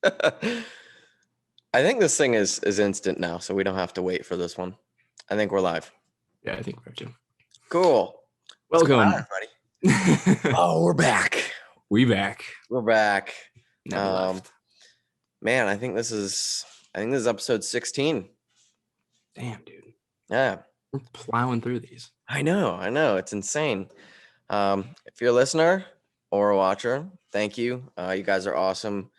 I think this thing is instant now, so we don't have to wait for this one. I think we're live. Yeah, I think we're too. Cool. What's going on, Welcome. everybody? Oh, we're back. We back. We're back. Never left. Man, I think this is episode 16. Damn, dude. Yeah. We're plowing through these. I know. It's insane. If you're a listener or a watcher, thank you. You guys are awesome.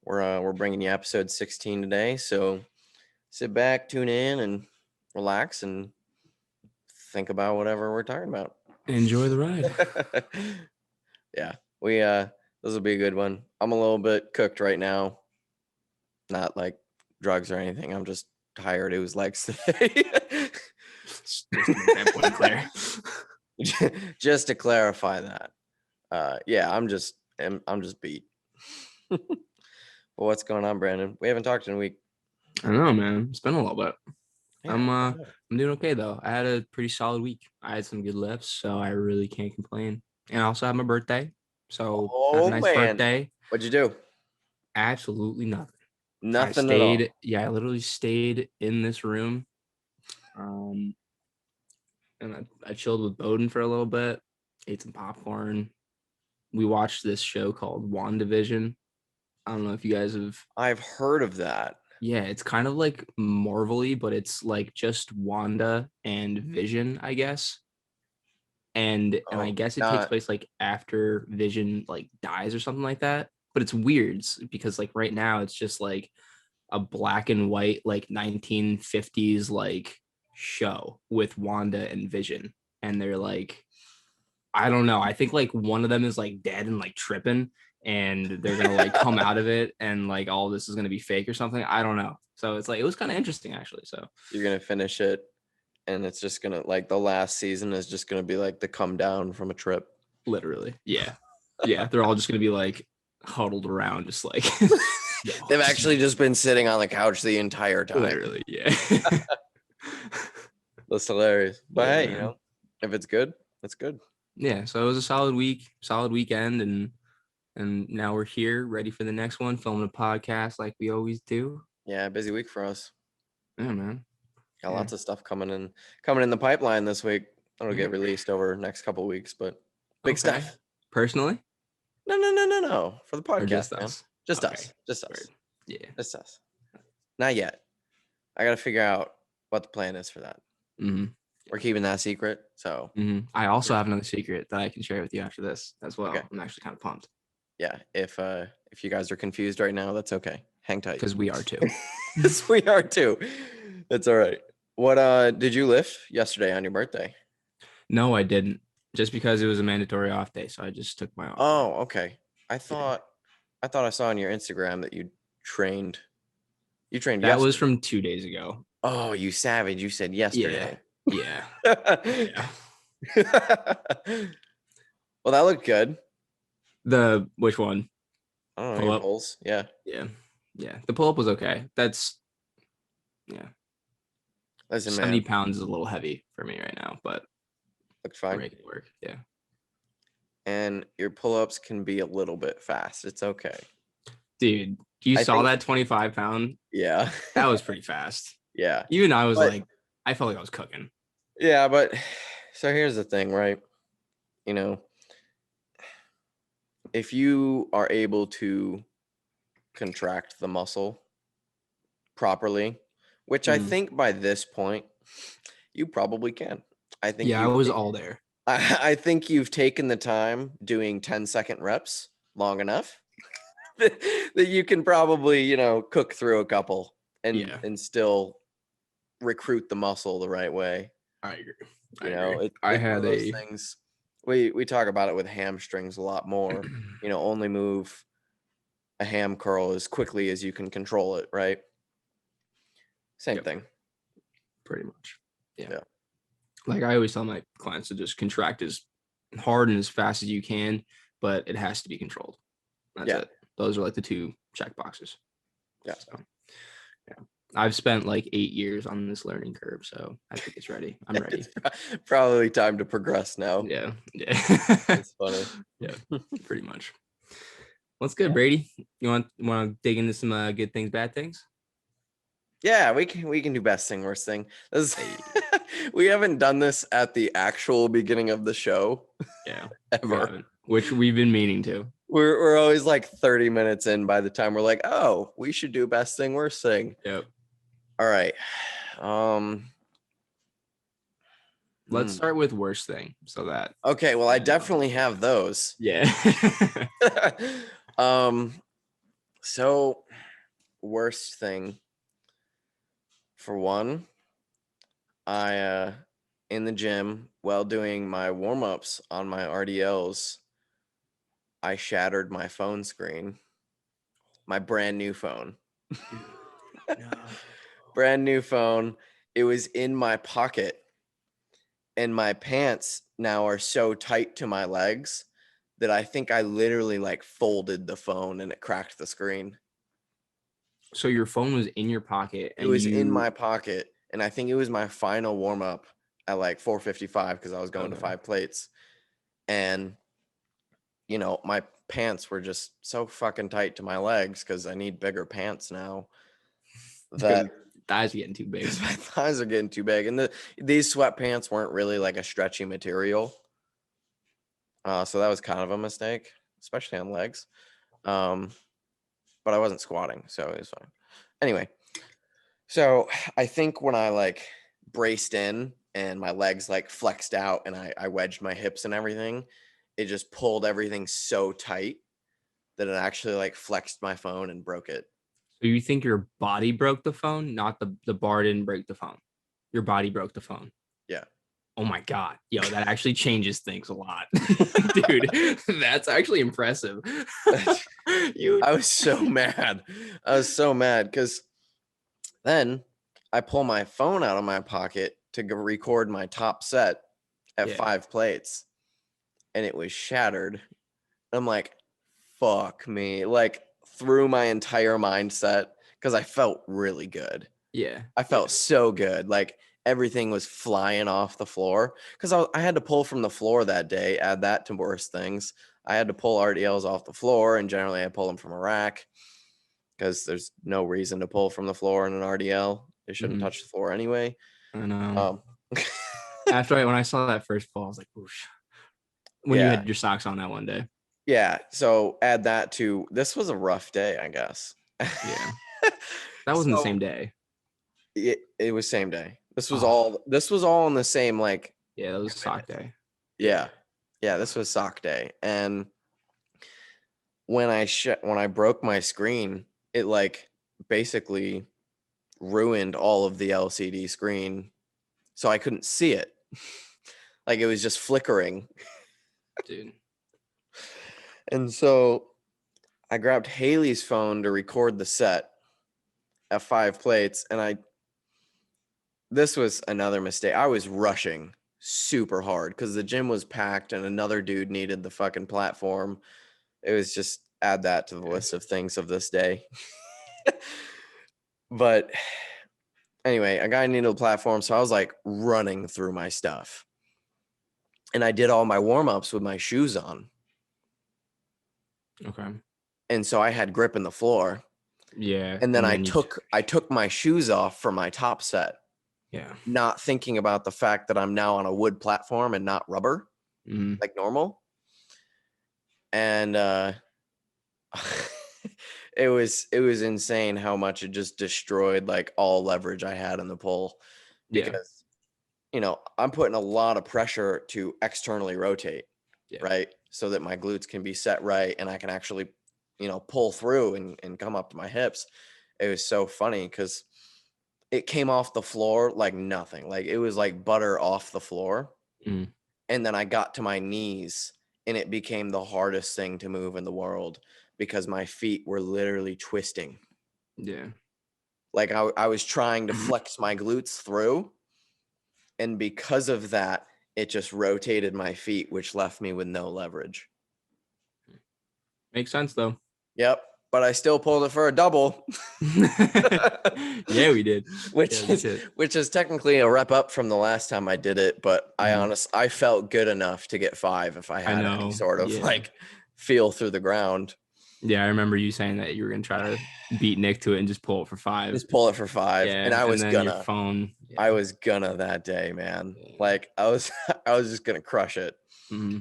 We're bringing you episode 16 today, so sit back, tune in, and relax and think about whatever we're talking about. Enjoy the ride. Yeah, this will be a good one. I'm a little bit cooked right now. Not like drugs or anything. I'm just tired. It was legs today. Just to clarify that. Yeah, I'm just beat. Well, what's going on, Brandon? We haven't talked in a week. I know, man. It's been a little bit. Yeah, I'm doing okay though. I had a pretty solid week. I had some good lifts, so I really can't complain. And I also had my birthday. So had a nice birthday. What'd you do? Absolutely nothing. Nothing at all. Yeah, I literally stayed in this room. And I chilled with Bowden for a little bit, ate some popcorn. We watched this show called WandaVision. I don't know if you guys have. I've heard of that. Yeah, it's kind of like Marvel-y, but it's like just Wanda and Vision, I guess. And I guess it takes place like after Vision like dies or something like that. But it's weird because like right now it's just like a black and white like 1950s like show with Wanda and Vision. And they're like, I don't know. I think like one of them is like dead and like tripping, and they're gonna like come out of it, and like all this is gonna be fake or something. I don't know. So it's like it was kind of interesting actually. So you're gonna finish it, and it's just gonna like the last season is just gonna be like the come down from a trip. Literally, yeah. They're all just gonna be like huddled around, just like they've actually just been sitting on the couch the entire time. Literally, yeah. That's hilarious. But yeah, hey, man. If it's good, it's good. Yeah, so it was a solid week, solid weekend, and now we're here, ready for the next one, filming a podcast like we always do. Yeah, busy week for us. Yeah, man. Got lots of stuff coming in the pipeline this week. It'll get released over the next couple of weeks, but big stuff. Personally? No. For the podcast, or just us. Just us. Yeah. Just us. Not yet. I got to figure out what the plan is for that. Mm-hmm. We're keeping that secret. So I also have another secret that I can share with you after this as well. Okay. I'm actually kind of pumped. Yeah. If you guys are confused right now, that's okay. Hang tight. Because we are too. Yes, we are too. That's all right. What did you lift yesterday on your birthday? No, I didn't. Just because it was a mandatory off day, so I just took my off. Oh, okay. I thought I saw on your Instagram that you trained. You trained that yesterday. Was from 2 days ago. Oh, you savage. You said yesterday. Yeah. Well, that looked good. Which one? I don't know. Your pulls. Yeah. The pull-up was okay. Listen, 70 pounds is a little heavy for me right now, but looked fine. Make it work. Yeah. And your pull-ups can be a little bit fast. It's okay. Dude, you saw that 25-pound? Yeah. That was pretty fast. Yeah. Even I was like, I felt like I was cooking. Yeah, but so here's the thing, right? You know, if you are able to contract the muscle properly, which I think by this point you probably can. I think I was all there. I think you've taken the time doing 10-second reps long enough that you can probably, cook through a couple and still recruit the muscle the right way. I agree. I had those things. We talk about it with hamstrings a lot more. Only move a ham curl as quickly as you can control it, right? Same thing. Pretty much. Yeah. Like I always tell my clients to just contract as hard and as fast as you can, but it has to be controlled. That's it. Those are like the two check boxes. Yeah. So, I've spent like 8 years on this learning curve, so I think it's ready. I'm ready. It's probably time to progress now. Yeah. It's funny. Yeah, pretty much. What's good, Brady? You want to dig into some good things, bad things? Yeah, we can do best thing, worst thing. We haven't done this at the actual beginning of the show. Yeah, we ever. haven't, which we've been meaning to. We're always like 30 minutes in by the time we're like, oh, we should do best thing, worst thing. Yep. All right. Let's start with worst thing. So that. Okay, well, I definitely have those. Yeah. So worst thing. For one, I in the gym while doing my warm-ups on my RDLs, I shattered my phone screen. My brand new phone. No. Brand new phone. It was in my pocket. And my pants now are so tight to my legs that I think I literally like folded the phone and it cracked the screen. So your phone was in your pocket. And it was in my pocket. And I think it was my final warm up at like 4:55 because I was going to 5 plates. And, you know, my pants were just so fucking tight to my legs because I need bigger pants now. That thighs are getting too big. My thighs are getting too big. And these sweatpants weren't really like a stretchy material. So that was kind of a mistake, especially on legs. But I wasn't squatting, so it was fine. Anyway, so I think when I like braced in and my legs like flexed out and I wedged my hips and everything, it just pulled everything so tight that it actually like flexed my phone and broke it. So you think your body broke the phone, not the bar didn't break the phone? Your body broke the phone. Yeah. Oh my God. Yo, that actually changes things a lot. Dude, that's actually impressive. I was so mad. I was so mad because then I pull my phone out of my pocket to go record my top set at 5 plates and it was shattered. I'm like, fuck me. Like through my entire mindset because I felt really good. Yeah. I felt so good. Like everything was flying off the floor because I had to pull from the floor that day. Add that to worse things. I had to pull RDLs off the floor, and generally I pull them from a rack because there's no reason to pull from the floor in an RDL. It shouldn't touch the floor anyway. I know. When I saw that first pull, I was like, whoosh. When you had your socks on that one day. Yeah. So add that to this was a rough day, I guess. Yeah. That wasn't the same day. It was same day. This was all in the same like. Yeah, it was sock day. Yeah, this was sock day, and when I broke my screen, it like basically ruined all of the LCD screen, so I couldn't see it. Like it was just flickering, dude. And so I grabbed Haley's phone to record the set at 5 plates, and this was another mistake. I was rushing super hard because the gym was packed and another dude needed the fucking platform. It was just add that to the list of things of this day. But anyway, a guy needed a platform, so I was like running through my stuff. And I did all my warm-ups with my shoes on. Okay. And so I had grip in the floor. Yeah. And then I took my shoes off for my top set. Yeah. Not thinking about the fact that I'm now on a wood platform and not rubber, like normal. And it was insane how much it just destroyed like all leverage I had in the pull. Because, you know, I'm putting a lot of pressure to externally rotate, right? So that my glutes can be set right and I can actually, you know, pull through and come up to my hips. It was so funny because it came off the floor like nothing. Like it was like butter off the floor. And then I got to my knees and it became the hardest thing to move in the world because my feet were literally twisting. Yeah. Like I was trying to flex my glutes through. And because of that, it just rotated my feet, which left me with no leverage. Makes sense though. Yep. But I still pulled it for a double. Yeah, we did. Which is technically a rep up from the last time I did it, but I felt good enough to get 5 if I had any sort of like feel through the ground. Yeah, I remember you saying that you were gonna try to beat Nick to it and just pull it for 5. Just pull it for 5. Yeah, And I was then your gonna. phone. I Yeah. was gonna that day, man. Yeah. Like I was I was just gonna crush it. Mm-hmm.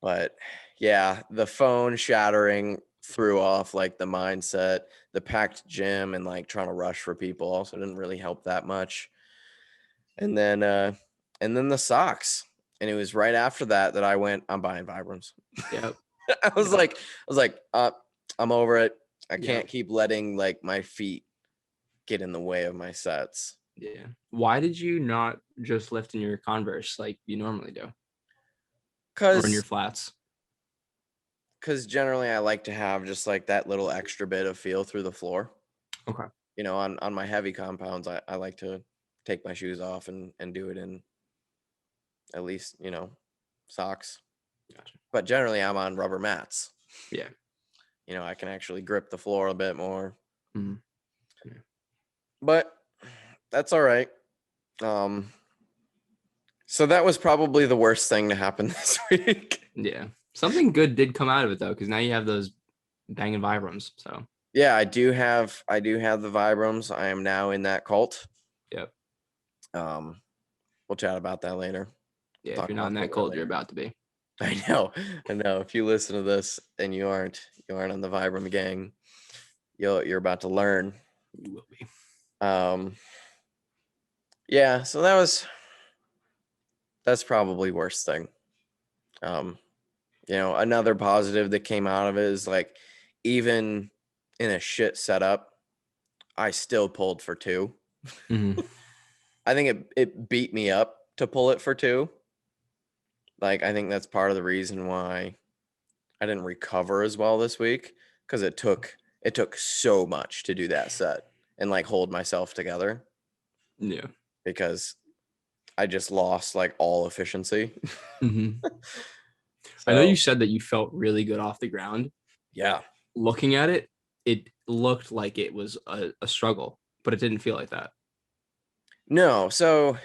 But yeah, the phone shattering threw off like the mindset, the packed gym and like trying to rush for people also didn't really help that much. And then the socks. And it was right after that I went, I'm buying Vibrams. Yep. I was like, I'm over it. I can't Yep. keep letting like my feet get in the way of my sets. Yeah. Why did you not just lift in your Converse like you normally do? Or in your flats? Because generally I like to have just like that little extra bit of feel through the floor. Okay. You know, on my heavy compounds, I like to take my shoes off and do it in at least, socks. Gotcha. But generally I'm on rubber mats. Yeah. You know, I can actually grip the floor a bit more. Mm-hmm. Yeah. But that's all right. So that was probably the worst thing to happen this week. Yeah. Something good did come out of it though, because now you have those banging Vibrams. So yeah, I do have the Vibrams. I am now in that cult. yep. We'll chat about that later. Yeah, Talk if you're not about in that footwear cult, later. you're about to be. I know. If you listen to this and you aren't on the Vibram gang, you're about to learn. You will be. Yeah, so that's probably worst thing. Another positive that came out of it is like, even in a shit setup, I still pulled for 2. Mm-hmm. I think it beat me up to pull it for 2. Like, I think that's part of the reason why I didn't recover as well this week, because it took so much to do that set and like hold myself together. Yeah. Because I just lost like all efficiency. Mm-hmm. I know you So said that you felt really good off the ground. yeah. Looking at it, it looked like it was a struggle, but it didn't feel like that. No, so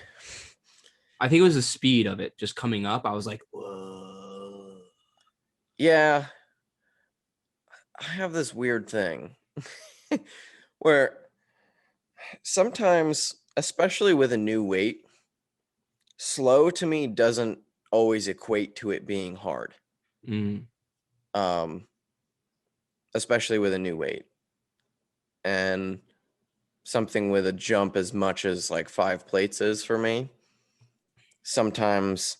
I think it was the speed of it just coming up. I was like, whoa. yeah, I have this weird thing where sometimes, especially with a new weight, slow to me doesn't always equate to it being hard. Mm. Especially with a new weight. And something with a jump as much as like 5 plates is for me. Sometimes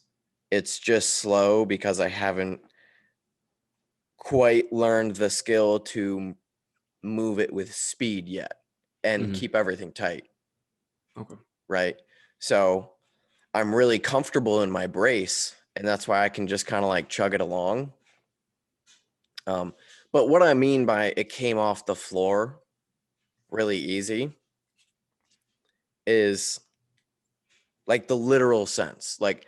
it's just slow because I haven't quite learned the skill to move it with speed yet and keep everything tight. Okay. Right. So I'm really comfortable in my brace, and that's why I can just kind of like chug it along. But what I mean by it came off the floor really easy is like the literal sense. Like,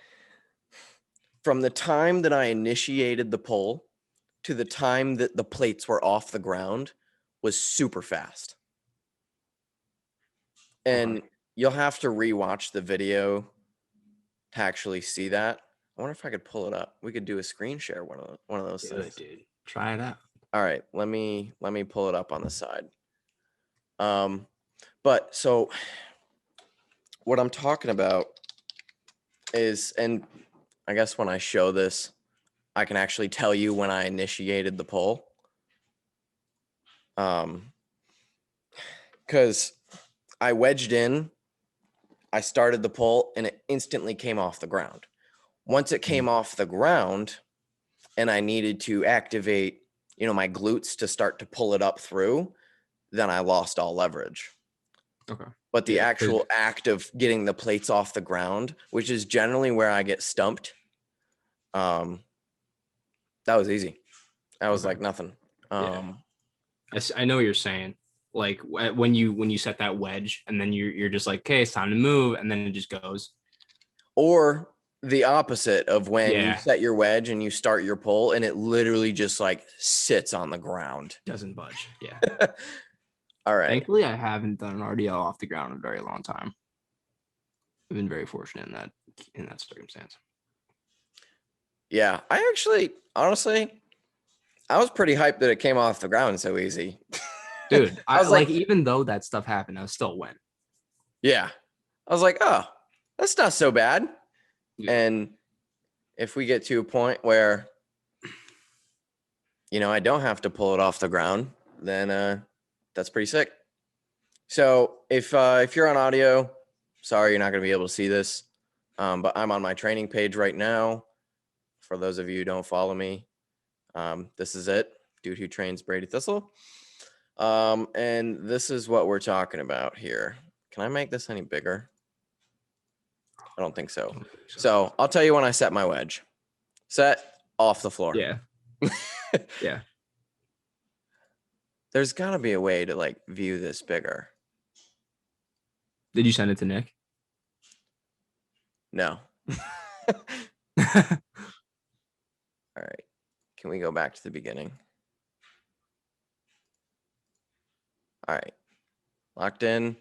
from the time that I initiated the pull to the time that the plates were off the ground was super fast. And you'll have to rewatch the video to actually see that. I wonder if I could pull it up. We could do a screen share, one of those things. Dude. Try it out. All right, let me pull it up on the side. But so what I'm talking about is, and I guess when I show this, I can actually tell you when I initiated the pull. Because I wedged in, I started the pull, and it instantly came off the ground. Once it came off the ground, and I needed to activate, my glutes to start to pull it up through, then I lost all leverage. Okay. But the actual act of getting the plates off the ground, which is generally where I get stumped, that was easy. That was like nothing. I know what you're saying. Like when you set that wedge and then you're just like, okay, it's time to move, and then it just goes. Or the opposite of when you set your wedge and you start your pull and it literally just like sits on the ground. Doesn't budge. Yeah. All right. Thankfully, I haven't done an RDL off the ground in a very long time. I've been very fortunate in that circumstance. Yeah, I actually, honestly, I was pretty hyped that it came off the ground so easy. Dude, I I was like, even though that stuff happened, I still went. yeah. I was like, oh, that's not so bad. Yeah. And if we get to a point where, I don't have to pull it off the ground, then that's pretty sick. So if you're on audio, sorry, you're not going to be able to see this. But I'm on my training page right now. For those of you who don't follow me, this is it. Dude who trains Brady Thistle. And this is what we're talking about here. Can I make this any bigger? I don't think so. So I'll tell you when I set my wedge. Set off the floor. Yeah. Yeah. There's got to be a way to like view this bigger. Did you send it to Nick? No. All right. Can we go back to the beginning? All right. Locked in.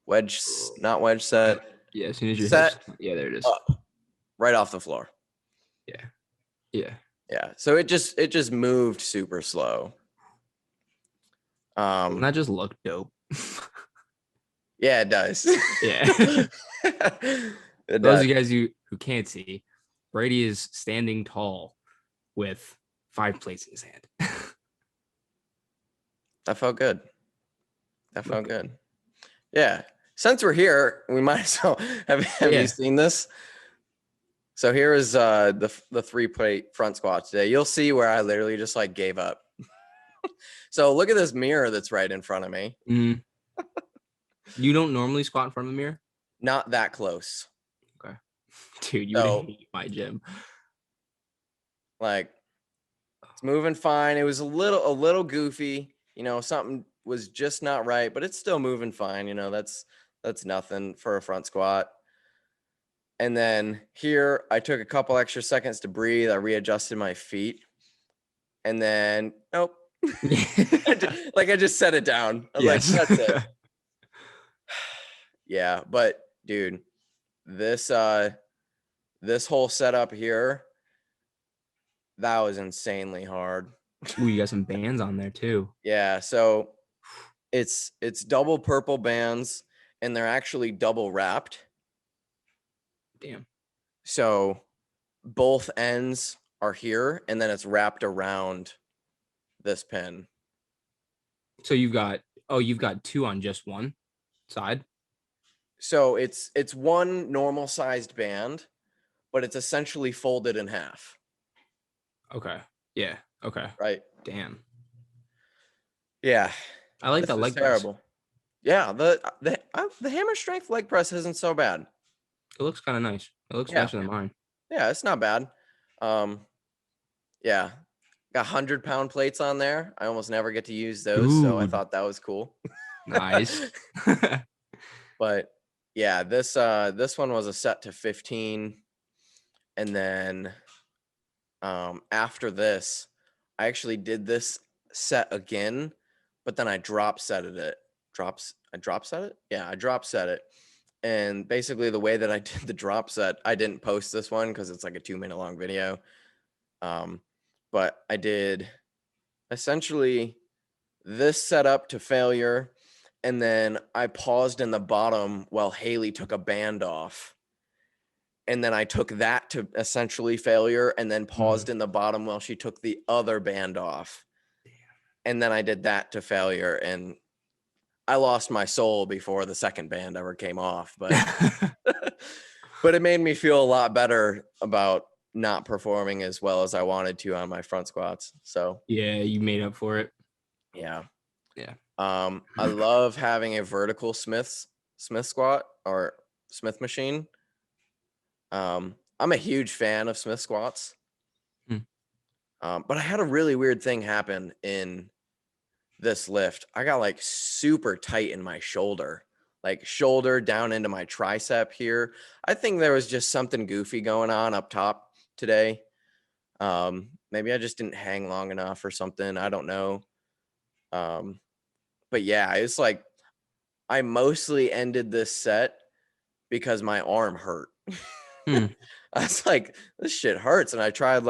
Wedge, not wedge set. Yeah, as soon as you set. Yeah, there it is. Up. Right off the floor. Yeah. Yeah. Yeah. So it just moved super slow. That just looked dope. Yeah, it does. Yeah. It Those does. of you guys who can't see, Brady is standing tall with 5 plates in his hand. That felt good. That felt good. Yeah. Since we're here, we might as well have you seen this? So here is the 3-plate front squat today. You'll see where I literally just like gave up. So look at this mirror that's right in front of me. Mm. You don't normally squat in front of the mirror? Not that close. Okay. Dude, you would hate my gym. Like, it's moving fine. It was a little goofy. Something was just not right, but it's still moving fine. That's nothing for a front squat. And then here, I took a couple extra seconds to breathe. I readjusted my feet. And then, nope. I just set it down. I was like, that's it. Yeah, but dude, this whole setup here, that was insanely hard. Ooh, you got some bands on there too. Yeah, so it's double purple bands, and they're actually double wrapped. Damn. So both ends are here, and then it's wrapped around this pin. So you've got 2 on just one side? So it's one normal sized band, but it's essentially folded in half. Okay. Yeah. Okay. Right. Damn. Yeah. I like that leg terrible. press. Yeah. The hammer strength leg press isn't so bad. It looks kind of nice. It looks nicer than mine. Yeah, it's not bad. Yeah. Got 100-pound plates on there. I almost never get to use those, so I thought that was cool. Nice. But yeah, this one was a set to 15, and then after this, I actually did this set again, but then I drop set it. I drop set it? Yeah, I drop set it. And basically the way that I did the drop set, I didn't post this one because it's like a 2-minute long video. But I did essentially this setup to failure, and then I paused in the bottom while Haley took a band off. And then I took that to essentially failure, and then paused in the bottom while she took the other band off. And then I did that to failure, and I lost my soul before the second band ever came off. But but it made me feel a lot better about not performing as well as I wanted to on my front squats. So yeah, you made up for it. Yeah. Yeah. I love having a vertical Smith squat or Smith machine. I'm a huge fan of Smith squats. But I had a really weird thing happen in this lift. I got like super tight in my shoulder, like shoulder down into my tricep here. I think there was just something goofy going on up top today. Maybe I just didn't hang long enough or something. I don't know. But yeah, it's like I mostly ended this set because my arm hurt. I was like, this shit hurts. And I tried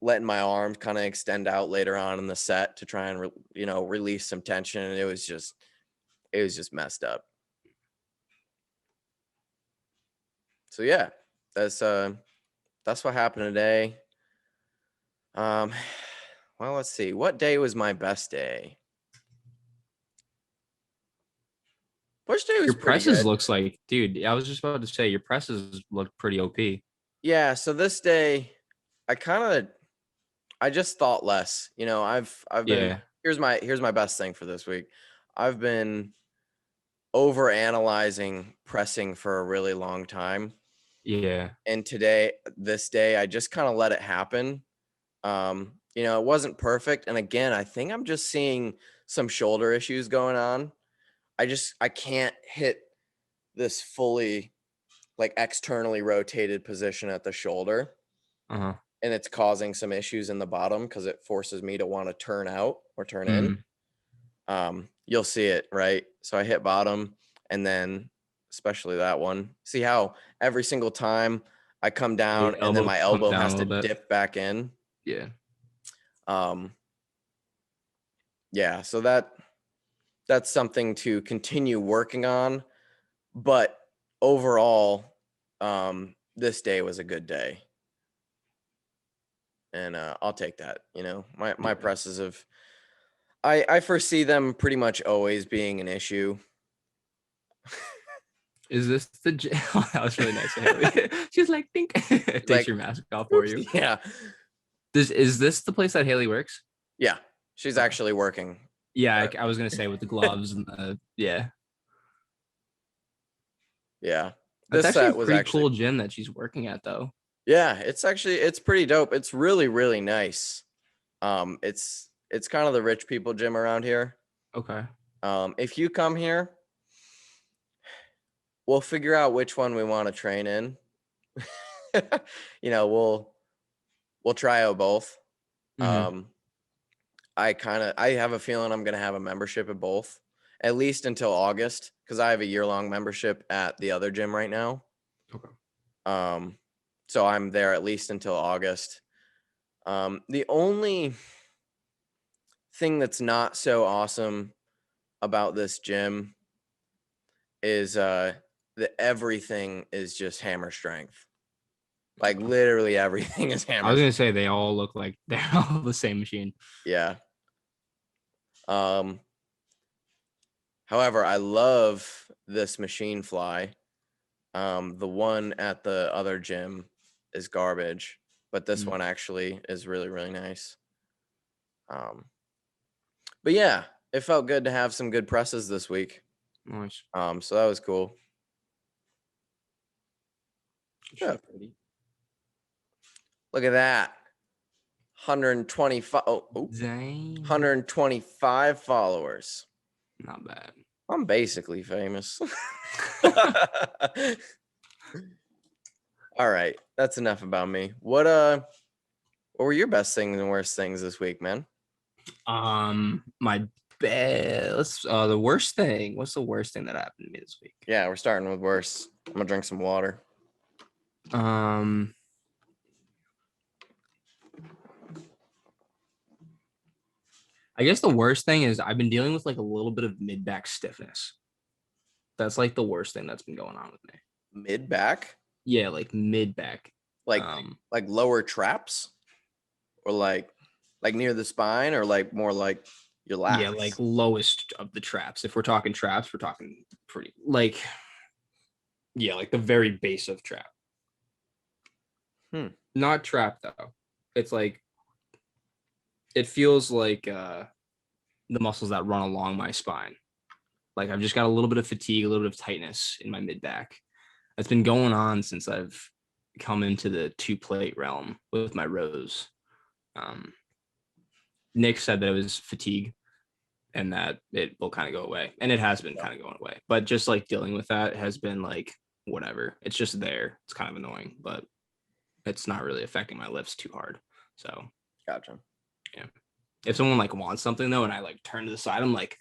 letting my arms kind of extend out later on in the set to try and release some tension, and it was just messed up. So yeah, that's what happened today. Well, let's see, what day was my best day? Which day was your pretty presses good. looks like, dude, I was just about to say your presses look pretty OP. Yeah, so this day I just thought less. I've been here's my best thing for this week. I've been over analyzing pressing for a really long time. Yeah. And this day, I just kind of let it happen. It wasn't perfect. And again, I think I'm just seeing some shoulder issues going on. I can't hit this fully like externally rotated position at the shoulder. Uh-huh. And it's causing some issues in the bottom because it forces me to want to turn out or turn in. You'll see it, right? So I hit bottom, and then especially that one. See how every single time I come down and then my elbow has to dip back in? Yeah. Yeah, so that's something to continue working on. But overall, this day was a good day. And I'll take that. My presses I foresee them pretty much always being an issue. Is this the oh, that was really nice. She's like, think takes your mask off for you. Yeah. Is this the place that Haley works? Yeah, she's actually working. Yeah, I was gonna say with the gloves and yeah. Yeah. That's actually a pretty cool gym that she's working at, though. Yeah, it's pretty dope. It's really, really nice. It's kind of the rich people gym around here. Okay. If you come here, we'll figure out which one we want to train in. We'll try out both. Mm-hmm. I have a feeling I'm gonna have a membership at both, at least until August, because I have a year-long membership at the other gym right now. Okay. So I'm there at least until August. The only thing that's not so awesome about this gym is that everything is just hammer strength. Like literally everything is hammer. I was gonna say they all look like they're all the same machine. Yeah. However, I love this machine fly. The one at the other gym is garbage, but this one actually is really, really nice. But yeah, it felt good to have some good presses this week. Nice. So that was cool. Yeah. Look at that. 125 125 followers. Not bad. I'm basically famous. All right, that's enough about me. What were your best things and worst things this week, man? My best the worst thing. What's the worst thing that happened to me this week? Yeah, we're starting with worst. I'm gonna drink some water. I guess the worst thing is I've been dealing with like a little bit of mid-back stiffness. That's like the worst thing that's been going on with me. Mid-back? Yeah, like mid-back. Like lower traps? Or like near the spine, or like more like your lats? Yeah, like lowest of the traps. If we're talking traps, we're talking pretty like like the very base of trap. Not trap though. It's like it feels like the muscles that run along my spine. Like I've just got a little bit of fatigue, a little bit of tightness in my mid-back. That's been going on since I've come into the 2-plate realm with my rows. Nick said that it was fatigue and that it will kind of go away. And it has been kind of going away. But just like dealing with that has been like whatever. It's just there. It's kind of annoying, but it's not really affecting my lifts too hard. So gotcha. Yeah. If someone like wants something though, and I like turn to the side, I'm like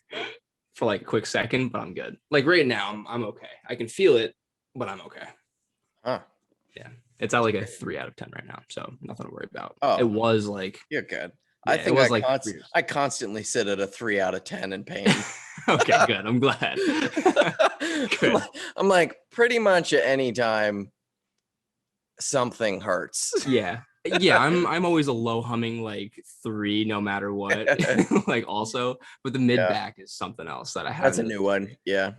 for like a quick second, but I'm good. Like right now, I'm okay. I can feel it, but I'm okay. Huh. Yeah. It's at like a 3 out of 10 right now, so nothing to worry about. Oh, it was like you're good. Yeah, I think it was I constantly sit at a 3 out of 10 in pain. Okay, good. I'm glad. Good. I'm like pretty much at any time something hurts. Yeah. I'm always a low humming like 3 no matter what. Like also, but the mid back is something else that I haven't. That's a new one. Yeah.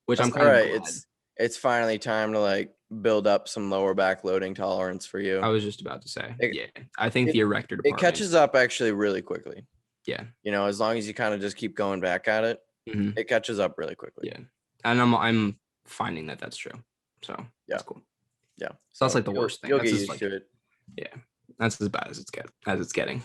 Which That's I'm kind of glad. It's finally time to like build up some lower back loading tolerance for you. I was just about to say. I think the erector department. It catches up actually really quickly. Yeah. As long as you kind of just keep going back at it, it catches up really quickly. Yeah. And I'm finding that that's true. So that's cool. Yeah. So that's like the worst thing. You'll that's get used to it. Yeah. That's as bad as it's getting.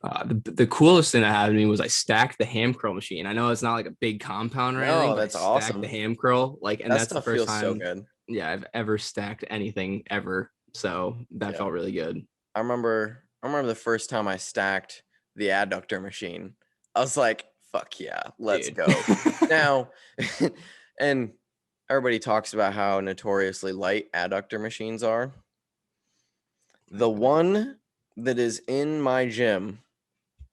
The coolest thing that happened to me was I stacked the ham curl machine. I know it's not like a big compound or anything. That's awesome. The ham curl, and that's the first time so good. Yeah, I've ever stacked anything ever. So that felt really good. I remember the first time I stacked the adductor machine. I was like, "Fuck yeah, let's go!" Now, and everybody talks about how notoriously light adductor machines are. The one that is in my gym,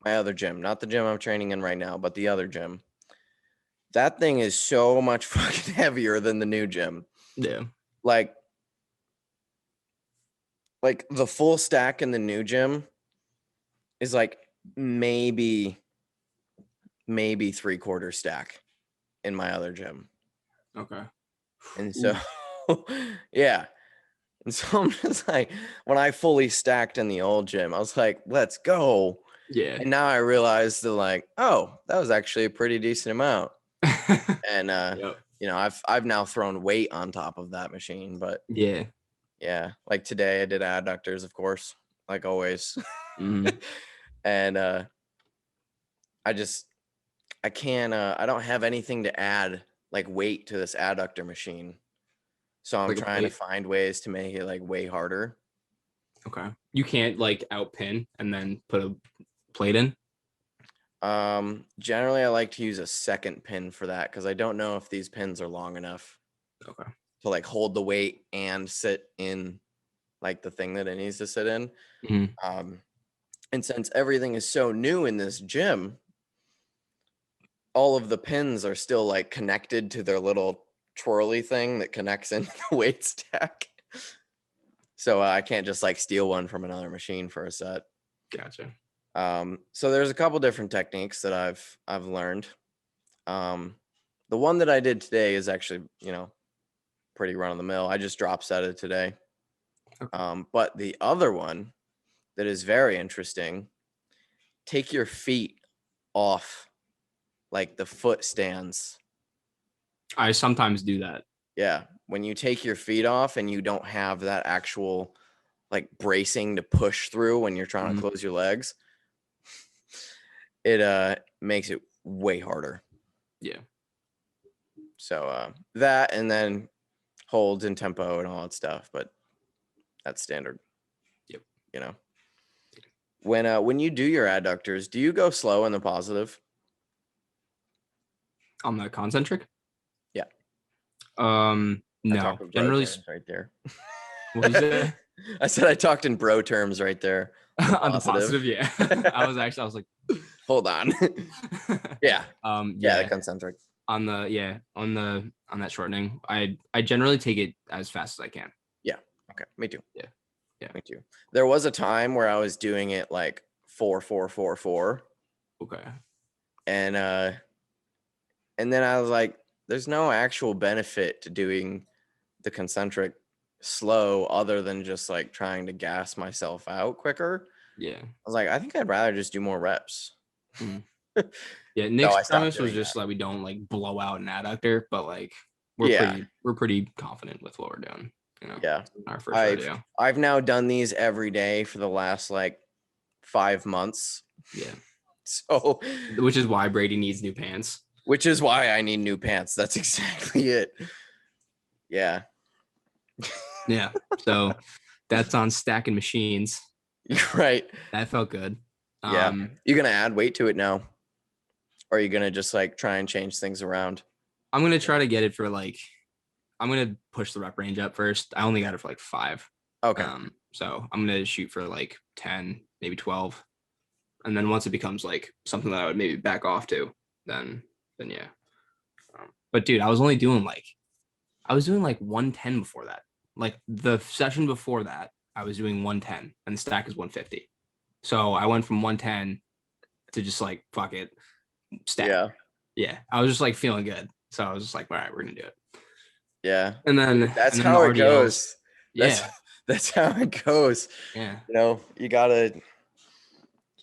my other gym, not the gym I'm training in right now, but the other gym, that thing is so much fucking heavier than the new gym. Yeah. Like the full stack in the new gym is like maybe 3/4 stack in my other gym. Okay. And so, yeah. And so I'm just like, when I fully stacked in the old gym, I was like, let's go. Yeah. And now I realized that like, oh, that was actually a pretty decent amount. And, I've now thrown weight on top of that machine, but yeah, like today I did adductors, of course, like always. And, I don't have anything to add like weight to this adductor machine. So I'm trying to find ways to make it like way harder. Okay. You can't like outpin and then put a plate in? Generally I like to use a second pin for that because I don't know if these pins are long enough. Okay. To like hold the weight and sit in like the thing that it needs to sit in. And since everything is so new in this gym, all of the pins are still like connected to their little twirly thing that connects into the weight stack. So I can't just like steal one from another machine for a set. Gotcha. So there's a couple different techniques that I've learned. The one that I did today is actually, pretty run of the mill. I just drop set it today. Okay. But the other one that is very interesting, take your feet off like the foot stands. I sometimes do that. Yeah. When you take your feet off and you don't have that actual like bracing to push through when you're trying to close your legs, it makes it way harder. Yeah. So that, and then holds and tempo and all that stuff, but that's standard. Yep. When you do your adductors, do you go slow in the positive? On the concentric? Yeah. No. Generally right there. What did you say? I said I talked in bro terms right there. On the positive, yeah. I was like, hold on. Yeah. Yeah, the concentric. On that shortening, I generally take it as fast as I can. Yeah. Okay. Me too. Yeah. Me too. There was a time where I was doing it like 4-4-4-4. Okay. And then I was like, there's no actual benefit to doing the concentric slow other than just like trying to gas myself out quicker. Yeah. I was like, I think I'd rather just do more reps. Yeah, Nick's premise was just like we don't like blow out an adductor, but like we're pretty confident with what we're doing. Our first rodeo. I've now done these every day for the last like 5 months. Yeah. So, which is why Brady needs new pants. Which is why I need new pants. That's exactly it. Yeah. Yeah. So that's on stacking machines. Right. That felt good. Yeah. You gonna add weight to it now? Or are you gonna just like try and change things around? I'm gonna try to get it for like I'm gonna push the rep range up first. I only got it for like 5. Okay. So I'm gonna shoot for like 10, maybe 12. And then once it becomes like something that I would maybe back off to, then yeah. But dude, I was doing like 110 before that. Like the session before that, I was doing 110 and the stack is 150. So I went from 110 to just like, fuck it, stack. Yeah. I was just like feeling good. So I was just like, all right, we're going to do it. Yeah. And then That's and then how the it RDLs, goes. yeah. That's how it goes. Yeah. You know,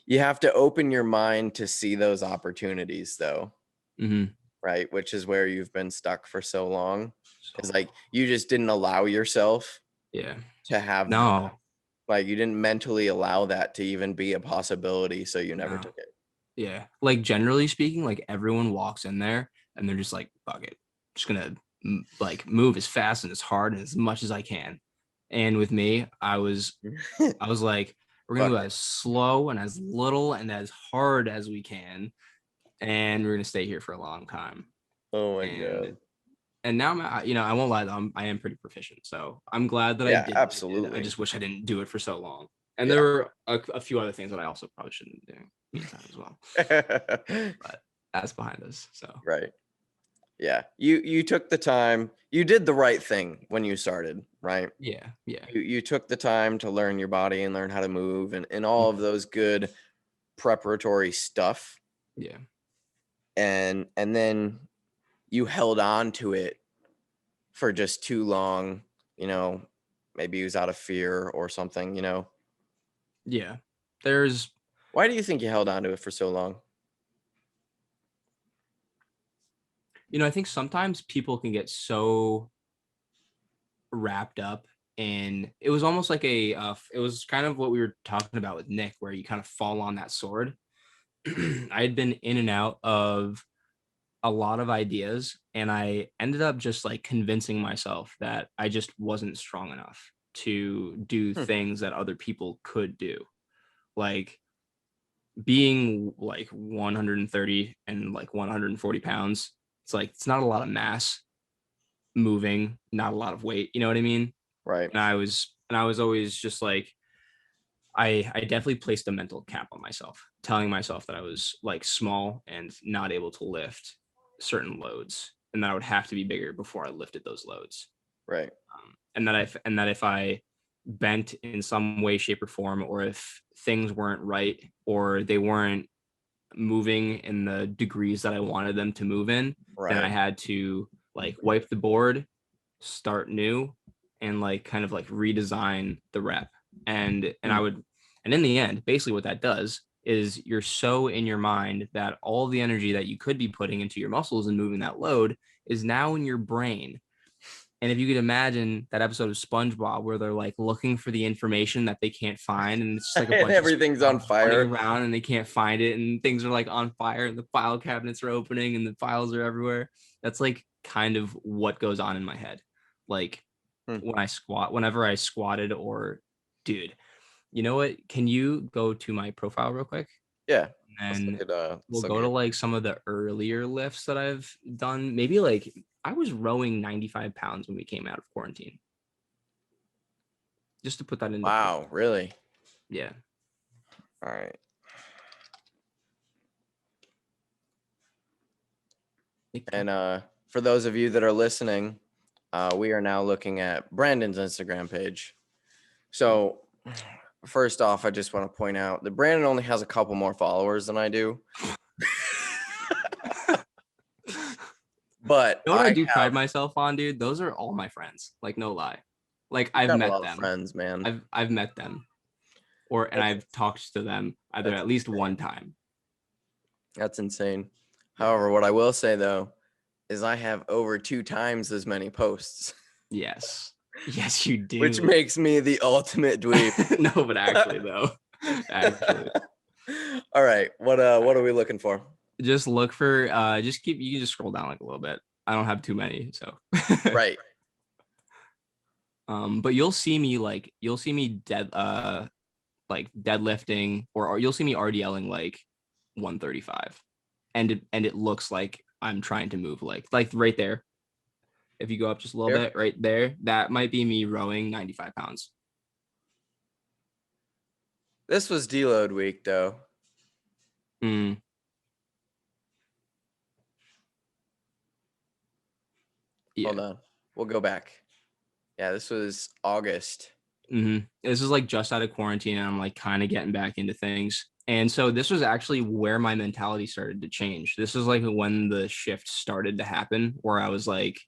you have to open your mind to see those opportunities though. Mm-hmm. Right. Which is where you've been stuck for so long. It's like you just didn't allow yourself to have no. Like you didn't mentally allow that to even be a possibility. So you never took it. Yeah. Like generally speaking, like everyone walks in there and they're just like, fuck it. Just gonna like move as fast and as hard and as much as I can. And with me, I was like, we're gonna move as slow and as little and as hard as we can, and we're gonna stay here for a long time. Oh my god! And now I won't lie though, I am pretty proficient, so I'm glad that I did. Absolutely. I just wish I didn't do it for so long. And there were a few other things that I also probably shouldn't be doing meantime as well. But that's behind us. So right. Yeah. You took the time. You did the right thing when you started, right? Yeah. You took the time to learn your body and learn how to move and all of those good preparatory stuff. Yeah. And then you held on to it for just too long, maybe it was out of fear or something, Yeah. Why do you think you held on to it for so long? I think sometimes people can get so wrapped up in, it was almost like it was kind of what we were talking about with Nick, where you kind of fall on that sword. I had been in and out of a lot of ideas, and I ended up just like convincing myself that I just wasn't strong enough to do things that other people could do. Like being like 130 and like 140 pounds, it's not a lot of mass moving, not a lot of weight, you know what I mean? Right. And I was always just like, I definitely placed a mental cap on myself, telling myself that I was like small and not able to lift certain loads, and that I would have to be bigger before I lifted those loads. Right. And that if I bent in some way, shape, or form, or if things weren't right or they weren't moving in the degrees that I wanted them to move in, then I had to like wipe the board, start new, and like kind of like redesign the rep. And in the end, basically what that does is you're so in your mind that all the energy that you could be putting into your muscles and moving that load is now in your brain. And if you could imagine that episode of SpongeBob where they're like looking for the information that they can't find, and it's just like a bunch everything's on fire around and they can't find it, and things are like on fire and the file cabinets are opening and the files are everywhere. That's like kind of what goes on in my head. Like whenever I squatted, or dude, you know what? Can you go to my profile real quick? Yeah. And we'll go to like some of the earlier lifts that I've done. Maybe like I was rowing 95 pounds when we came out of quarantine. Just to put that in. Wow, really? Yeah. All right. And for those of you that are listening, we are now looking at Brandon's Instagram page. So first off, I just want to point out that Brandon only has a couple more followers than I do. But you know what I do pride myself on, dude? Those are all my friends. Like, no lie. Like, I've met them. Friends, man. I've met them. And I've talked to them either at least one time. That's insane. However, what I will say though is I have over 2 times as many posts. Yes, you do. Which makes me the ultimate dweeb. No, but actually though. All right. What are we looking for? Just look for you can just scroll down like a little bit. I don't have too many, so right. But you'll see me deadlifting, or you'll see me RDLing like 135, and it looks like I'm trying to move like right there. If you go up just a little bit right there, that might be me rowing 95 pounds. This was deload week though. Yeah. Hold on. We'll go back. Yeah, this was August. This is like just out of quarantine and I'm like kind of getting back into things. And so this was actually where my mentality started to change. This is like when the shift started to happen where I was like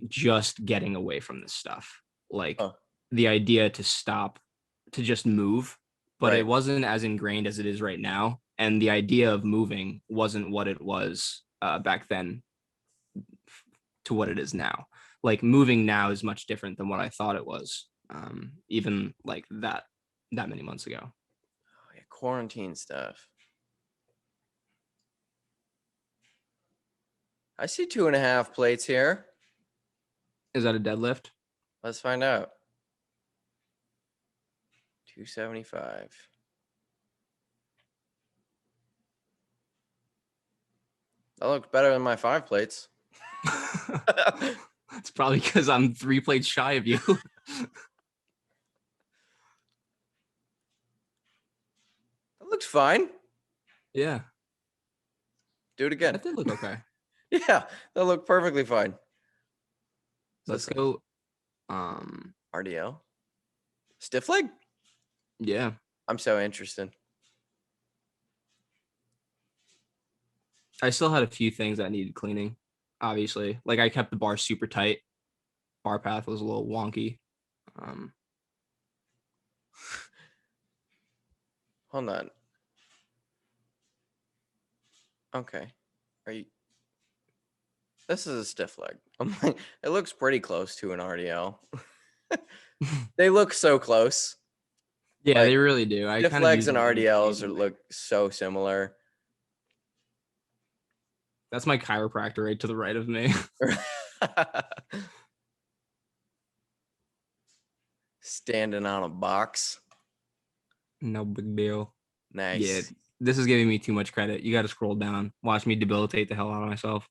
just getting away from this stuff. Like the idea to stop, to just move, but it wasn't as ingrained as it is right now. And the idea of moving wasn't what it was back then to what it is now. Like moving now is much different than what I thought it was. Even like that many months ago. Oh, yeah, quarantine stuff. I see 2.5 plates here. Is that a deadlift? Let's find out. 275. That looked better than my 5 plates. It's probably because I'm 3 plates shy of you. That looks fine. Yeah. Do it again. That did look okay. Yeah, that looked perfectly fine. Let's go. RDL. Stiff leg? Yeah. I'm so interested. I still had a few things that needed cleaning, obviously. Like I kept the bar super tight. Bar path was a little wonky. Hold on. Okay. Are you? This is a stiff leg. I'm like, it looks pretty close to an RDL. They look so close. Yeah, like, they really do. Stiff legs and RDLs look so similar. That's my chiropractor right to the right of me. Standing on a box. No big deal. Nice. Yeah, this is giving me too much credit. You got to scroll down. Watch me debilitate the hell out of myself.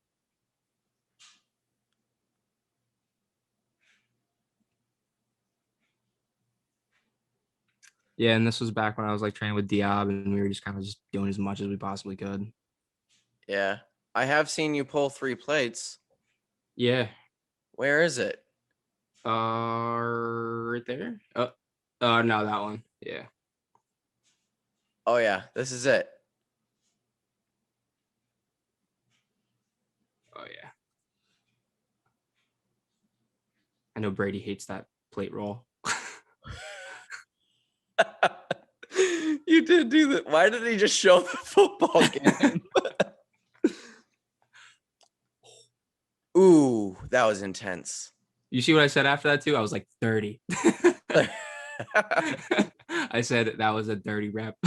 Yeah, and this was back when I was like training with Diab and we were just kind of just doing as much as we possibly could. Yeah. I have seen you pull 3 plates. Yeah. Where is it? Right there. No, that one. Yeah. Oh yeah, this is it. Oh yeah. I know Brady hates that plate roll. You did do that. Why did he just show the football game? Ooh, that was intense. You see what I said after that too? I was like 30. I said that was a dirty rep.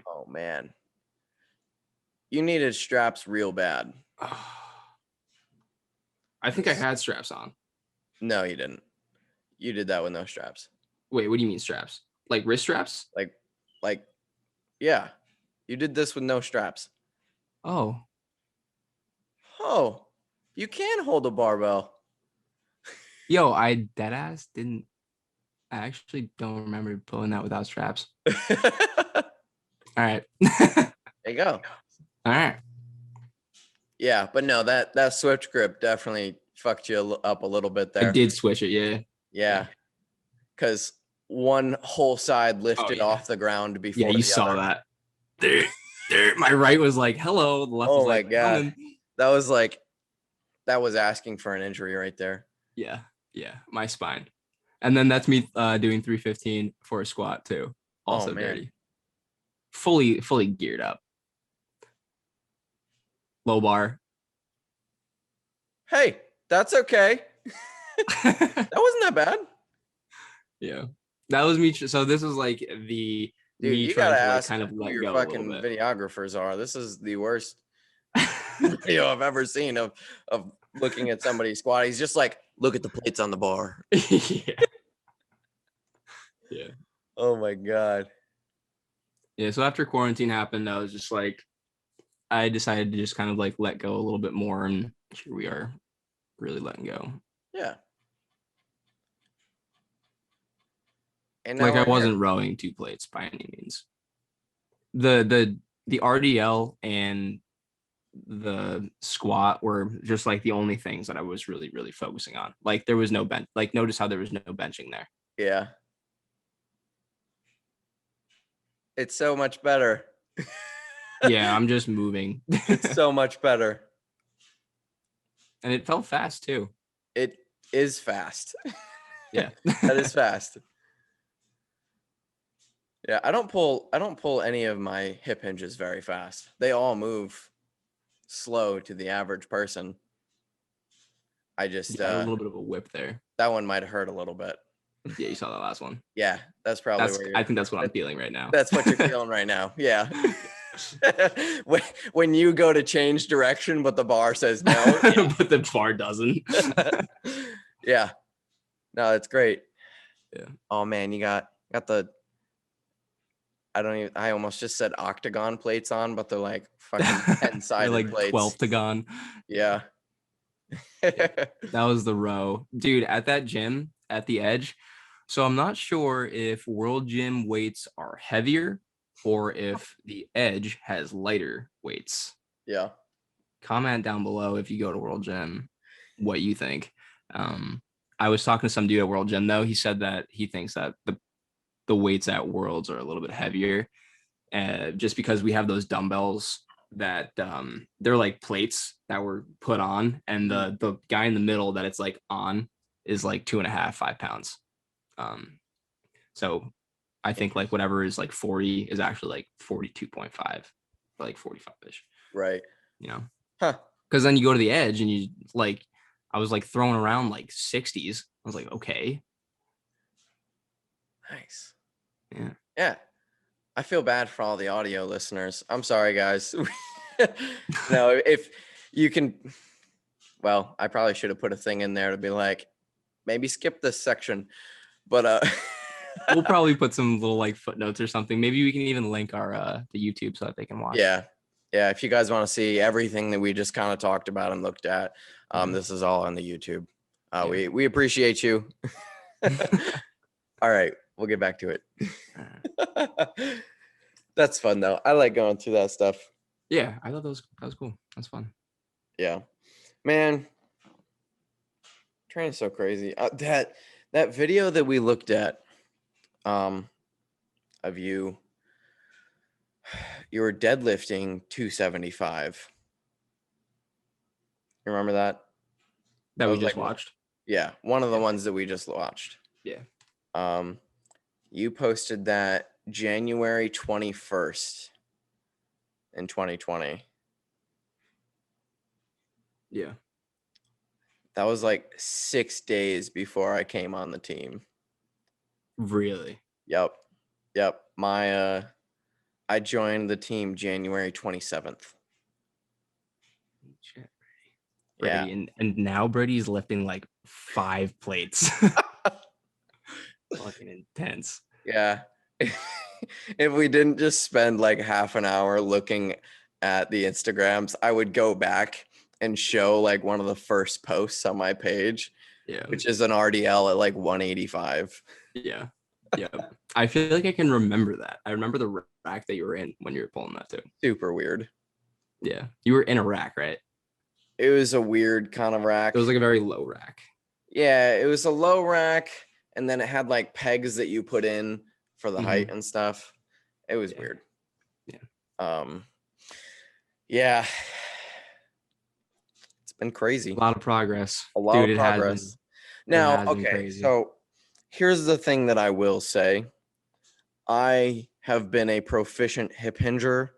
Oh man. You needed straps real bad. I think I had straps on. No, you didn't. You did that with no straps. Wait, what do you mean straps? Like wrist straps? Like, yeah. You did this with no straps. Oh, you can hold a barbell. Yo, I deadass didn't. I actually don't remember pulling that without straps. All right. There you go. All right. Yeah, but no, that switch grip definitely fucked you up a little bit there. I did switch it, yeah. Yeah. Because one whole side lifted off the ground before. Yeah, you saw that. There, my right was like, hello. The left was like, my God. That was asking for an injury right there. Yeah, my spine. And then that's me doing 315 for a squat too. Also dirty. Fully geared up. Low bar. Hey, that's okay. That wasn't that bad. Yeah, that was me. So this is like the dude. You gotta ask kind of who your fucking videographers are. This is the worst video I've ever seen of looking at somebody squat. He's just like, look at the plates on the bar. Yeah. Oh my God. Yeah. So after quarantine happened, I was just like, I decided to just kind of like let go a little bit more, and here we are, really letting go. Yeah. And like I wasn't rowing 2 plates by any means. The RDL and the squat were just like the only things that I was really, really focusing on. Like there was no bench. Like notice how there was no benching there. Yeah. It's so much better. Yeah, I'm just moving. It's so much better. And it felt fast too. It is fast. Yeah. That is fast. Yeah, I don't pull any of my hip hinges very fast. They all move slow to the average person. I just a little bit of a whip there. That one might hurt a little bit. Yeah, you saw that last one. Yeah, that's probably I think that's what I'm feeling right now. That's what you're feeling right now. Yeah. when you go to change direction, but the bar says no. But the bar doesn't. Yeah. No, that's great. Yeah. Oh man, you got the I almost just said octagon plates on, but they're like fucking 10-sided like plates. 12-tagon. Yeah. That was the row. Dude, at that gym at the Edge. So I'm not sure if World Gym weights are heavier or if the Edge has lighter weights. Yeah. Comment down below if you go to World Gym what you think. I was talking to some dude at World Gym though. He said that he thinks that the weights at Worlds are a little bit heavier, just because we have those dumbbells that they're like plates that were put on, and the guy in the middle that it's like on is like 2.5, 5 pounds. So I think like whatever is like 40 is actually like 42.5, or like 45-ish. Right. You know? Huh. Because then you go to the Edge and you like, I was like throwing around like 60s. I was like, okay. Nice. Yeah. Yeah. I feel bad for all the audio listeners. I'm sorry, guys. No, if you can, well, I probably should have put a thing in there to be like, maybe skip this section, but we'll probably put some little like footnotes or something. Maybe we can even link our the YouTube so that they can watch. Yeah. If you guys want to see everything that we just kind of talked about and looked at, this is all on the YouTube. We appreciate you. All right, we'll get back to it. That's fun though. I like going through that stuff. Yeah, I thought that was cool. That's fun. Yeah, man, training's so crazy. That video that we looked at, of you were deadlifting 275. You remember that? That we just watched? Yeah, one of the ones that we just watched. Yeah. You posted that January 21st in 2020. Yeah. That was like 6 days before I came on the team. Really? Yep. I joined the team January 27th. Shit, Brady. Yeah. And now Brady's lifting like 5 plates. Fucking intense. Yeah. If we didn't just spend like half an hour looking at the Instagrams, I would go back and show like one of the first posts on my page, which is an RDL at like 185. Yeah. I feel like I can remember that. I remember the rack that you were in when you were pulling that too. Super weird. Yeah. You were in a rack, right? It was a weird kind of rack. It was like a very low rack. Yeah, it was a low rack, and then it had like pegs that you put in for the height and stuff. It was weird. Yeah. Yeah. It's been crazy. A lot of progress. A lot of progress. Now, okay, so here's the thing that I will say. I have been a proficient hip hinger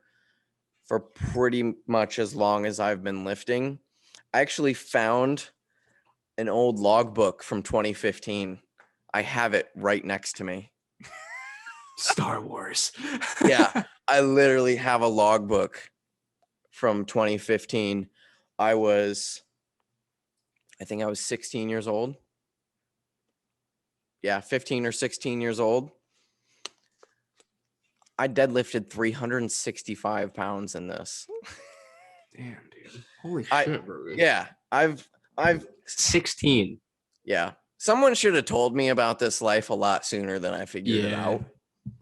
for pretty much as long as I've been lifting. I actually found an old logbook from 2015. I have it right next to me. Star Wars. Yeah, I literally have a logbook from 2015. I think I was 16 years old. Yeah, 15 or 16 years old. I deadlifted 365 pounds in this. Damn, dude. Holy shit, bro. Yeah, I've 16. Yeah. Someone should have told me about this life a lot sooner than I figured it out.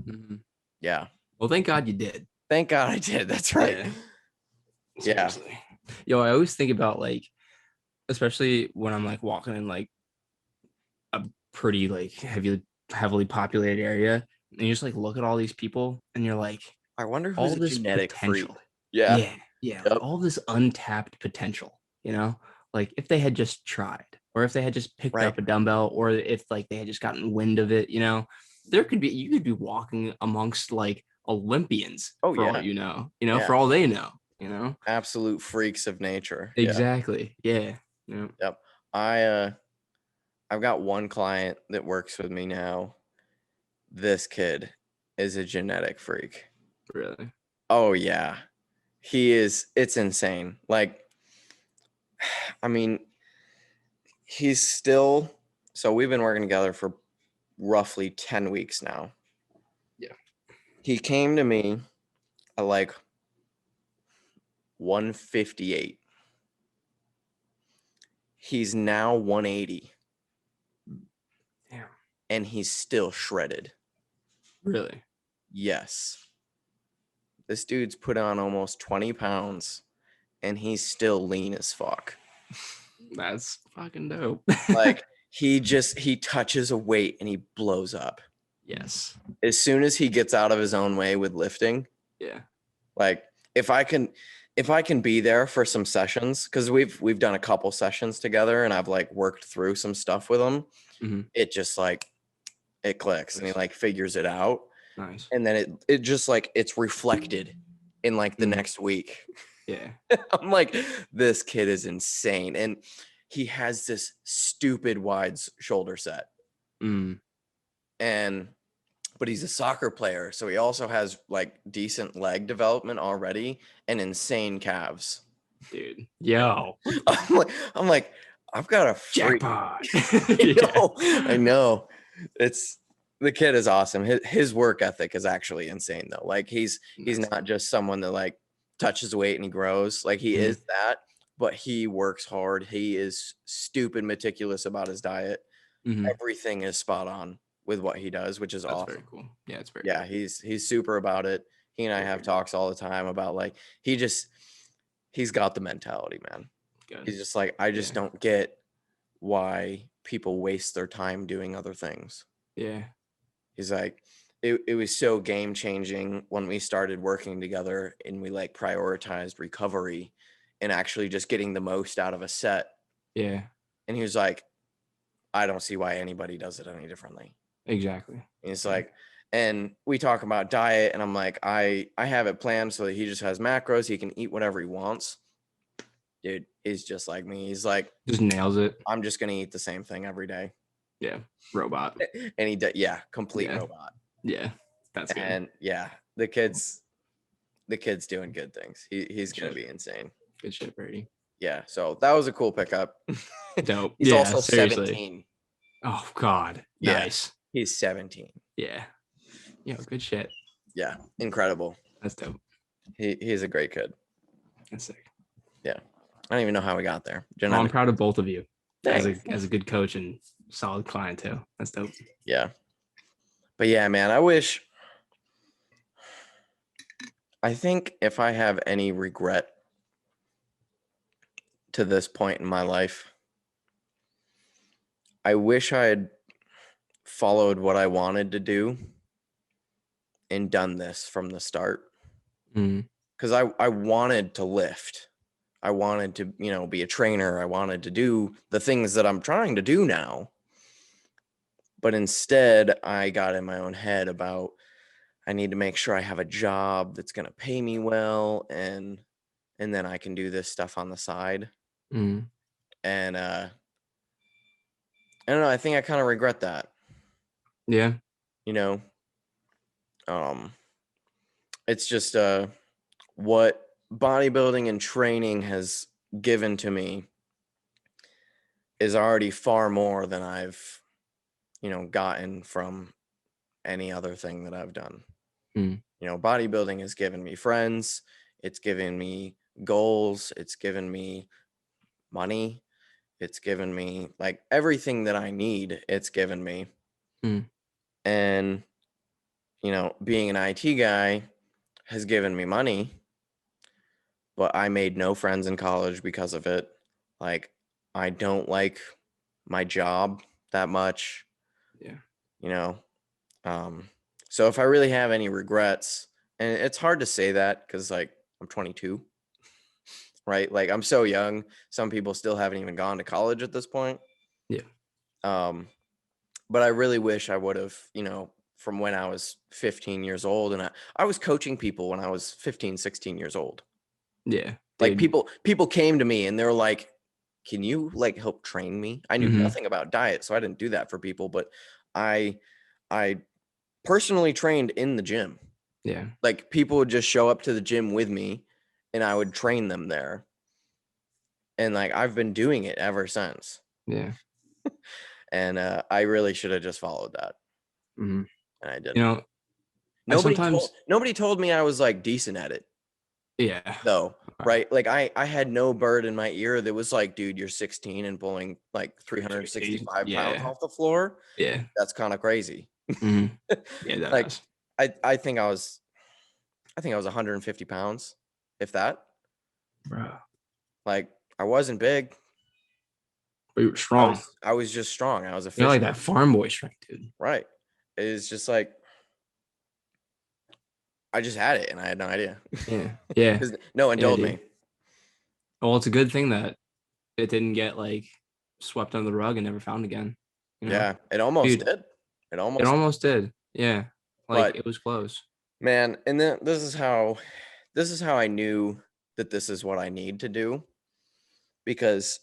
Mm-hmm. Yeah. Well, thank God you did. Thank God I did. That's right. Yeah. Seriously. Yo, I always think about like, especially when I'm like walking in like a pretty like heavily populated area, and you just like look at all these people and you're like, I wonder who's all a this genetic potential. freak. Yeah. Yeah. Like all this untapped potential, like if they had just tried, or if they had just picked up a dumbbell, or if like they had just gotten wind of it, you could be walking amongst like Olympians for all for all they know, absolute freaks of nature. Exactly. Yeah. Yep. I've got one client that works with me now. This kid is a genetic freak. Really? Oh yeah. He is. It's insane. Like, I mean, he's still, so we've been working together for roughly 10 weeks now. Yeah. He came to me at like 158. He's now 180. Damn. And he's still shredded. Really? Yes. This dude's put on almost 20 pounds and he's still lean as fuck. That's fucking dope. Like, he touches a weight and he blows up. Yes. As soon as he gets out of his own way with lifting. Yeah. Like, if I can be there for some sessions, because we've done a couple sessions together and I've like worked through some stuff with him. Mm-hmm. It just like, it clicks and he like figures it out. Nice. And then it just like, it's reflected in like the next week. Yeah. I'm like, this kid is insane. And he has this stupid wide shoulder set. But he's a soccer player. So he also has like decent leg development already and insane calves. Dude. Yo. I'm like, I've got a freak. Jackpot. I know. The kid is awesome. His work ethic is actually insane though. Like he's not just someone that like touches weight and he grows. Like he is that, but he works hard. He is stupid meticulous about his diet. Everything is spot on with what he does, which is awesome. Very cool. Yeah, it's very cool. He's super about it. He and I have talks all the time about like he's got the mentality, man. Good. He's just like, I just don't get why people waste their time doing other things. Yeah. He's like, it was so game changing when we started working together and we like prioritized recovery and actually just getting the most out of a set. Yeah. And he was like, I don't see why anybody does it any differently. Exactly. And it's like, and we talk about diet and I'm like, I have it planned so that he just has macros. He can eat whatever he wants. Dude, he's just like me. He's like, just nails it. I'm just going to eat the same thing every day. Yeah. Robot. And he complete robot. Yeah. That's good. And the kid's doing good things. He's going to be insane. Good shit, Brady. Yeah. So that was a cool pickup. Dope. He's also seriously. 17. Oh God. Nice. He's 17. Yeah. Yeah. Good shit. Yeah. Incredible. That's dope. He's a great kid. That's sick. Yeah. I don't even know how we got there. Well, I'm proud of both of you. As a good coach and solid client too. That's dope. Yeah. But yeah, man, I think if I have any regret to this point in my life, I wish I had followed what I wanted to do and done this from the start. Because I wanted to lift. I wanted to, be a trainer. I wanted to do the things that I'm trying to do now. But instead, I got in my own head about I need to make sure I have a job that's going to pay me well, and then I can do this stuff on the side. And I don't know. I think I kind of regret that. Yeah. It's just what bodybuilding and training has given to me is already far more than I've gotten from any other thing that I've done. Bodybuilding has given me friends. It's given me goals. It's given me money. It's given me like everything that I need. It's given me. And, you know, being an IT guy has given me money, but I made no friends in college because of it. Like, I don't like my job that much. Yeah. You know, so if I really have any regrets, and it's hard to say that because like I'm 22, right? Like I'm so young. Some people still haven't even gone to college at this point. Yeah. But I really wish I would have, you know, from when I was 15 years old, and I was coaching people when I was 15, 16 years old. Yeah. Like people came to me and they're like, can you like help train me? I knew nothing about diet, so I didn't do that for people, but I personally trained in the gym. Yeah. Like people would just show up to the gym with me and I would train them there. And like I've been doing it ever since. Yeah. And I really should have just followed that. And I didn't. You know, nobody told me I was like decent at it. Yeah. Though, right? Like I had no bird in my ear that was like, dude, you're 16 and pulling like 365 pounds off the floor. Yeah. That's kind of crazy. Yeah, that like is. I think I was 150 pounds, if that. Bro. Like I wasn't big. But you were strong. I was just strong. I was a fish. You're like that farm boy strength, dude. Right. It's just like I just had it and I had no idea. Yeah. Yeah. No one told me. Well, it's a good thing that it didn't get like swept under the rug and never found again. You know? Yeah, it almost did. It almost did. Yeah. Like it was close. Man, and then this is how I knew that this is what I need to do. Because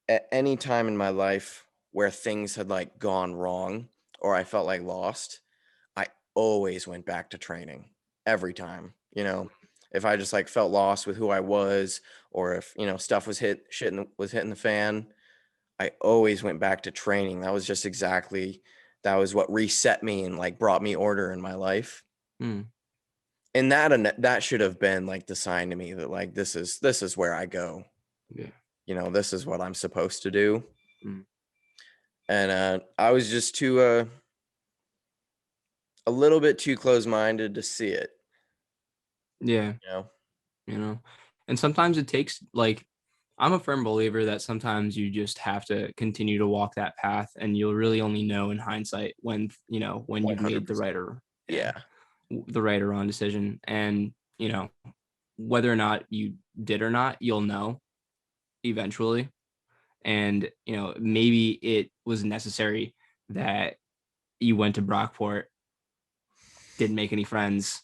at any time in my life where things had like gone wrong or I felt like lost, I always went back to training every time. You know, if I just like felt lost with who I was, or if, you know, stuff was hitting the fan, I always went back to training. That was what reset me and like brought me order in my life. And that should have been like the sign to me that like this is where I go. Yeah. You know, this is what I'm supposed to do. And I was just a little bit too close-minded to see it. Yeah. You know, and sometimes it takes like, I'm a firm believer that sometimes you just have to continue to walk that path, and you'll really only know in hindsight when you've made the right or wrong decision. And, you know, whether or not you did or not, you'll know eventually. And, you know, maybe it was necessary that you went to Brockport, didn't make any friends,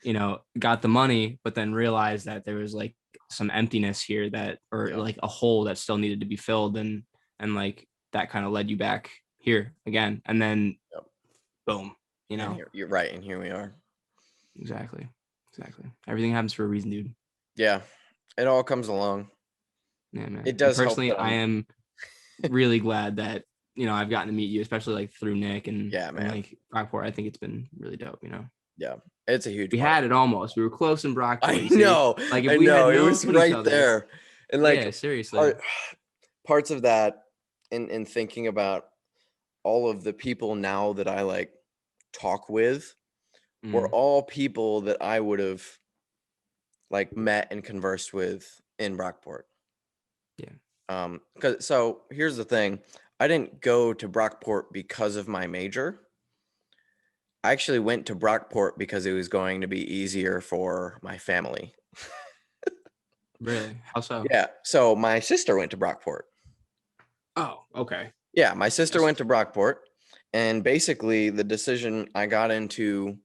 you know, got the money, but then realized that there was like some emptiness here like a hole that still needed to be filled. And like that kind of led you back here again. And then boom, you know. You're right. And here we are. Exactly. Everything happens for a reason, dude. Yeah. It all comes along. Yeah, man. It does. Personally, I am really glad that, you know, I've gotten to meet you, especially like through Nick and like Brockport. I think it's been really dope, you know. Yeah, it's a huge. We had it almost. We were close in Brockport. I know. Like if we had known it was right there, and like yeah, seriously, parts of that, in thinking about all of the people now that I like talk with, were all people that I would have like met and conversed with in Brockport. Yeah. So here's the thing. I didn't go to Brockport because of my major. I actually went to Brockport because it was going to be easier for my family. Really? How so? Yeah. So my sister went to Brockport. Oh, okay. Yeah. My sister went to Brockport, and basically the decision I got into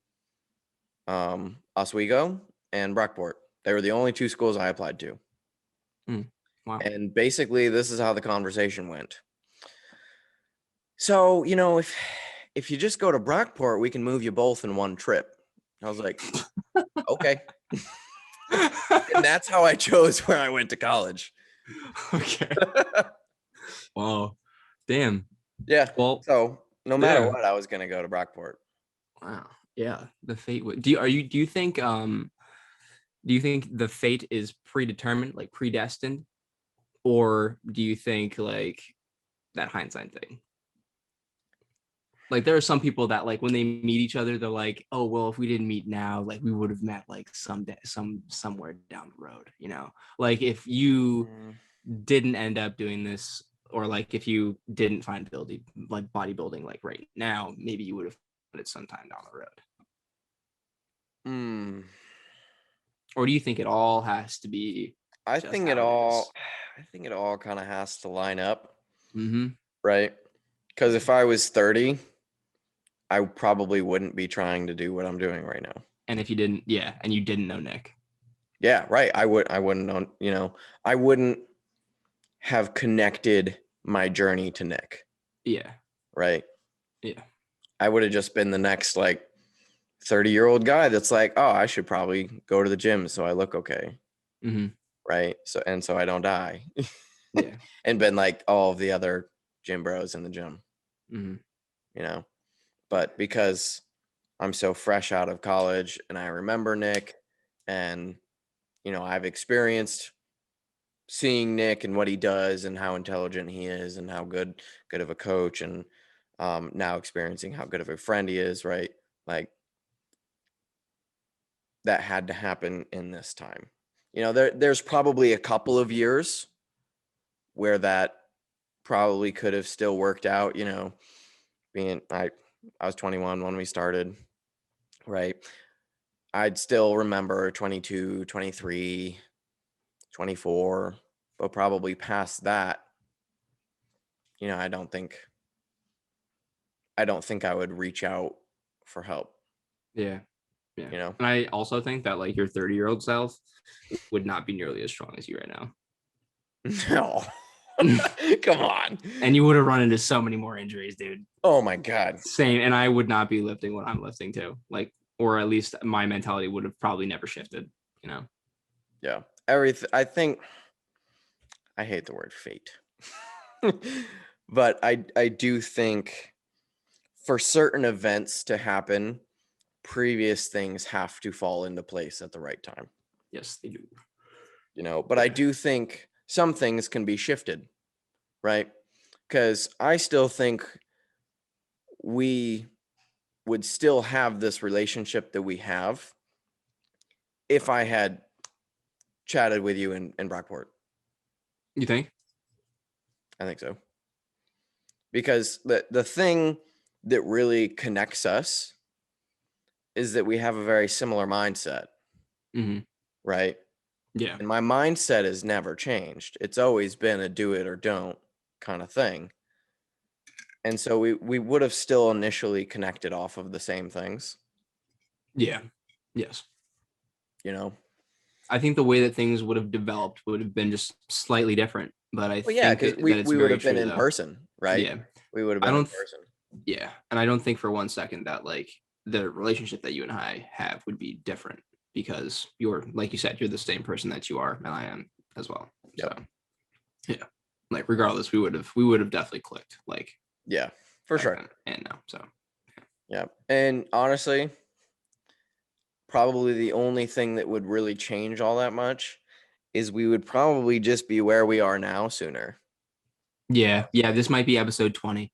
Oswego and Brockport. They were the only two schools I applied to. Wow. And basically this is how the conversation went. So, you know, if you just go to Brockport, we can move you both in one trip. I was like, okay. And that's how I chose where I went to college. Okay. Wow. Damn. Yeah. Well, so no matter what, I was going to go to Brockport. Wow. Yeah. The fate would. Do you think Do you think the fate is predetermined, like predestined, or do you think like that hindsight thing? Like there are some people that like when they meet each other, they're like, oh well, if we didn't meet now, like we would have met like someday, somewhere down the road, you know? Like if you didn't end up doing this, or like if you didn't find building like bodybuilding like right now, maybe you would have found it sometime down the road. Or do you think it all has to be I just think it how it all is? I think it all kind of has to line up. Mm-hmm. Right? Because if I was 30, I probably wouldn't be trying to do what I'm doing right now. And if you didn't, yeah, and you didn't know Nick. Yeah, right. I wouldn't know, you know, I wouldn't have connected my journey to Nick. Yeah. Right. Yeah. I would have just been the next like 30-year-old guy that's like, oh, I should probably go to the gym so I look okay. Mm-hmm. Right. So I don't die. Yeah. And been like all of the other gym bros in the gym. Mm-hmm. You know, but because I'm so fresh out of college and I remember Nick and, you know, I've experienced seeing Nick and what he does and how intelligent he is and how good of a coach, and now experiencing how good of a friend he is, right? Like that had to happen in this time. You know, there's probably a couple of years where that probably could have still worked out, you know, being I was 21 when we started, right? I'd still remember 22, 23, 24, but probably past that, you know, I don't think I would reach out for help. Yeah. Yeah. You know? And I also think that like your 30-year-old self would not be nearly as strong as you right now. No. Come on. And you would have run into so many more injuries, dude. Oh my God. Same. And I would not be lifting what I'm lifting too. Like, or at least my mentality would have probably never shifted, you know? Yeah. Everything. I think I hate the word fate. But I do think for certain events to happen, previous things have to fall into place at the right time. Yes, they do. You know, but I do think some things can be shifted, right? Because I still think we would still have this relationship that we have if I had chatted with you in Brockport. You think? I think so. Because the thing that really connects us is that we have a very similar mindset, right? Yeah. And my mindset has never changed. It's always been a do it or don't kind of thing. And so we would have still initially connected off of the same things. Yeah. Yes. You know? I think the way that things would have developed would have been just slightly different, but I Well, yeah, think because that it's we would very have been true in though. person, right? Yeah. We would have I been in don't, person. yeah. And I don't think for one second that like the relationship that you and I have would be different because you're, like you said, you're the same person that you are and I am as well. So Yep. yeah, like regardless, we would have definitely clicked like Yeah, for sure. And now. So yeah. And honestly, probably the only thing that would really change all that much is we would probably just be where we are now sooner. yeah, this might be episode 20.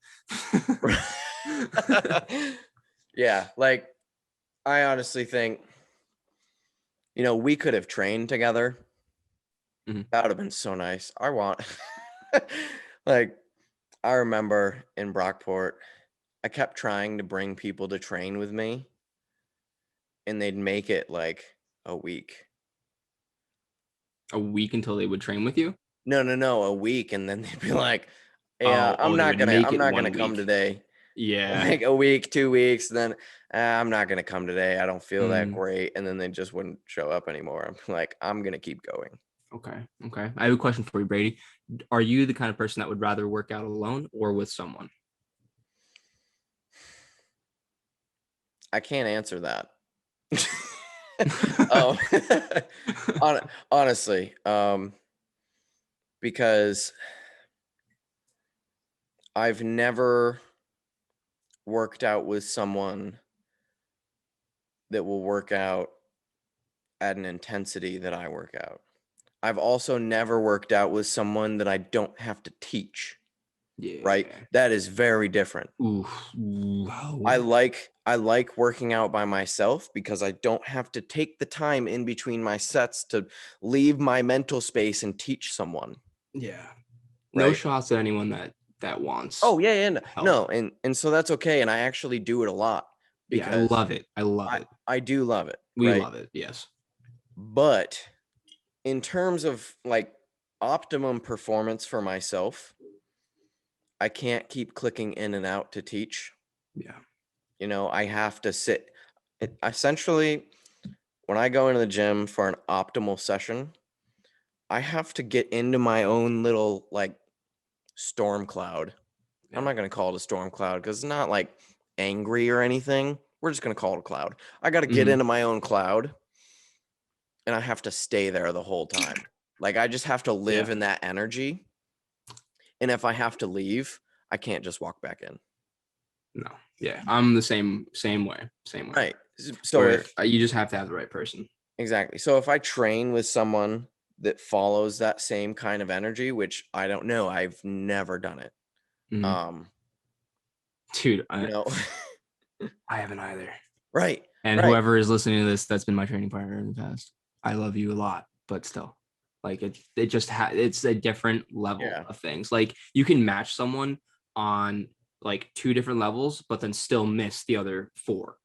Yeah, like I honestly think, you know, we could have trained together. That would have been so nice. I want like I remember in Brockport, I kept trying to bring people to train with me and they'd make it like a week. A week until they would train with you? No, a week, and then they'd be like, "Yeah, Oh, they would make I'm it not 1 gonna come week. today." Yeah. Like a week, 2 weeks, then I'm not gonna come today. I don't feel that Mm, great, and then they just wouldn't show up anymore. I'm like, I'm gonna keep going. okay. I have a question for you, Brady. Are you the kind of person that would rather work out alone or with someone? I can't answer that. Oh, honestly, because I've never worked out with someone that will work out at an intensity that I work out. I've also never worked out with someone that I don't have to teach. Yeah. Right? That is very different. Ooh. I like working out by myself because I don't have to take the time in between my sets to leave my mental space and teach someone. Yeah. No Right? shots at anyone that wants. Oh, yeah, help. no, and so that's okay, and I actually do it a lot Yeah, I because love it. I love it. I do love it. We right? love it. Yes. But in terms of like optimum performance for myself, I can't keep clicking in and out to teach. Yeah. I have to sit. Essentially, when I go into the gym for an optimal session, I have to get into my own little like storm cloud. I'm not going to call it a storm cloud because it's not like angry or anything. We're just going to call it a cloud. I got to get into my own cloud and I have to stay there the whole time. Like I just have to live in that energy. And if I have to leave, I can't just walk back in. No. Yeah. I'm the same way. Right. So you just have to have the right person. Exactly. So if I train with someone that follows that same kind of energy, which I don't know, I've never done it. Dude, I haven't either. Right. And whoever is listening to this, that's been my training partner in the past. I love you a lot, but still, like it just it's a different level of things. Like you can match someone on like 2 different levels, but then still miss the other 4.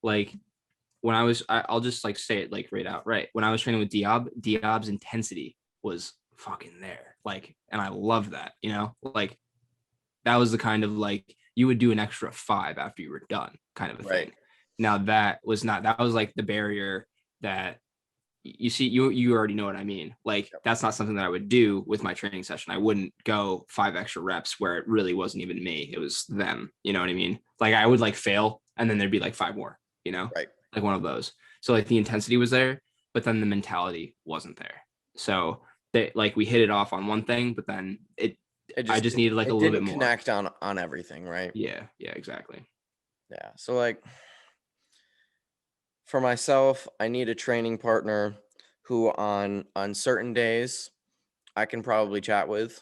Like when I'll just like say it like right out. Right. When I was training with Diab's intensity was fucking there. Like, and I love that, like that was the kind of like you would do an extra 5 after you were done kind of a thing. Now that was like the barrier that you see, you already know what I mean. Like that's not something that I would do with my training session. I wouldn't go 5 extra reps where it really wasn't even me. It was them. You know what I mean? Like I would like fail and then there'd be like 5 more, Right. Like one of those. So like the intensity was there, but then the mentality wasn't there. So they like we hit it off on one thing, but then I just needed like a little bit more. Connect on everything, right? Yeah, exactly. Yeah. So like for myself, I need a training partner who on certain days I can probably chat with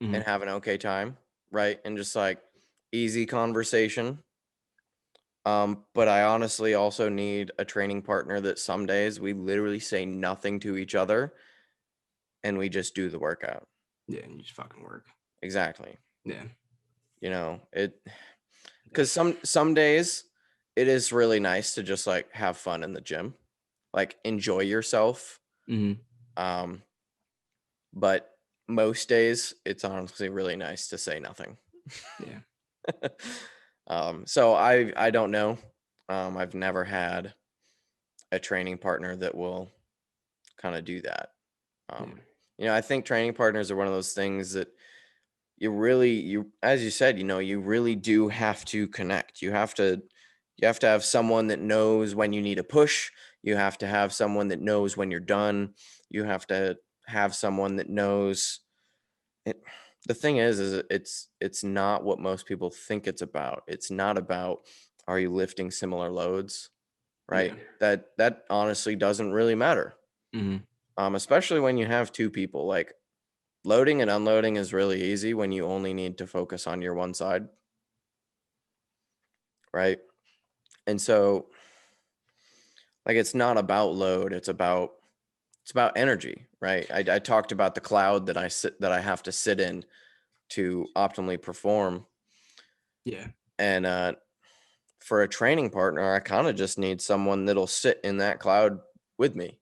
and have an okay time, right? And just like easy conversation. But I honestly also need a training partner that some days we literally say nothing to each other and we just do the workout. Yeah, and you just fucking work. Exactly. Yeah. Because some days it is really nice to just like have fun in the gym, like enjoy yourself. But most days it's honestly really nice to say nothing. Yeah. So I don't know. I've never had a training partner that will kind of do that. I think training partners are one of those things that you as you said, you really do have to connect. You have to have someone that knows when you need a push. You have to have someone that knows when you're done. You have to have someone that knows it. The thing is it's not what most people think it's about. It's not about are you lifting similar loads, right? Yeah. That honestly doesn't really matter. Especially when you have 2 people. Like loading and unloading is really easy when you only need to focus on your one side, right? And so like it's not about load, it's about energy, right? I talked about the cloud that I have to sit in to optimally perform. Yeah. And for a training partner, I kind of just need someone that'll sit in that cloud with me.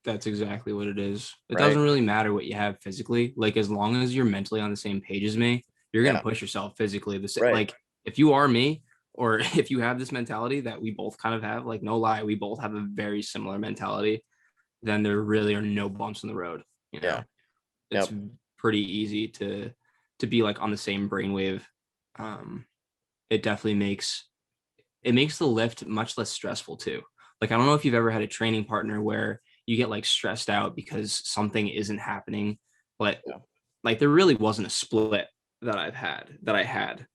That's exactly what it is. It doesn't really matter what you have physically. Like as long as you're mentally on the same page as me, you're gonna push yourself physically. Like if you are me, or if you have this mentality that we both kind of have, like no lie, we both have a very similar mentality, then there really are no bumps in the road. It's pretty easy to be like on the same brainwave. It definitely makes the lift much less stressful too. Like I don't know if you've ever had a training partner where you get like stressed out because something isn't happening, but like there really wasn't a split that I had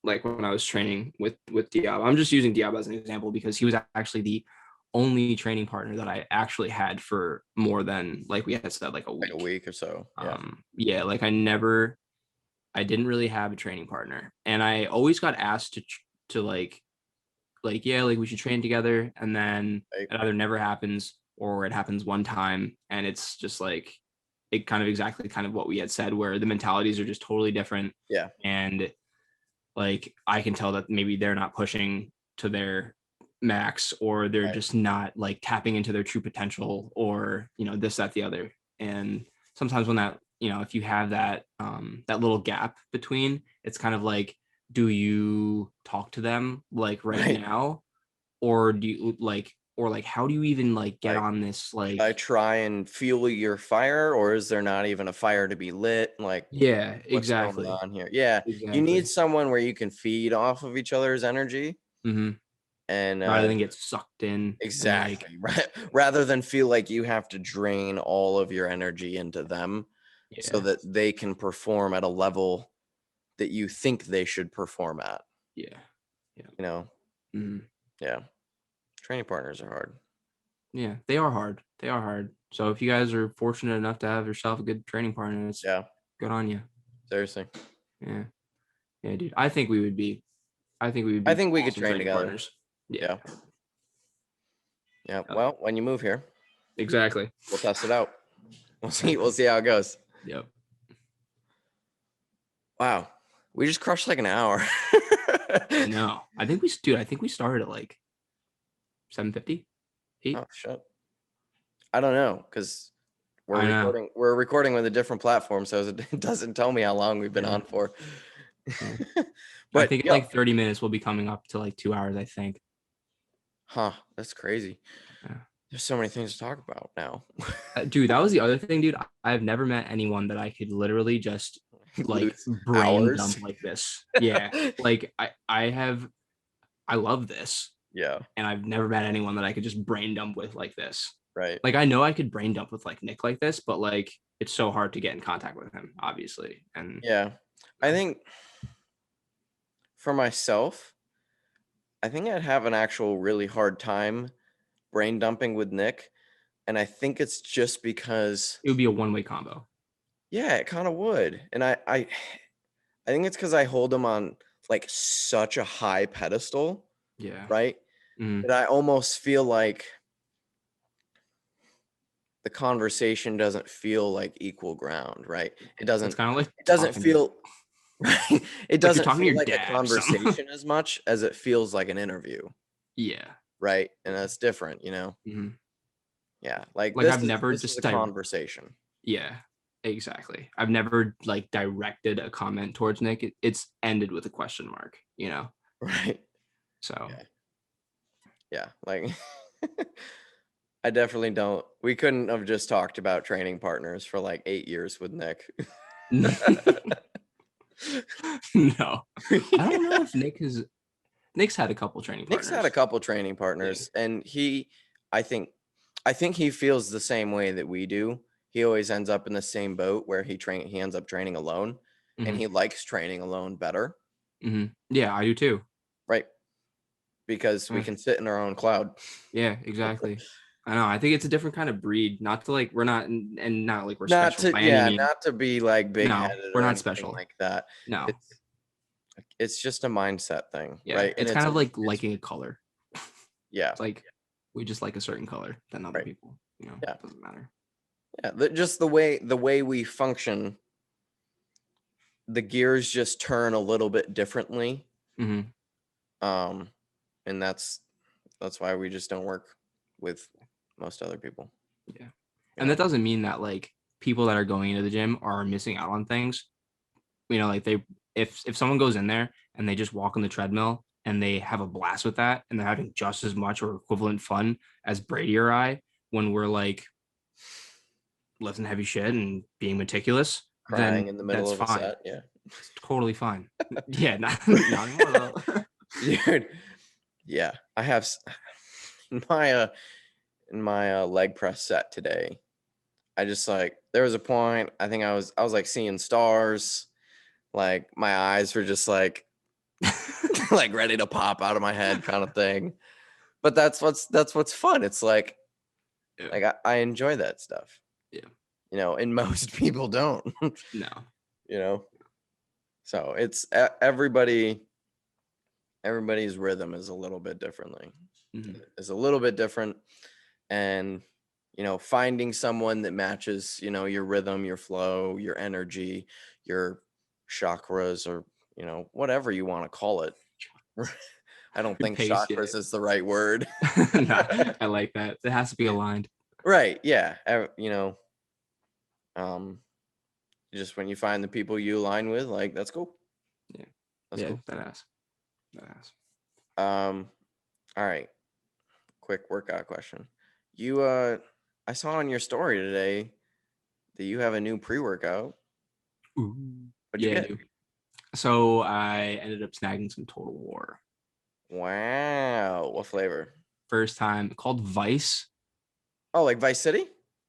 like when I was training with Diab. I'm just using Diab as an example because he was actually the only training partner that I actually had for more than, like we had said, like a week or so. Yeah. Like I didn't really have a training partner, and I always got asked to like, yeah, like we should train together. And then it either never happens or it happens one time. And it's just like, it kind of exactly kind of what we had said, where the mentalities are just totally different. Yeah. And like, I can tell that maybe they're not pushing to their max, or they're just not like tapping into their true potential, or, this, that, the other. And sometimes when that, if you have that, that little gap between, it's kind of like, do you talk to them like right now, or do you how do you even like get on this, like, I try and fuel your fire, or is there not even a fire to be lit? Like, yeah, what's exactly. going on here? Yeah. Exactly. You need someone where you can feed off of each other's energy. And rather than get sucked in. Exactly. Right. Rather than feel like you have to drain all of your energy into them so that they can perform at a level that you think they should perform at. Yeah. Yeah. Training partners are hard. Yeah, they are hard. They are hard. So if you guys are fortunate enough to have yourself a good training partner, it's good on you. Seriously. Yeah. Yeah, dude. I think we could awesome could train together. Partners. Yeah. Well, when you move here, exactly, we'll test it out. We'll see how it goes. Yep. Wow. We just crushed like an hour. No, I think we started at like 7:50. Oh shit. I don't know, because we're recording with a different platform, so it doesn't tell me how long we've been on for. But I think like 30 minutes will be coming up to like 2 hours, I think. Huh, that's crazy. Yeah. There's so many things to talk about now. Dude, that was the other thing, dude. I've never met anyone that I could literally just like brain dump like this. Yeah. Like I love this. Yeah. And I've never met anyone that I could just brain dump with like this. Right. Like, I know I could brain dump with like Nick like this, but like, it's so hard to get in contact with him, obviously. And yeah, I think for myself, I think I'd have an actual really hard time brain dumping with Nick. And I think it's just because it would be a one-way combo. Yeah, it kind of would. And I think it's because I hold him on like such a high pedestal. Yeah. Right. That I almost feel like the conversation doesn't feel like equal ground. Right. It doesn't. It's kind of like it doesn't feel right. It doesn't feel like a conversation as much as it feels like an interview. Yeah. Right. And that's different, Yeah. Like I've never just a conversation. Yeah. Exactly. I've never like directed a comment towards Nick. It's ended with a question mark, Right. So yeah, like I definitely don't. We couldn't have just talked about training partners for like 8 years with Nick. No. I don't know if Nick's had a couple training partners. Nick's had a couple training partners, and I think he feels the same way that we do. He always ends up in the same boat where he ends up training alone, and he likes training alone better. Yeah, I do too. Right. Because we can sit in our own cloud. Yeah, exactly. I know. I think it's a different kind of breed. Not to like we're not special by any means. Not to be like big headed. No, we're not special like that. No, it's just a mindset thing, yeah, right? It's kind of like liking a color. Yeah, it's like we just like a certain color than other people. Yeah, it doesn't matter. Yeah, just the way we function, the gears just turn a little bit differently. And that's why we just don't work with most other people. Yeah. And that doesn't mean that like people that are going into the gym are missing out on things. Like if someone goes in there and they just walk on the treadmill and they have a blast with that, and they're having just as much or equivalent fun as Brady or I when we're like lifting heavy shit and being meticulous, crying then in the middle of fine. A set. Yeah, it's totally fine. Yeah, not anymore though. Dude. Yeah, I have in my leg press set today. I just like, there was a point, I think I was like seeing stars, like my eyes were just like like ready to pop out of my head kind of thing. But that's what's fun. It's like, Yeah. like I enjoy that stuff. Yeah. You know, and most people don't. No. You know, so it's everybody's rhythm is a little bit differently. Is a little bit different, and you know, finding someone that matches, you know, your rhythm, your flow, your energy, your chakras, or you know, whatever you want to call it. I don't Your think pace, chakras is the right word. No, I like that. It has to be aligned. Right. Yeah. You know, just when you find the people you align with, like, that's cool. Yeah. That's cool. Badass. All right. Quick workout question. You I saw on your story today that you have a new pre-workout. Ooh. What'd you get? Dude. So I ended up snagging some Total War. Wow. What flavor? First time, called Vice. Oh, like Vice City?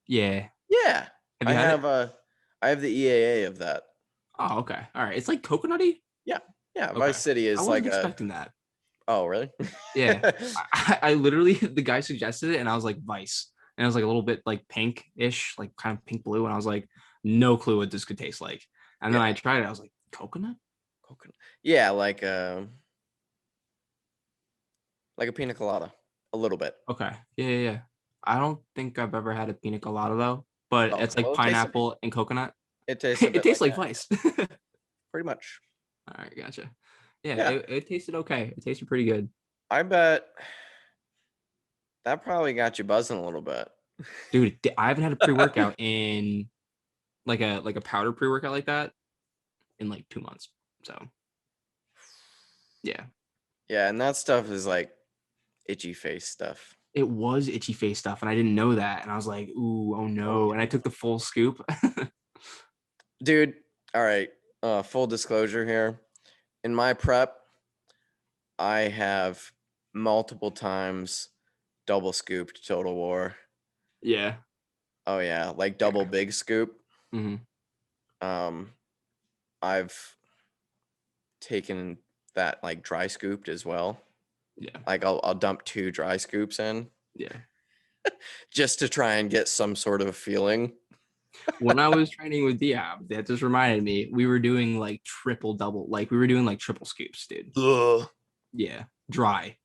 Yeah. Yeah. Have you had it? I have the EAA of that. Oh, okay. All right. It's like coconutty. Yeah. Yeah. Okay. Vice City is I like wasn't expecting that. Oh, really? Yeah. I literally, the guy suggested it and I was like, Vice. And it was like a little bit like pink-ish, like kind of pink blue. And I was like, no clue what this could taste like. And then I tried it. I was like, coconut? Coconut. Yeah, like a pina colada. A little bit. Okay. Yeah. I don't think I've ever had a pina colada though, but Oh, it's like well, pineapple and coconut. it tastes a It bit tastes like that. Vice. Pretty much. All right, gotcha. Yeah. It tasted okay. It tasted pretty good. I bet that probably got you buzzing a little bit. Dude, I haven't had a pre-workout in like a powder pre-workout like that in like 2 months. So yeah. Yeah, and that stuff is like itchy face stuff. It was itchy face stuff, and I didn't know that. And I was like, ooh, oh no. And I took the full scoop. Dude, all right. Full disclosure here. In my prep, I have multiple times double scooped Total War. Yeah. Oh yeah, like double big scoop. I've taken that like dry scooped as well. Yeah. Like I'll dump 2 dry scoops in. Yeah. Just to try and get some sort of feeling. When I was training with Diab, that just reminded me, we were doing like triple double, like we were doing like triple scoops, dude. Ugh. Yeah. Dry.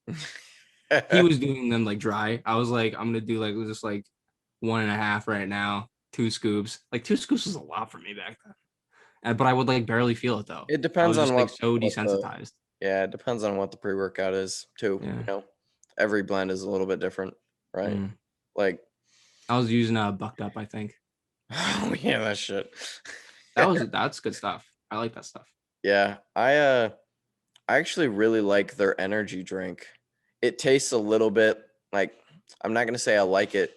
He was doing them like dry. I was like, I'm gonna do like just like 1.5 right now, 2 scoops. Like 2 scoops was a lot for me back then. But I would like barely feel it though. It depends on like so desensitized. Yeah, it depends on what the pre-workout is too. Yeah. You know, every blend is a little bit different, right? Like I was using Bucked Up, I think. Oh yeah, that shit. That's good stuff. I like that stuff. Yeah, I actually really like their energy drink. It tastes a little bit like, I'm not gonna say I like it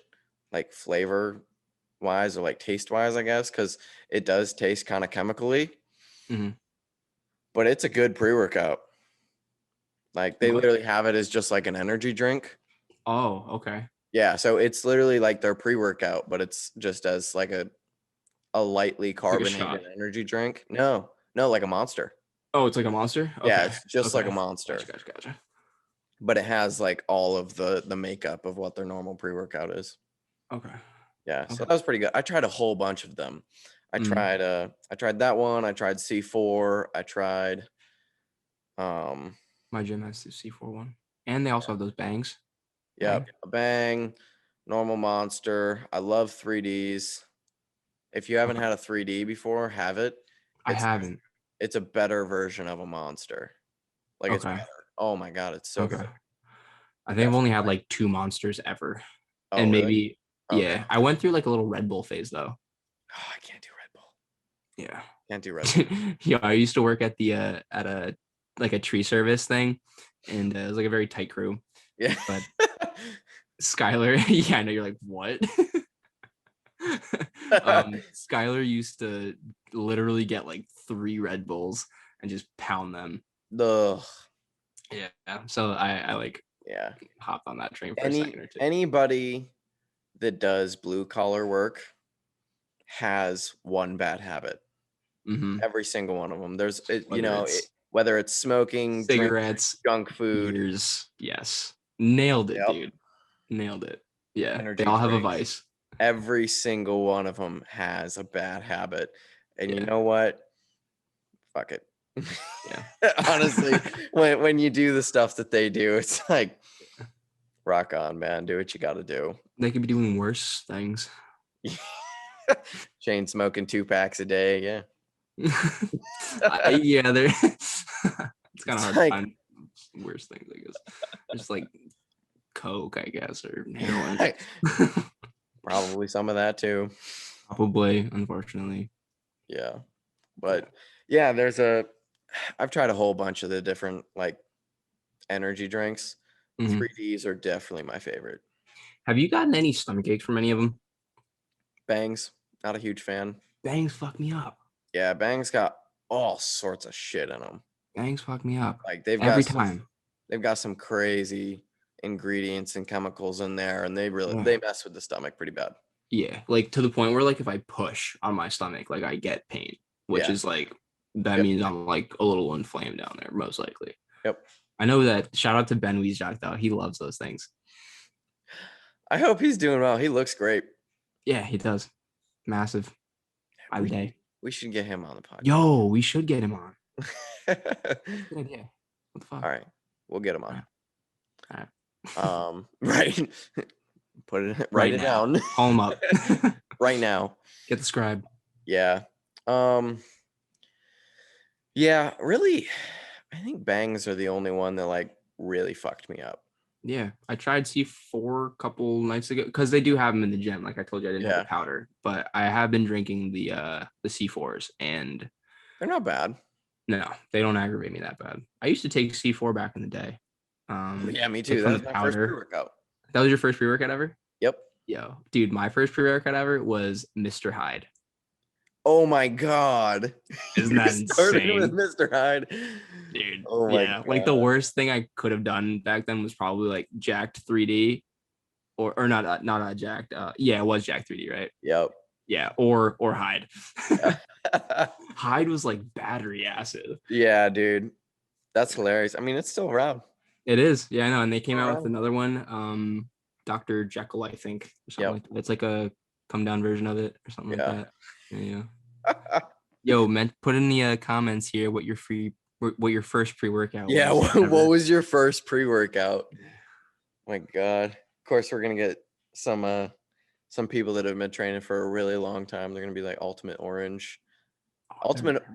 like flavor wise or like taste wise, I guess, because it does taste kind of chemically. But it's a good pre-workout. Like they literally have it as just like an energy drink. Oh, okay. Yeah, so it's literally like their pre-workout, but it's just as like a lightly carbonated energy drink. No, like a Monster. Oh, it's like a Monster? Okay. Yeah, it's just like a Monster. Gotcha. But it has like all of the makeup of what their normal pre-workout is. Okay. Yeah, so that was pretty good. I tried a whole bunch of them. I tried that one, I tried C4, I tried my gym has the C4 one. And they also have those bangs. Yeah, a bang, normal Monster. I love 3Ds. If you haven't had a 3D before, have it. I haven't. It's a better version of a Monster. Like it's better. Oh my god, it's so good. I think I've only had like 2 Monsters ever. Oh, and really? maybe yeah. I went through like a little Red Bull phase though. Oh, I can't do Red Bull. Yeah. Can't do Red Bull. Yeah, I used to work at the at a like a tree service thing, and it was like a very tight crew. Yeah. But Skylar, yeah, I know you're like, what? Skylar used to literally get like 3 Red Bulls and just pound them. Ugh. Yeah. So I like hopped on that train for a second or two. Anybody that does blue collar work has one bad habit. Every single one of them. There's, whether it's smoking, cigarettes, drinking, junk food. beers, yes. Nailed it, Yep. dude. Nailed it. Yeah, Energy they all have a drinks. vice. Every single one of them has a bad habit. And you Yeah. know what? Fuck it. Yeah. Honestly, when you do the stuff that they do, it's like, rock on, man. Do what you got to do. They could be doing worse things. Chain smoking 2 packs a day. Yeah. Yeah, they're it's kind of hard to find worse things, I guess. Just like coke, I guess, or heroin. Probably some of that too. Probably, unfortunately. Yeah. But yeah, I've tried a whole bunch of the different like energy drinks. 3Ds are definitely my favorite. Have you gotten any stomach aches from any of them? Bangs, not a huge fan. Bangs fuck me up. Yeah, Bangs got all sorts of shit in them. Bangs fuck me up. Like every time. They've got some crazy ingredients and chemicals in there, and they mess with the stomach pretty bad. Yeah, like to the point where like if I push on my stomach, like I get pain, which is like that means I'm like a little inflamed down there, most likely. Yep. I know that. Shout out to Ben Weesjack though. He loves those things. I hope he's doing well. He looks great. Yeah, he does. Massive. By the day. We should get him on the podcast. Yo, we should get him on. Good idea. What the fuck? All right. We'll get him on. All right. Right. Write it down. Call him up. Right now. Get the scribe. Yeah. Yeah, really, I think Bangs are the only one that like really fucked me up. Yeah, I tried C4 a couple nights ago because they do have them in the gym. Like I told you, I didn't have the powder, but I have been drinking the C4s, and they're not bad. No, they don't aggravate me that bad. I used to take C4 back in the day. Yeah, me too. That was my first pre-workout. That was your first pre-workout ever? Yep. Yo, dude, my first pre-workout ever was Mr. Hyde. Oh my god! Isn't that insane? With Mr. Hyde, dude. Oh my god. Like the worst thing I could have done back then was probably like Jacked 3D, or not Jacked. Yeah, it was Jacked 3D, right? Yep. Yeah, or Hyde. Hyde was like battery acid. Yeah, dude, that's hilarious. I mean, it's still around. It is. Yeah, I know. And they came out with another one, Dr. Jekyll, I think, or something like that. It's like a come down version of it or something like that. Yeah. Yo, put in the comments here what your first pre-workout was. Yeah, what was your first pre-workout? My god. Of course, we're gonna get some people that have been training for a really long time. They're gonna be like Ultimate Orange.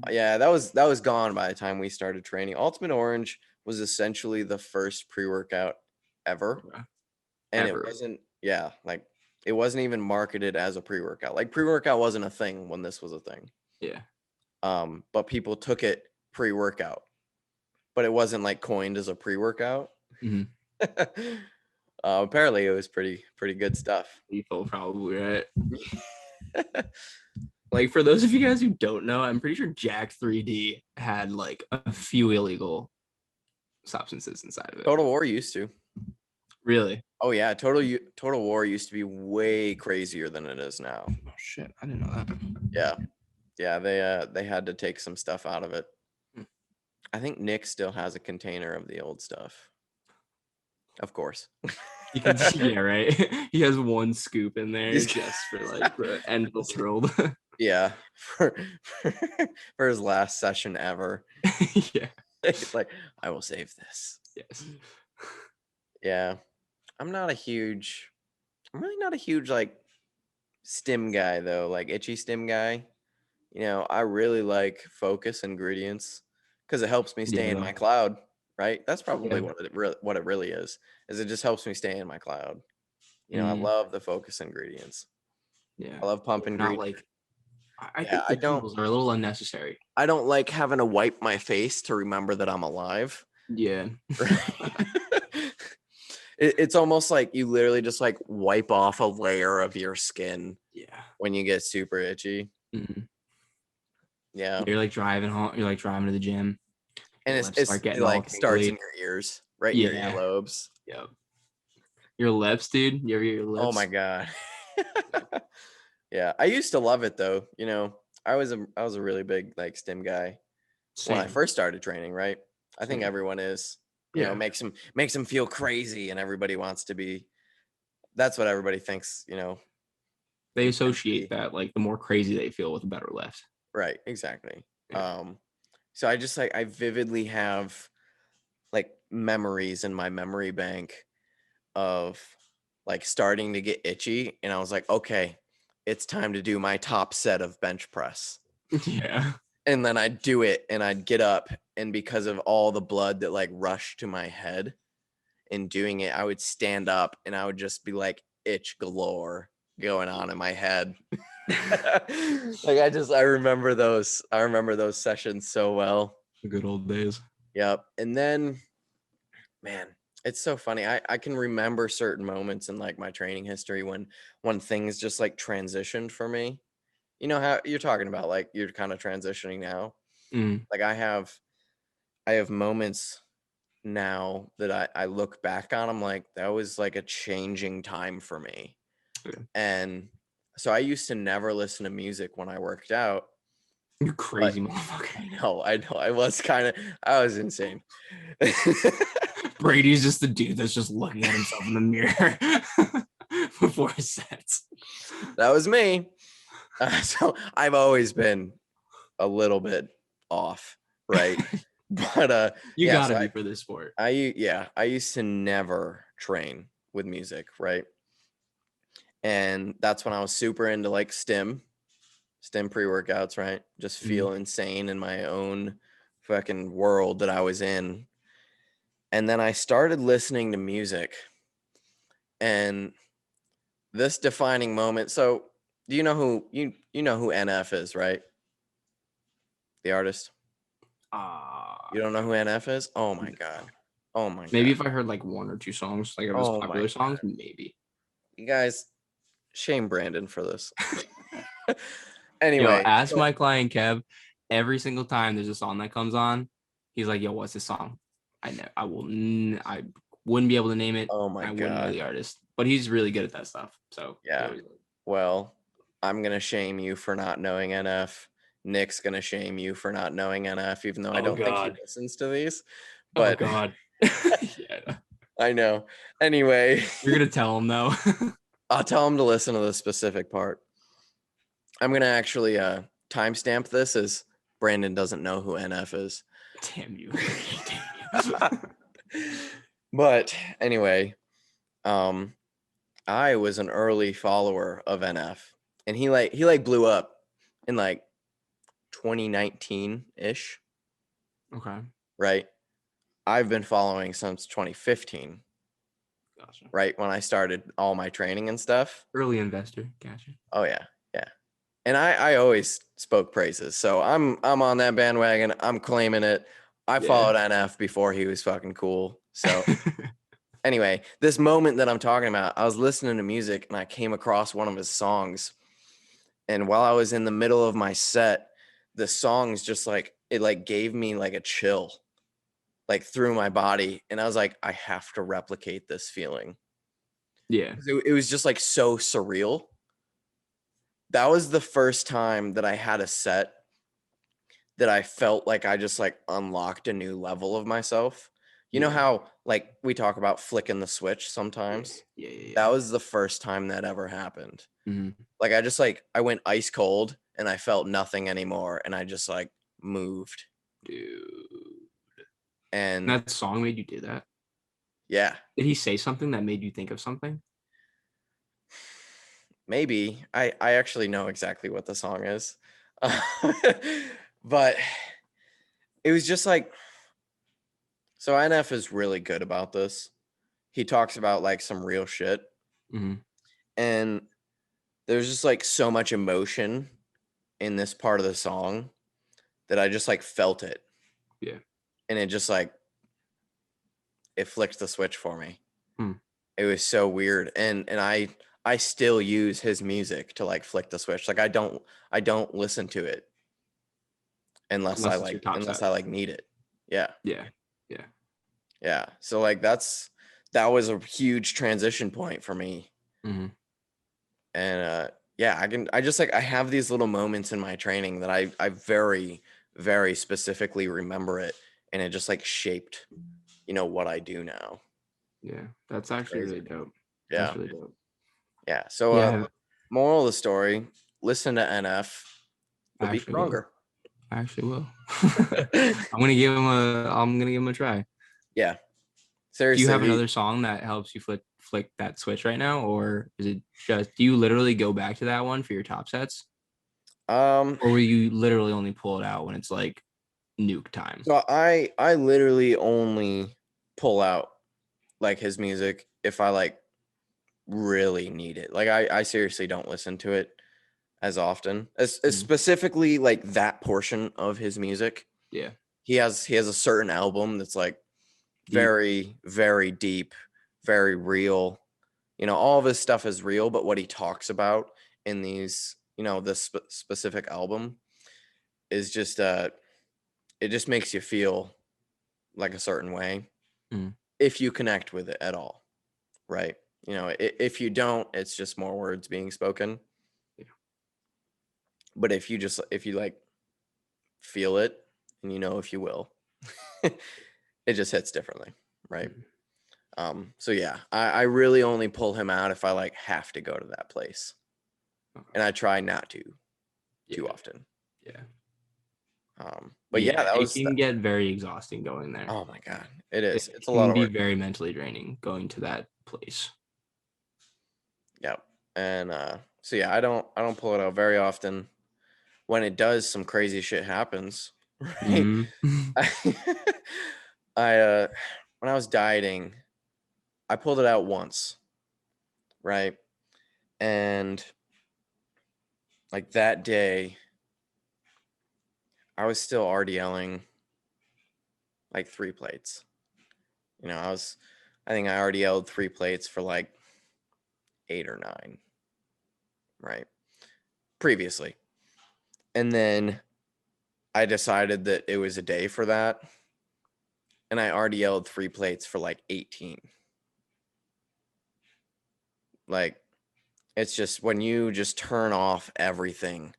Yeah, that was gone by the time we started training. Ultimate Orange was essentially the first pre-workout ever. And it wasn't, like it wasn't even marketed as a pre-workout. Like pre-workout wasn't a thing when this was a thing. Yeah. But people took it pre-workout, but it wasn't like coined as a pre-workout. Apparently it was pretty good stuff. Lethal, probably, right? Like for those of you guys who don't know, I'm pretty sure Jack 3D had like a few illegal substances inside of it. Total War used to. Really? Oh yeah, Total War used to be way crazier than it is now. Oh shit, I didn't know that. Yeah, they had to take some stuff out of it. I think Nick still has a container of the old stuff. Of course. Yeah, right. He has one scoop in there just for like the end of the world. Yeah, for his last session ever. Yeah, it's like, I will save this. Yes. Yeah, I'm really not a huge like stim guy though, like itchy stim guy. You know, I really like focus ingredients because it helps me stay in my cloud. Right? That's probably what it really is it just helps me stay in my cloud. You know, I love the focus ingredients. Yeah, I love pump ingredients. I think the tools are a little unnecessary. I don't like having to wipe my face to remember that I'm alive. Yeah. It's almost like you literally just like wipe off a layer of your skin. Yeah. When you get super itchy. Yeah. You're like driving home. You're like driving to the gym. And it like starts in your ears, right? Your earlobes. Yep. Your lips, dude. You ever your lips? Oh my god. Yeah, I used to love it though. You know, I was a really big like stim guy when I first started training. Right? I think everyone is. you know, makes them feel crazy, and everybody wants to be. That's what everybody thinks, you know. They associate that, like, the more crazy they feel with a better lift. Right, exactly. Yeah. So I just like I vividly have like memories in my memory bank of like starting to get itchy, and I was like, okay, it's time to do my top set of bench press. Yeah. And then I'd do it, and I'd get up, and because of all the blood that like rushed to my head in doing it, I would stand up, and I would just be like itch galore going on in my head. Like I remember those sessions so well. The good old days. Yep. And then, man, it's so funny. I can remember certain moments in like my training history when things just like transitioned for me. You know how you're talking about, like you're kind of transitioning now. Mm. Like I have moments now that I look back on, I'm like, that was like a changing time for me. Okay. And so I used to never listen to music when I worked out. You crazy motherfucker. I was insane. Brady's just the dude that's just looking at himself in the mirror before his sets. That was me. So I've always been a little bit off, right? But you gotta be for this sport. I used to never train with music, right? And that's when I was super into like stim pre-workouts, right? Just feel insane in my own fucking world that I was in. And then I started listening to music, and this defining moment. So do you know who you know who NF is, right? The artist. You don't know who NF is? Oh my god. Oh my god. Maybe if I heard like one or two songs, like of his popular songs, maybe. You guys, shame Brandon for this. Anyway, yo, ask my client Kev. Every single time there's a song that comes on, he's like, "Yo, what's this song?" I wouldn't be able to name it. Oh my I god. wouldn't know the artist, but he's really good at that stuff. So yeah. Well, I'm gonna shame you for not knowing NF. Nick's gonna shame you for not knowing NF, even though I don't think he listens to these. But oh god. Yeah. I know. Anyway, you're gonna tell him though. I'll tell him to listen to the specific part. I'm gonna actually timestamp this as Brandon doesn't know who NF is. Damn you. But anyway, I was an early follower of NF, and he blew up in like 2019-ish. Okay. Right? I've been following since 2015. Gotcha. Right? When I started all my training and stuff. Early investor. Gotcha. Oh yeah. Yeah. And I always spoke praises. So I'm on that bandwagon. I'm claiming it. I followed NF before he was fucking cool. So anyway, this moment that I'm talking about, I was listening to music and I came across one of his songs. And while I was in the middle of my set, the songs just like, it like gave me like a chill, like through my body. And I was like, I have to replicate this feeling. Yeah. It was just like so surreal. That was the first time that I had a set that I felt like I just like unlocked a new level of myself. You know how like we talk about flicking the switch sometimes? Yeah. That was the first time that ever happened. Mm-hmm. Like I went ice cold and I felt nothing anymore, and I just like moved. Dude. And that song made you do that? Yeah. Did he say something that made you think of something? Maybe. I actually know exactly what the song is. But it was just like, so NF is really good about this. He talks about like some real shit. Mm-hmm. And there's just like so much emotion in this part of the song that I just like felt it. Yeah. And it just like, it flicked the switch for me. Hmm. It was so weird. And I still use his music to like flick the switch. Like I don't listen to it unless I need it. Yeah. Yeah. Yeah. So like that was a huge transition point for me. Mm-hmm. And I have these little moments in my training that I very, very specifically remember it, and it just like shaped, what I do now. Yeah, that's actually really dope. Yeah. That's really dope. Yeah. So moral of the story, listen to NF. You'll be stronger. I actually will. I'm gonna give him a try. Yeah. Seriously. Do you have another song that helps you flick that switch right now, or is it just do you literally go back to that one for your top sets? Or will you literally only pull it out when it's like nuke time? So I literally only pull out like his music if I like really need it. Like I seriously don't listen to it as often as specifically like that portion of his music. Yeah. He has a certain album that's like very, very deep, very real. All of his stuff is real, but what he talks about in these, this specific album is just it just makes you feel like a certain way if you connect with it at all, right? If you don't, it's just more words being spoken. Yeah. But if you like feel it, and if you will, it just hits differently, right? So yeah, I really only pull him out if I like have to go to that place, and I try not to too often. Yeah. But yeah, it can get very exhausting going there. Oh my God, it is. It's a lot of work. It can be very mentally draining going to that place. Yep. And so yeah, I don't pull it out very often. When it does, some crazy shit happens. Right. I when I was dieting, I pulled it out once. Right. And like that day, I was still RDLing like 3 plates. I think I RDL'd 3 plates for like 8 or 9. Right. Previously. And then I decided that it was a day for that. And I RDL'd 3 plates for like 18. Like, it's just when you just turn off everything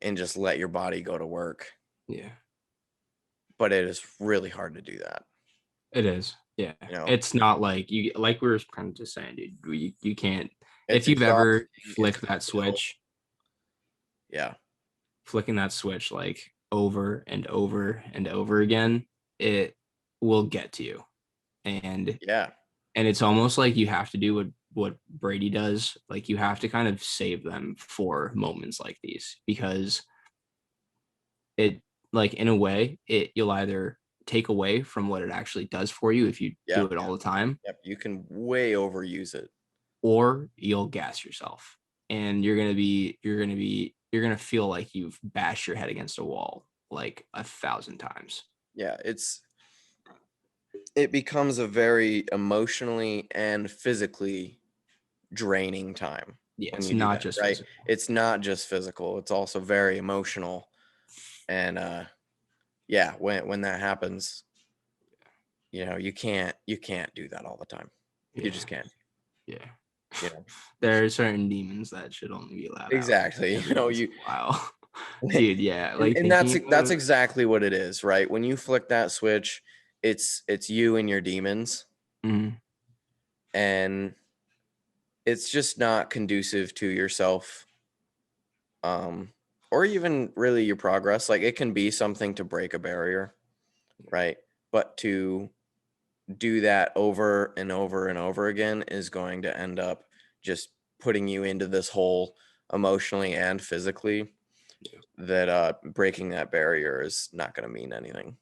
and just let your body go to work. Yeah. But it is really hard to do that. It is. Yeah. It's not like we were kind of just saying, dude, you can't, if you've ever flicked that switch. Yeah. Flicking that switch like over and over and over again, it will get to you. And it's almost like you have to do what Brady does. Like you have to kind of save them for moments like these, because it, like, in a way, you'll either take away from what it actually does for you if you do it all the time. Yep. You can way overuse it. Or you'll gas yourself, and you're gonna feel like you've bashed your head against a wall like 1,000 times. Yeah, it becomes a very emotionally and physically draining time. Yeah, it's not just physical. It's not just physical. It's also very emotional. And yeah, when that happens, you can't do that all the time. You just can't. Yeah. There are certain demons that should only be allowed. Exactly. Wow. Dude, yeah. Like, and that's exactly what it is, right? When you flick that switch, it's you and your demons. And it's just not conducive to yourself. Or even really your progress. Like, it can be something to break a barrier, right? But to do that over and over and over again is going to end up just putting you into this hole emotionally and physically that breaking that barrier is not going to mean anything.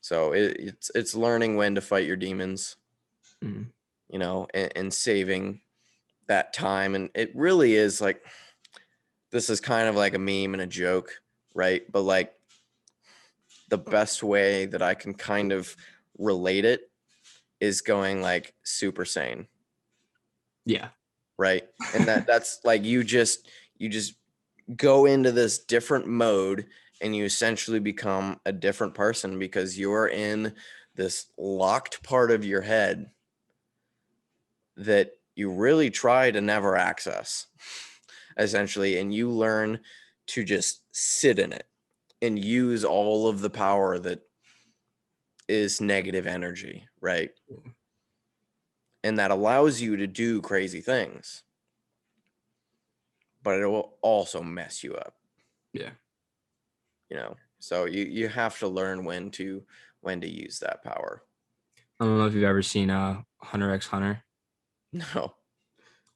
So it's learning when to fight your demons, and saving that time. And it really is like, this is kind of like a meme and a joke, right? But like, the best way that I can kind of relate it is going like super sane. Yeah. Right. And that's like, you just go into this different mode, and you essentially become a different person because you're in this locked part of your head that you really try to never access, essentially. And you learn to just sit in it and use all of the power that is negative energy, right? And that allows you to do crazy things, but it will also mess you up. Yeah. So you have to learn when to use that power. I don't know if you've ever seen Hunter x Hunter. No.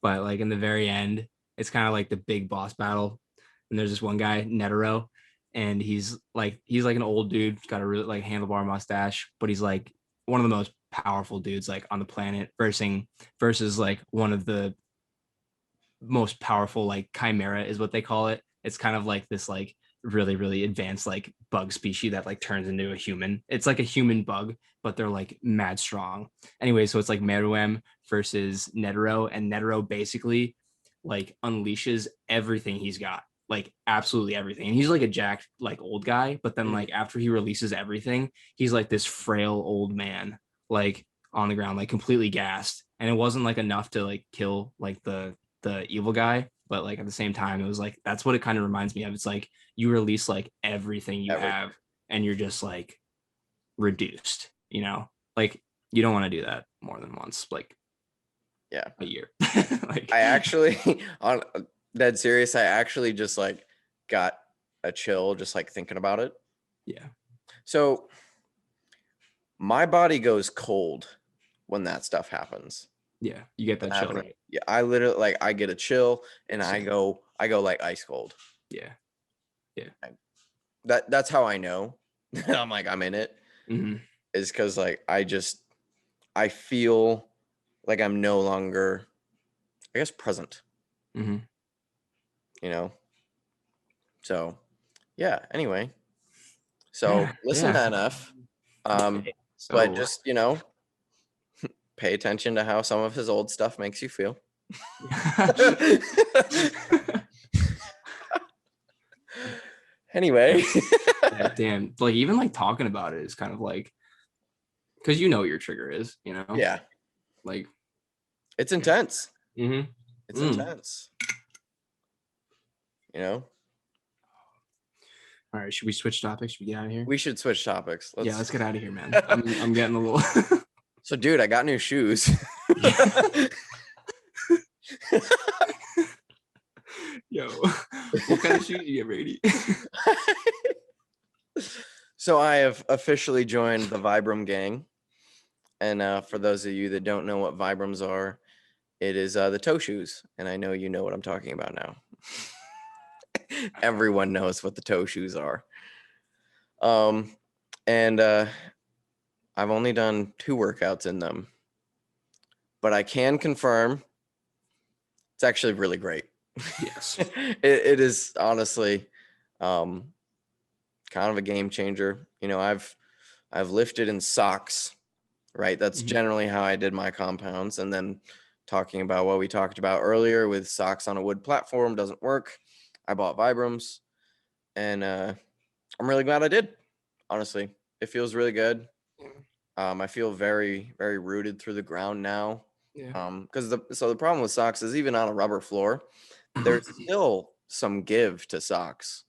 But like in the very end, it's kind of like the big boss battle. And there's this one guy, Netero, and he's like an old dude, got a really like handlebar mustache, but he's like one of the most powerful dudes like on the planet versus like one of the most powerful like chimera is what they call it. It's kind of like this like really really advanced like bug species that like turns into a human. It's like a human bug, but they're like mad strong. Anyway, so it's like Meruem versus Netero, and Netero basically like unleashes everything he's got, like absolutely everything. And he's like a jacked like old guy, but then like after he releases everything, he's like this frail old man like on the ground, like completely gassed. And it wasn't like enough to like kill like the evil guy, but like at the same time it was like that's what it kind of reminds me of. It's like you release like everything you have and you're just like reduced, like you don't want to do that more than once, like a year. Like I actually on dead serious, I actually just like got a chill just like thinking about it. Yeah. So my body goes cold when that stuff happens. Yeah, you get that chill, right? Yeah, I literally like I get a chill and I go like ice cold. Yeah. That's how I know I'm like I'm in it. Mm-hmm. Is because like I feel like I'm no longer, I guess, present. Mm-hmm. So yeah. Anyway, so listen to enough. But just pay attention to how some of his old stuff makes you feel. Anyway. Yeah, damn. Like even like talking about it is kind of like, because you know what your trigger is, Yeah. Like it's intense. Mm-hmm. It's intense. All right, should we switch topics? Should we get out of here? We should switch topics. Let's get out of here, man. I'm getting a little. So, dude, I got new shoes. Yo, what kind of shoes do you get, Brady? So I have officially joined the Vibram gang. And for those of you that don't know what Vibrams are, it is the toe shoes. And I know you know what I'm talking about now. Everyone knows what the toe shoes are. And I've only done 2 workouts in them. But I can confirm it's actually really great. Yes. It is honestly kind of a game changer. I've lifted in socks, right? That's generally how I did my compounds. And then talking about what we talked about earlier with socks on a wood platform doesn't work. I bought Vibrams, and I'm really glad I did. Honestly, it feels really good. I feel very, very rooted through the ground now. Yeah. Because the problem with socks is even on a rubber floor, there's still some give to socks,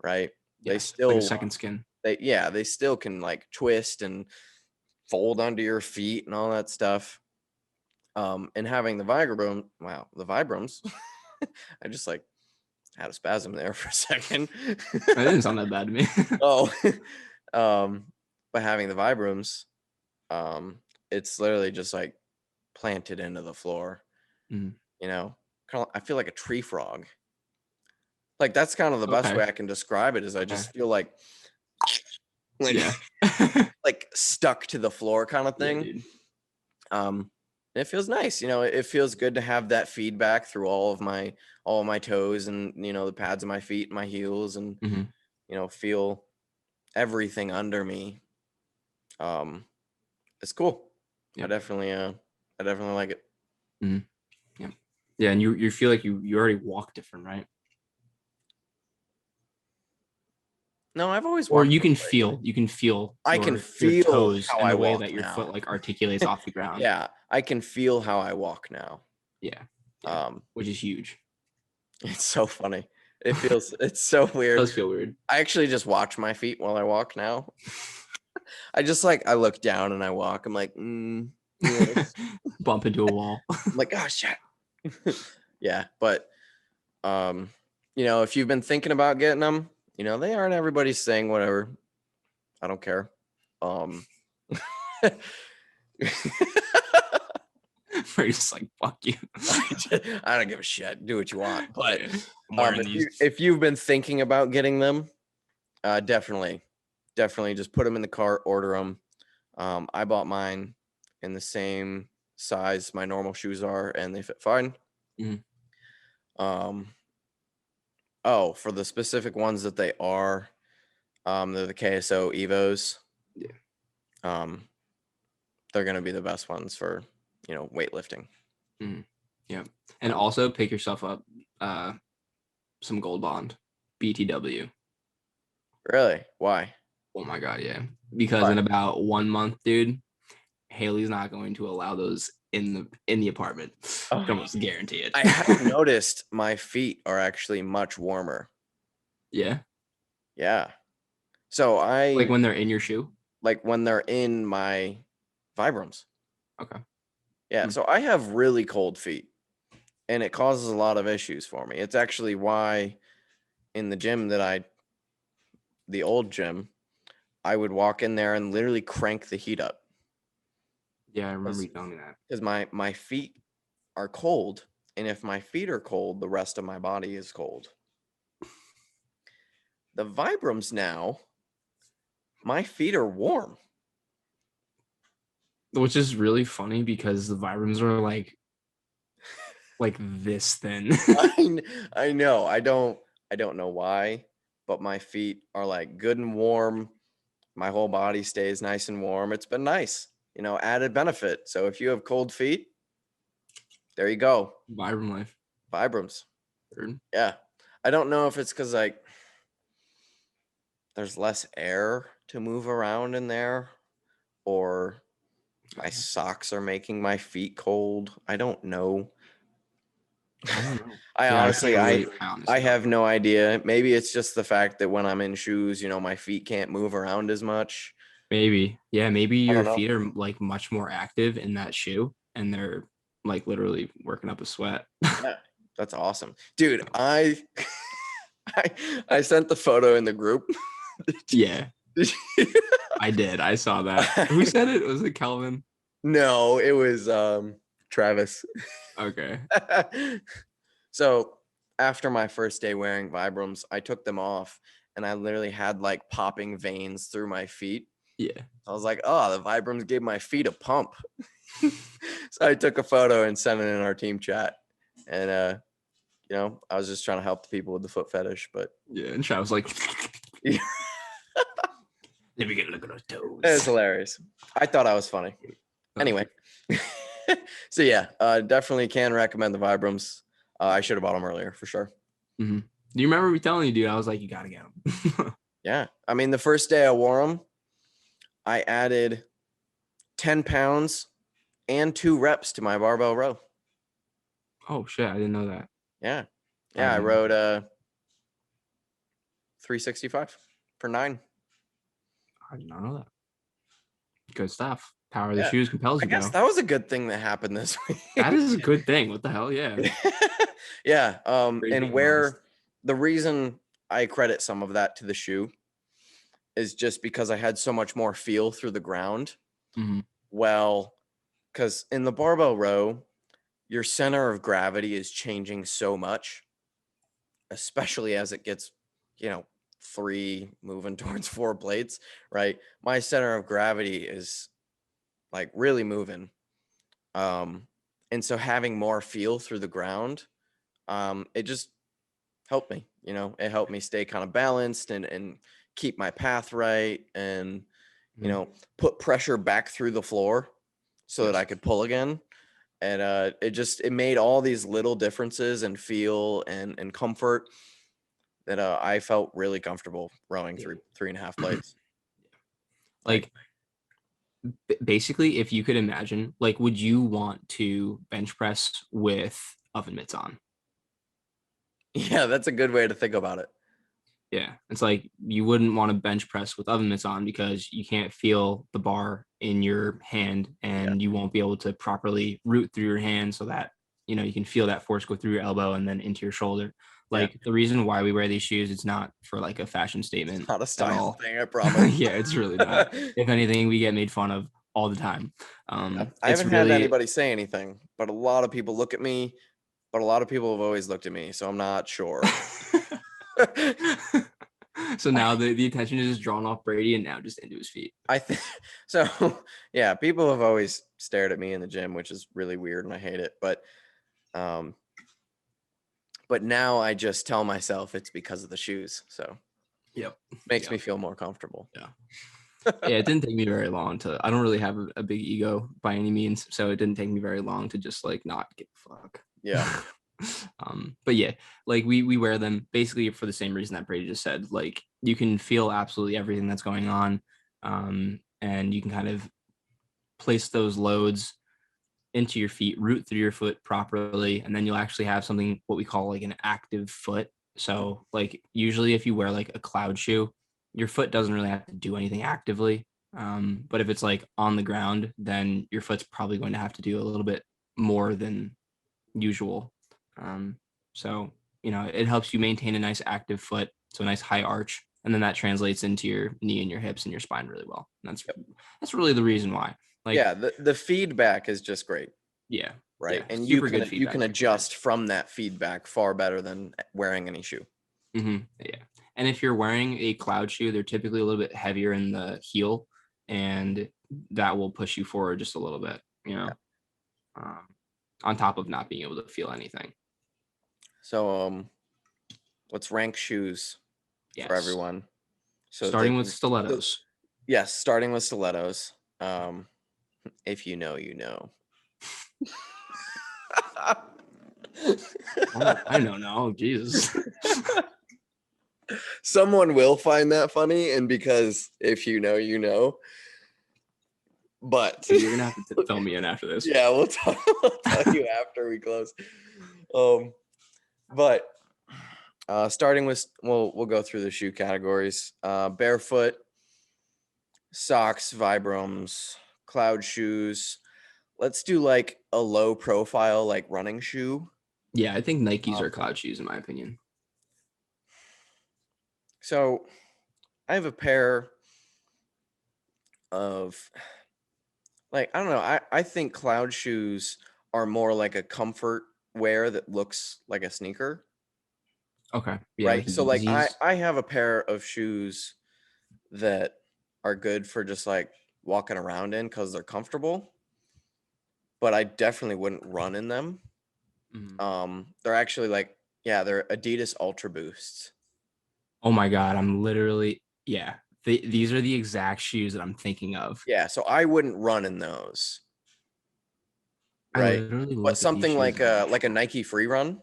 right? Yes, they still like a second skin. They still can like twist and fold under your feet and all that stuff. And having the Vibrams, I just like had a spasm there for a second. It didn't sound that bad to me. But having the Vibrams, it's literally just like planted into the floor. Kind of, I feel like a tree frog. Like that's kind of the best way I can describe it. Is I just feel like like stuck to the floor kind of thing. It feels nice. It feels good to have that feedback through all of my toes and the pads of my feet and my heels, and feel everything under me. It's cool. I definitely like it. Yeah, and you feel like you already walk different, right? No, I've always walked. Or you can feel. I can feel your toes how and I the way walk that your now. foot like articulates off the ground. Yeah, I can feel how I walk now. Yeah. Which is huge. It's so funny. It's so weird. It does feel weird. I actually just watch my feet while I walk now. I just like, I look down and I walk. I'm like, yes. Bump into a wall. I'm like, oh shit. Yeah, but if you've been thinking about getting them, they aren't everybody's thing, whatever. I don't care. Brady's just like, fuck you. I don't give a shit. Do what you want. But Yeah, if you've been thinking about getting them, definitely just put them in the cart, order them. I bought mine in the same size my normal shoes are, and they fit fine. Mm-hmm. For the specific ones that they are, they're the KSO Evos. Yeah. They're going to be the best ones for, weightlifting. Mm-hmm. Yeah. And also pick yourself up some Gold Bond BTW. Really? Why? Oh my God, yeah. Because in about 1 month, dude, Haley's not going to allow those in the apartment. I can almost guarantee it. I have noticed my feet are actually much warmer. Yeah. Yeah. So like when they're in your shoe? Like when they're in my Vibrams. Okay. Yeah. So I have really cold feet, and it causes a lot of issues for me. It's actually why in the gym the old gym, I would walk in there and literally crank the heat up. Yeah, I remember you telling me that. Because my feet are cold, and if my feet are cold, the rest of my body is cold. The Vibrams now, my feet are warm. Which is really funny because the Vibrams are like this thin. I know. I don't know why, but my feet are like good and warm. My whole body stays nice and warm. It's been nice, added benefit. So if you have cold feet, there you go. Vibram life. Vibrams. Yeah. I don't know if it's because there's less air to move around in there, or my socks are making my feet cold. I don't know. I don't know. I have no idea. Maybe it's just the fact that when I'm in shoes, my feet can't move around as much. Maybe. Yeah, maybe your feet are like much more active in that shoe, and they're like literally working up a sweat. Yeah, that's awesome. Dude, I sent the photo in the group. Yeah. I did. I saw that. Who said it? Was it Kelvin? No, it was Travis. Okay. So after my first day wearing Vibrams, I took them off, and I literally had like popping veins through my feet. Yeah. I was like, oh, the Vibrams gave my feet a pump. So I took a photo and sent it in our team chat. And I was just trying to help the people with the foot fetish, but yeah, and Travis was like, let me get a look at those toes. It's hilarious. I thought I was funny. Anyway. So yeah, definitely can recommend the Vibrams. I should have bought them earlier for sure. Mm-hmm. Do you remember me telling you, dude? I was like, you gotta get them. Yeah, I mean, the first day I wore them, I added 10 pounds and 2 reps to my barbell row. Oh shit, I didn't know that. Yeah, I rode 365 for 9. I did not know that. Good stuff. Power of the shoes compels you. I guess that was a good thing that happened this week. That is a good thing. What the hell? Yeah. Yeah. And where the reason I credit some of that to the shoe is just because I had so much more feel through the ground. Mm-hmm. Well, because in the barbell row, your center of gravity is changing so much, especially as it gets, 3 moving towards 4 plates, right? My center of gravity is like really moving. And so having more feel through the ground, it just helped me, it helped me stay kind of balanced and keep my path right, and, put pressure back through the floor so that I could pull again. And it made all these little differences in feel and comfort that I felt really comfortable rowing through 3.5 plates. Like basically, if you could imagine, like, would you want to bench press with oven mitts on? Yeah, that's a good way to think about it. Yeah. It's like you wouldn't want to bench press with oven mitts on because you can't feel the bar in your hand and you won't be able to properly root through your hand so that, you can feel that force go through your elbow and then into your shoulder. Like the reason why we wear these shoes, it's not for like a fashion statement. It's not a at style all. thing, I promise. Yeah, it's really not. If anything, we get made fun of all the time. I It's haven't had anybody say anything, but a lot of people look at me, but a lot of people have always looked at me, so I'm not sure. So now the attention is just drawn off Brady and now just into his feet. I think so. Yeah, people have always stared at me in the gym, which is really weird and I hate it. But now I just tell myself it's because of the shoes. So makes me feel more comfortable. Yeah. Yeah, it didn't take me very long I don't really have a big ego by any means, so it didn't take me very long to just like not give a fuck. Yeah. But yeah, like we wear them basically for the same reason that Brady just said. Like you can feel absolutely everything that's going on, and you can kind of place those loads into your feet, root through your foot properly, and then you'll actually have something what we call like an active foot. So like usually if you wear like a cloud shoe, your foot doesn't really have to do anything actively. But if it's like on the ground, then your foot's probably going to have to do a little bit more than usual. So, it helps you maintain a nice active foot, so a nice high arch, and then that translates into your knee and your hips and your spine really well. And that's really the reason why. Like, yeah, the feedback is just great. Yeah. Right. Yeah, and you can adjust from that feedback far better than wearing any shoe. Yeah. And if you're wearing a cloud shoe, they're typically a little bit heavier in the heel, and that will push you forward just a little bit, on top of not being able to feel anything. So let's rank shoes for everyone. So starting with stilettos. Yes, starting with stilettos. If you know, you know. I don't know. Jesus. Someone will find that funny, and because if you know, you know. But you're gonna have to fill me in after this. Yeah, we'll tell you after we close. But starting with we'll go through the shoe categories. Barefoot, socks, Vibrams, cloud shoes. Let's do like a low profile, like running shoe. Yeah, I think Nikes are cloud shoes in my opinion. So I have a pair of, like, I don't know. I think cloud shoes are more like a comfort wear that looks like a sneaker. Okay. Yeah, right. So like I have a pair of shoes that are good for just like walking around in because they're comfortable. But I definitely wouldn't run in them. They're actually like, they're Adidas Ultra Boosts. Oh my God. I'm literally, these are the exact shoes that I'm thinking of. Yeah. So I wouldn't run in those. Right. But something like a Nike Free Run.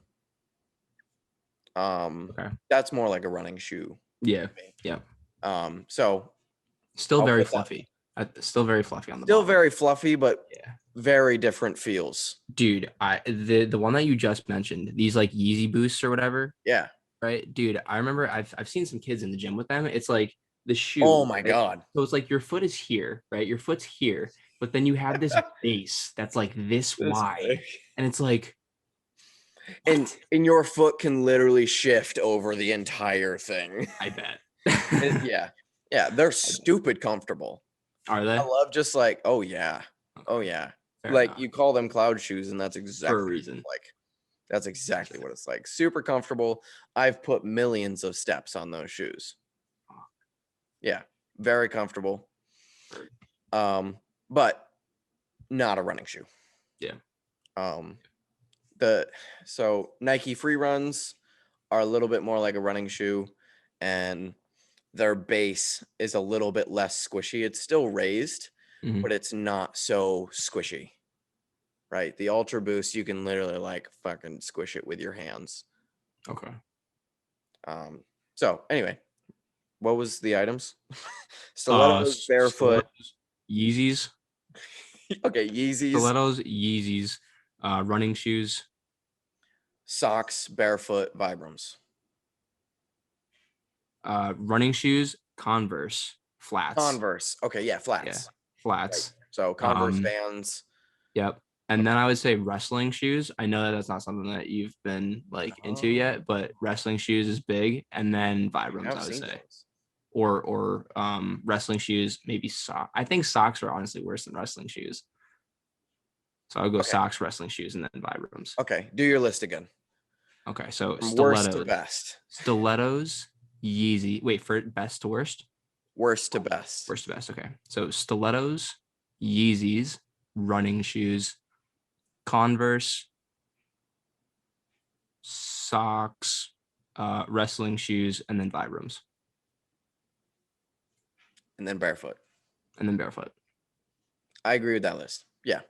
Okay. That's more like a running shoe. Yeah. Yeah. So still very fluffy. Still very fluffy on the bottom. Very fluffy, but very different feels. Dude, the one that you just mentioned, these like Yeezy Boosts or whatever. Yeah. Right, dude. I remember I've seen some kids in the gym with them. It's like the shoe. Oh my God. So it's like your foot is here, right? Your foot's here, but then you have this base that's like this wide, big. And it's like, and your foot can literally shift over the entire thing. I bet. Yeah, they're stupid comfortable. Are they? I love just like, oh yeah. Fair like enough. You call them cloud shoes, and that's exactly for a reason. That's exactly what it's like. Super comfortable. I've put millions of steps on those shoes. Yeah, very comfortable. But not a running shoe. Yeah. So Nike Free Runs are a little bit more like a running shoe, and their base is a little bit less squishy. It's still raised, but it's not so squishy. Right. The Ultra Boost, you can literally like fucking squish it with your hands. Okay. So anyway, what was the items? Stilettos, barefoot, Yeezys. Okay, Yeezys. Stilettos, Yeezys, running shoes, socks, barefoot, Vibrams. Running shoes, Converse, flats. Converse. Okay, yeah, flats. Yeah, flats. Right. So Converse, Vans. Yep. And then I would say wrestling shoes. I know that that's not something that you've been like into yet, but wrestling shoes is big. And then Vibrams, I would say. Those. Or wrestling shoes, maybe socks. I think socks are honestly worse than wrestling shoes. So I'll go socks, wrestling shoes, and then Vibrams. Okay, do your list again. Okay, so From stilettos. Worst to best. Stilettos, Yeezy. Wait, for best to worst? Worst to best. Worst to best, okay. So stilettos, Yeezys, running shoes, Converse, socks, wrestling shoes, and then Vibrams. And then barefoot. I agree with that list. Yeah,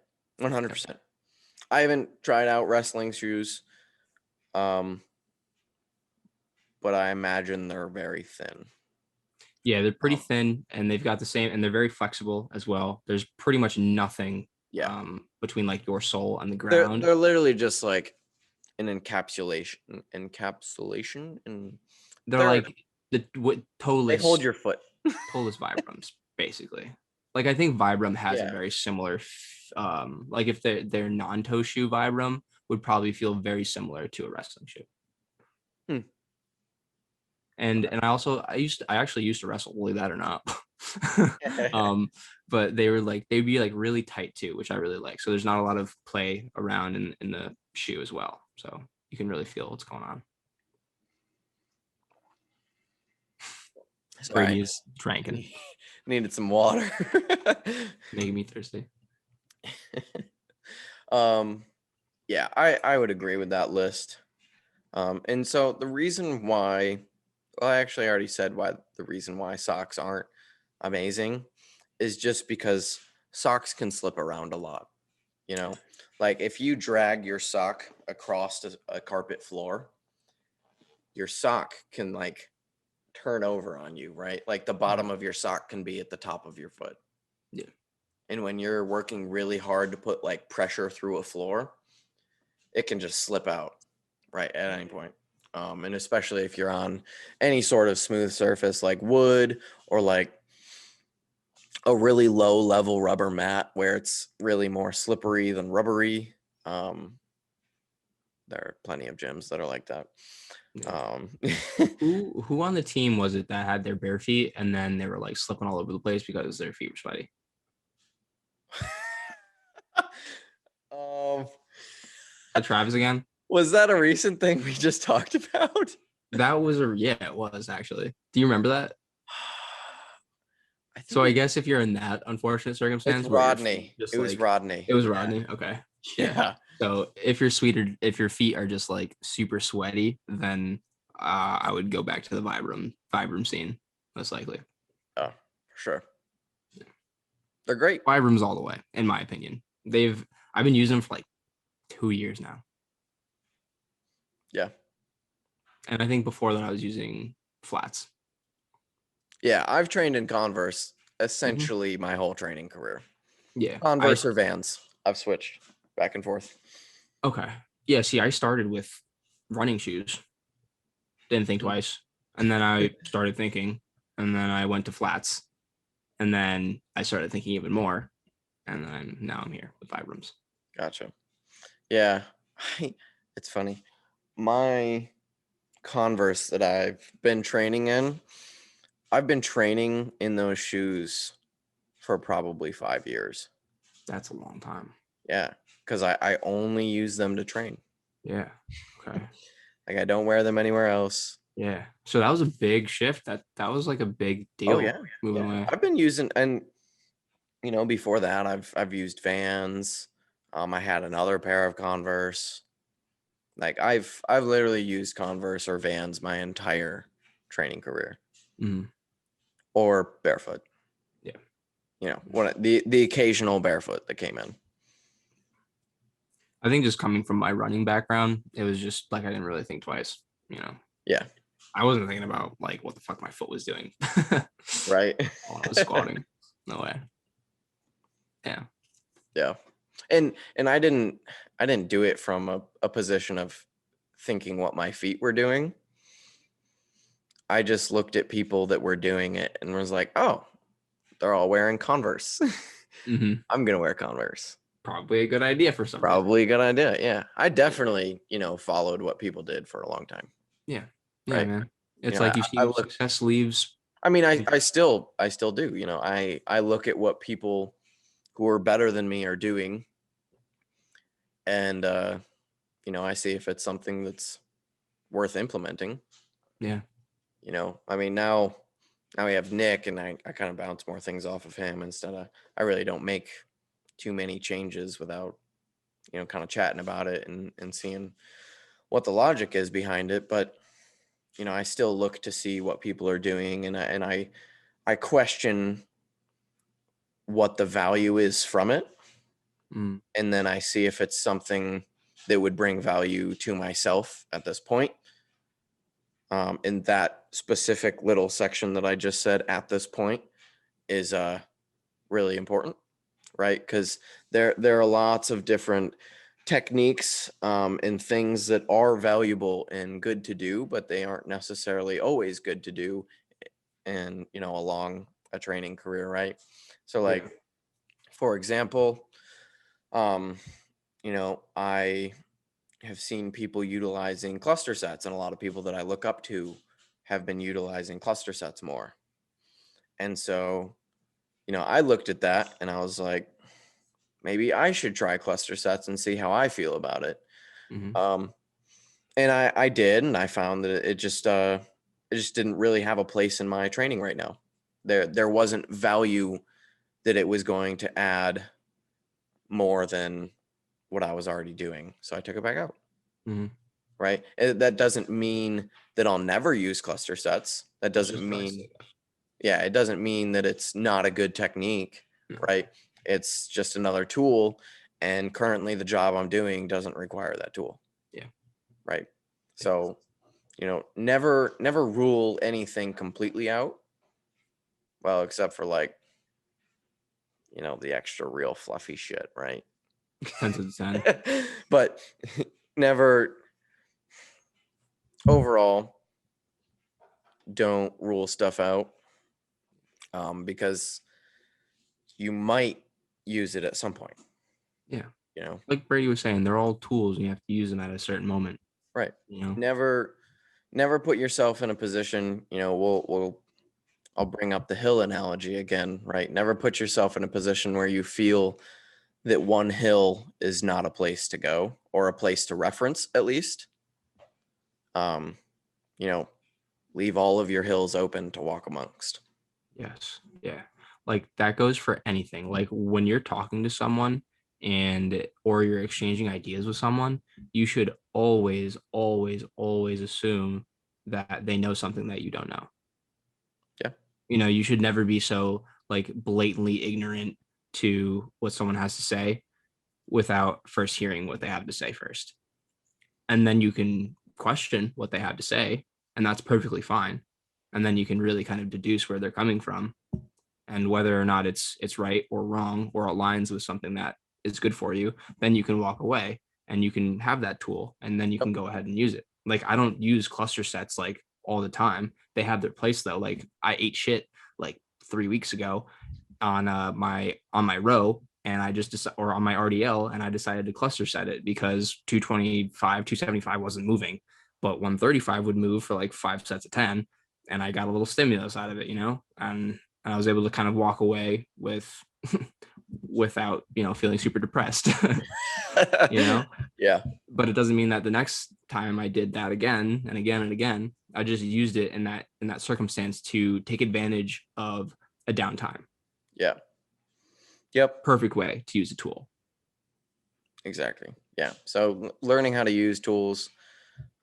100%. I haven't tried out wrestling shoes, but I imagine they're very thin. Yeah, they're pretty thin, and they've got the same, and they're very flexible as well. There's pretty much nothing between like your sole and the ground. They're literally just like an encapsulation, and they're like toeless. They hold your foot. Toeless Vibrams, basically. Like I think Vibram has a very similar, like if their non-toe shoe Vibram would probably feel very similar to a wrestling shoe. And I actually used to wrestle, believe that or not. But they'd be like really tight too, which I really like. So there's not a lot of play around in the shoe as well. So you can really feel what's going on. Brady's drinking. Needed some water. Making me thirsty. Yeah, I would agree with that list. And so the reason why, well, I actually already said the reason why socks aren't amazing is just because socks can slip around a lot. You know, like if you drag your sock across a carpet floor, your sock can like turn over on you, right? Like the bottom of your sock can be at the top of your foot. Yeah. And when you're working really hard to put like pressure through a floor, it can just slip out right at any point. And especially if you're on any sort of smooth surface like wood or like a really low level rubber mat where it's really more slippery than rubbery. There are plenty of gyms that are like that. Who on the team was it that had their bare feet and then they were like slipping all over the place because their feet were sweaty? Travis again? Was that a recent thing we just talked about? That was it was actually. Do you remember that? I guess if you're in that unfortunate circumstance, it's Rodney. It was Rodney. It was Rodney. Okay. Yeah. So if your feet are just like super sweaty, then I would go back to the Vibram scene, most likely. Oh, for sure. They're great. Vibrams all the way, in my opinion. I've been using them for like 2 years now. Yeah. And I think before that I was using flats. Yeah, I've trained in Converse essentially my whole training career. Yeah. Converse or Vans. I've switched back and forth. Okay. Yeah, see, I started with running shoes. Didn't think twice. And then I started thinking, and then I went to flats. And then I started thinking even more. And then now I'm here with Vibrams. Gotcha. Yeah. It's funny. My Converse that I've been training in, I've been training in those shoes for probably 5 years. That's a long time. Yeah, because I only use them to train. Yeah. Okay. Like I don't wear them anywhere else. Yeah. So that was a big shift. That was like a big deal. Oh yeah. Moving away. I've been using, and before that I've used Vans. I had another pair of Converse. Like I've literally used Converse or Vans my entire training career. Mm-hmm. Or barefoot. Yeah. The occasional barefoot that came in. I think just coming from my running background, it was just like I didn't really think twice, Yeah. I wasn't thinking about like what the fuck my foot was doing. Right. While I was squatting. No way. Yeah. Yeah. And I didn't do it from a position of thinking what my feet were doing. I just looked at people that were doing it and was like, oh, they're all wearing Converse. Mm-hmm. I'm going to wear Converse. Probably a good idea for some reason. Probably a good idea. Yeah. I definitely, followed what people did for a long time. Yeah. Yeah, Right. man. It's I, like you I see look, success leaves. I mean, I still do, I look at what people who are better than me are doing. And, I see if it's something that's worth implementing. Yeah. I mean, now we have Nick, and I kind of bounce more things off of him instead of, I really don't make too many changes without, kind of chatting about it and seeing what the logic is behind it. But, I still look to see what people are doing, and I question what the value is from it. Mm. And then I see if it's something that would bring value to myself at this point. In that specific little section that I just said at this point is really important, right? Because there are lots of different techniques and things that are valuable and good to do, but they aren't necessarily always good to do and along a training career, right? So like, Yeah. for example, I have seen people utilizing cluster sets, and a lot of people that I look up to have been utilizing cluster sets more. And so, I looked at that and I was like, maybe I should try cluster sets and see how I feel about it. Mm-hmm. Um, and I did, and I found that it just didn't really have a place in my training right now. There wasn't value that it was going to add more than what I was already doing. So I took it back out. Mm-hmm. Right. That doesn't mean that I'll never use cluster sets. That It's doesn't just what I mean, say. yeah, it doesn't mean that it's not a good technique. No. Right. It's just another tool. And currently the job I'm doing doesn't require that tool. Yeah. Right. So, never rule anything completely out. Well, except for like, the extra real fluffy shit. Right. 10 to 10. But never overall, don't rule stuff out. Because you might use it at some point. Yeah. You know, Like Brady was saying, they're all tools and you have to use them at a certain moment. right? You know? Never put yourself in a position. I'll bring up the hill analogy again, right? Never put yourself in a position where you feel that one hill is not a place to go or a place to reference, at least. Um, you know, leave all of your hills open to walk amongst. Yes. Yeah. Like that goes for anything. Like when you're talking to someone or you're exchanging ideas with someone, you should always, always, always assume that they know something that you don't know. Yeah. You should never be so like blatantly ignorant to what someone has to say without first hearing what they have to say first. And then you can question what they have to say, and that's perfectly fine. And then you can really kind of deduce where they're coming from and whether or not it's right or wrong or aligns with something that is good for you. Then you can walk away and you can have that tool, and then you can go ahead and use it. Like I don't use cluster sets like all the time. They have their place though. Like I ate shit like 3 weeks ago on my row, and I just or on my RDL, and I decided to cluster set it because 225, 275 wasn't moving, but 135 would move for like 5 sets of 10, and I got a little stimulus out of it, and I was able to kind of walk away without feeling super depressed. Yeah. But it doesn't mean that the next time I did that again and again and again, I just used it in that circumstance to take advantage of a downtime. Yeah. Yep. Perfect way to use a tool. Exactly. Yeah. So learning how to use tools,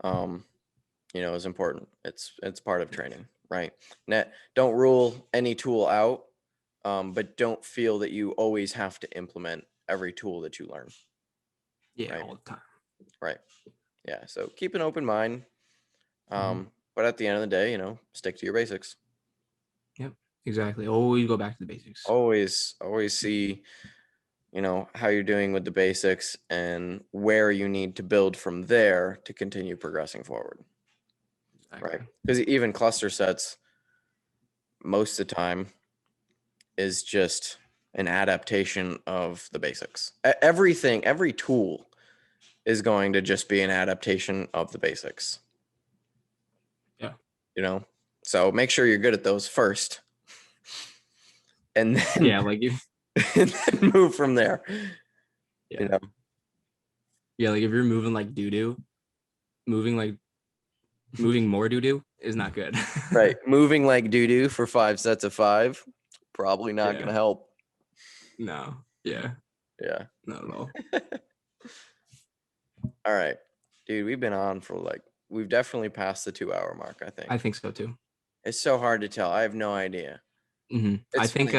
is important. It's part of training, right? Don't rule any tool out, but don't feel that you always have to implement every tool that you learn. Yeah, Right. all the time. Right. Yeah. So keep an open mind. But at the end of the day, stick to your basics. Yep, exactly. Always go back to the basics. Always see, how you're doing with the basics and where you need to build from there to continue progressing forward. Right. Because even cluster sets, most of the time, is just an adaptation of the basics. Everything, every tool is going to just be an adaptation of the basics. Yeah. You know, so make sure you're good at those first. And then, and then move from there. Yeah. You know? Yeah. Like if you're moving like doo-doo, moving more doo-doo is not good. Right. Moving like doo-doo for 5 sets of 5, probably not going to help. No. Yeah. Yeah. Not at all. All right. Dude, we've been on for we've definitely passed the 2-hour mark, I think. I think so too. It's so hard to tell. I have no idea. Mm-hmm. I think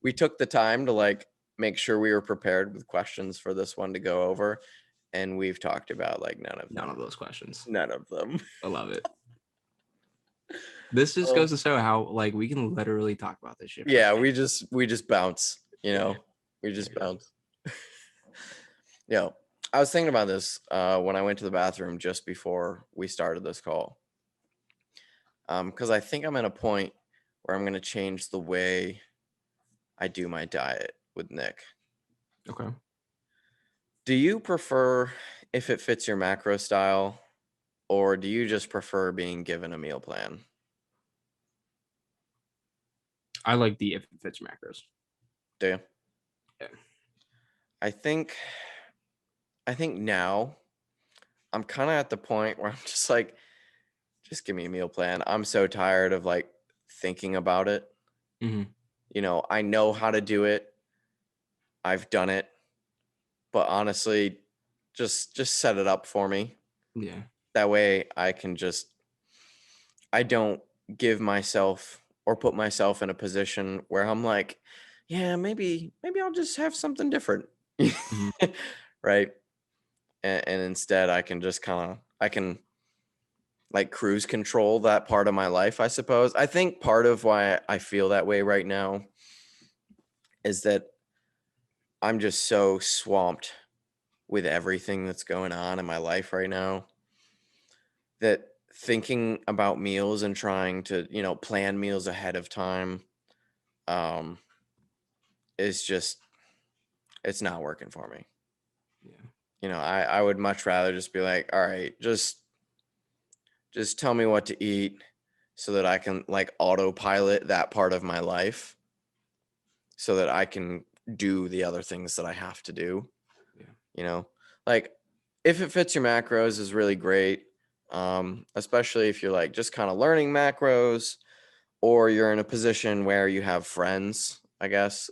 we took the time to make sure we were prepared with questions for this one to go over, and we've talked about none of those questions. None of them. I love it. This just goes to show how we can literally talk about this shit. Yeah, we just bounce, we just bounce. I was thinking about this when I went to the bathroom just before we started this call. Because I think I'm at a point where I'm going to change the way I do my diet with Nick. Okay. Do you prefer if it fits your macro style, or do you just prefer being given a meal plan? I like the if it fits macros. Do you? Yeah. I think now I'm kind of at the point where I'm just just give me a meal plan. I'm so tired of thinking about it. Mm-hmm. I know how to do it. I've done it. But honestly, just set it up for me. Yeah. That way I don't give myself or put myself in a position where I'm like, yeah, maybe I'll just have something different. Mm-hmm. Right. And instead I can just cruise control that part of my life, I suppose. I think part of why I feel that way right now is that I'm just so swamped with everything that's going on in my life right now that thinking about meals and trying to, plan meals ahead of time is just, it's not working for me. Yeah. I would much rather just be like, all right, just tell me what to eat so that I can autopilot that part of my life so that I can do the other things that I have to do. Yeah. If it fits your macros is really great. Especially if you're just kind of learning macros, or you're in a position where you have friends, I guess,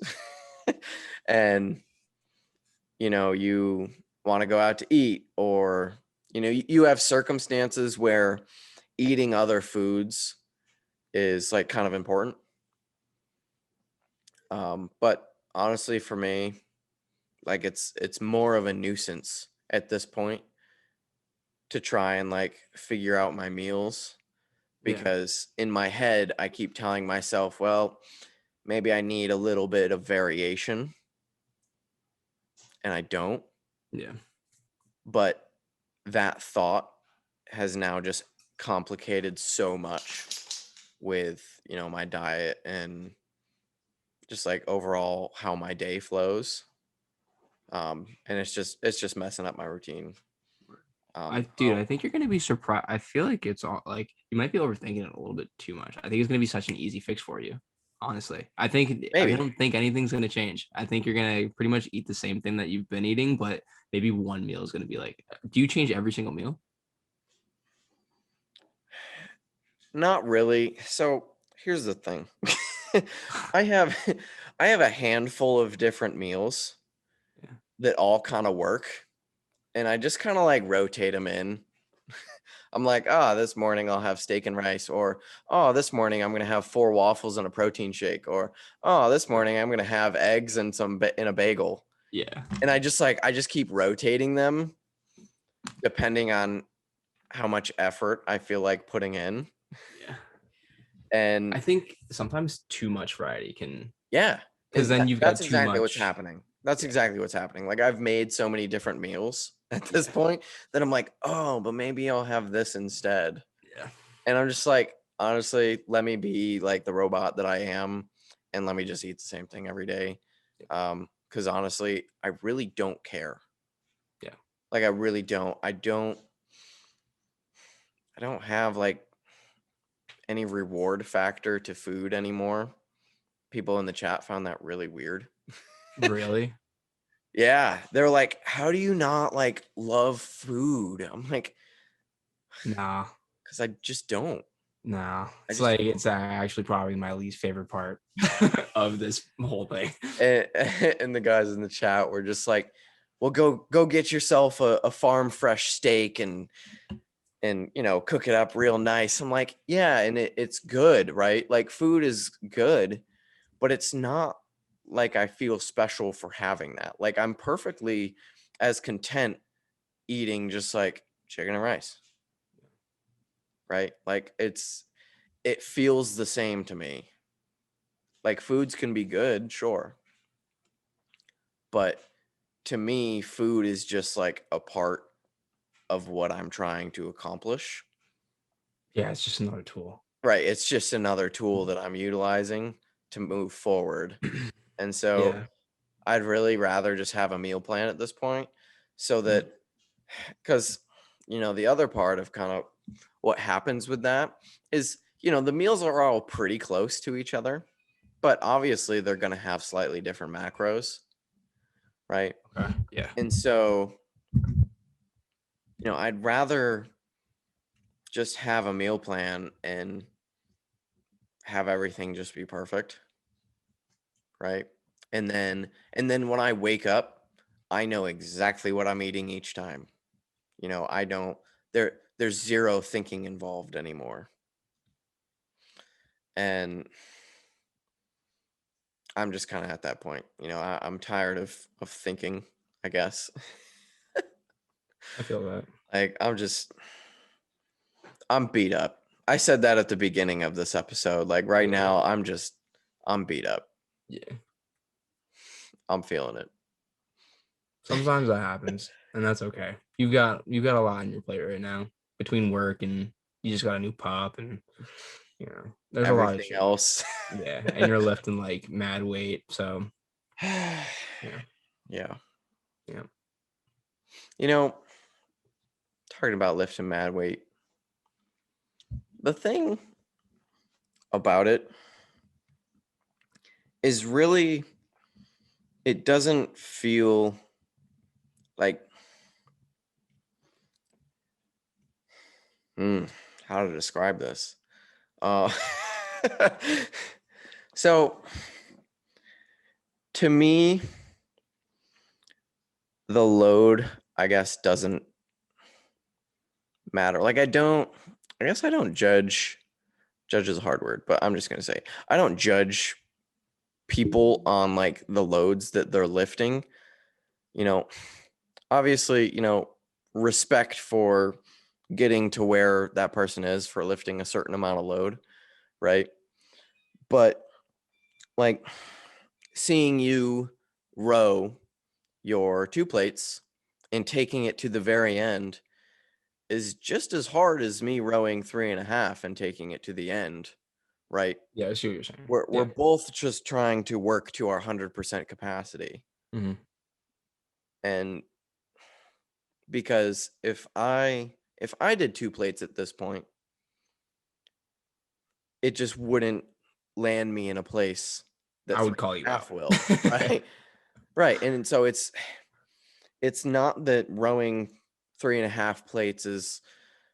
and you want to go out to eat, or you have circumstances where eating other foods is kind of important. But honestly, for me, it's more of a nuisance at this point to try and figure out my meals, because in my head I keep telling myself, well, maybe I need a little bit of variation, and I don't. Yeah. But that thought has now just complicated so much with my diet and just overall how my day flows. And it's just messing up my routine. I think you're gonna be surprised. I feel like it's all you might be overthinking it a little bit too much. I think it's gonna be such an easy fix for you. Honestly, I don't think anything's gonna change. I think you're gonna pretty much eat the same thing that you've been eating, but maybe one meal is gonna be do you change every single meal? Not really. So here's the thing. I have a handful of different meals that all kind of work, and I just kind of rotate them in. I'm like, this morning I'll have steak and rice, or this morning I'm gonna have 4 waffles and a protein shake, or this morning I'm gonna have eggs and some in a bagel. Yeah. And I just keep rotating them depending on how much effort I feel like putting in. Yeah. And I think sometimes too much variety can. Yeah, because then you've got too exactly much. what's happening. That's exactly what's happening. I've made so many different meals at this point that I'm like, but maybe I'll have this instead. Yeah. And I'm just like, honestly, let me be like the robot that I am, and let me just eat the same thing every day. Because honestly, I really don't care. Yeah. Like, I really don't. I don't have like any reward factor to food anymore. People in the chat found that really weird. Really? Yeah, they're like, how do you not like love food? I'm like, Nah. because I just don't. Nah. I It's just like it's actually probably my least favorite part of this whole thing. and, and the guys in the chat were just like, well, go get yourself a farm fresh steak and cook it up real nice. I'm like, yeah, and it's good, right? Like, food is good, but it's not like I feel special for having that. Like, I'm perfectly as content eating just like chicken and rice, right? Like, it feels the same to me. Like, foods can be good, sure, but to me, food is just like a part of what I'm trying to accomplish. Yeah, it's just another tool. Right. It's just another tool that I'm utilizing to move forward. And so Yeah. I'd really rather just have a meal plan at this point, so that, because, the other part of kind of what happens with that is, the meals are all pretty close to each other, but obviously they're going to have slightly different macros. Right. Okay. Yeah. And so, I'd rather just have a meal plan and have everything just be perfect. Right. And then when I wake up, I know exactly what I'm eating each time. I don't, there's zero thinking involved anymore. And I'm just kind of at that point. I'm tired of thinking, I guess. I feel that. Like, I'm beat up. I said that at the beginning of this episode. Like, right now, I'm beat up. Yeah. I'm feeling it. Sometimes that happens, and that's okay. You've got a lot on your plate right now between work and you just got a new pup, and there's a lot of Everything shit. else. Yeah, and you're lifting like mad weight, so yeah, Yeah. yeah. Talking about lifting mad weight. The thing about it is, really, it doesn't feel like, how to describe this. Uh, so to me, the load, I guess, doesn't matter. Like, I guess I don't judge. Judge is a hard word, but I'm just going to say, I don't judge people on like the loads that they're lifting. Obviously, respect for getting to where that person is for lifting a certain amount of load, right? But like, seeing you row your 2 plates and taking it to the very end is just as hard as me rowing 3.5 and taking it to the end, right? Yeah, I see what you're saying. We're both just trying to work to our 100% capacity. Mm-hmm. And because if I did 2 plates at this point, it just wouldn't land me in a place that I would call you half out. will, right? Right. And so it's not that rowing 3.5 plates is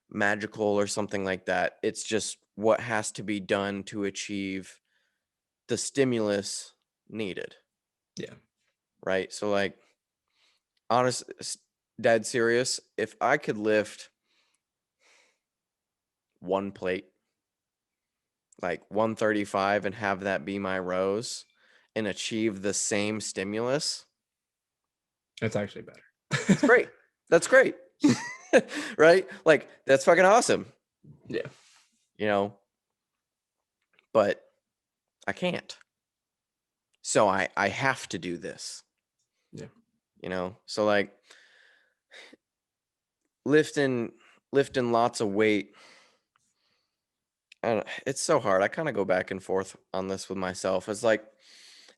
magical or something like that. It's just what has to be done to achieve the stimulus needed. Yeah. Right. So, like, honest, dead serious, if I could lift 1 plate, like 135, and have that be my rows and achieve the same stimulus, That's actually better. it's great. That's great. Right? Like, that's fucking awesome. Yeah. But I can't. So I have to do this. Yeah. So, like, lifting lots of weight And it's so hard. I kind of go back and forth on this with myself. It's like,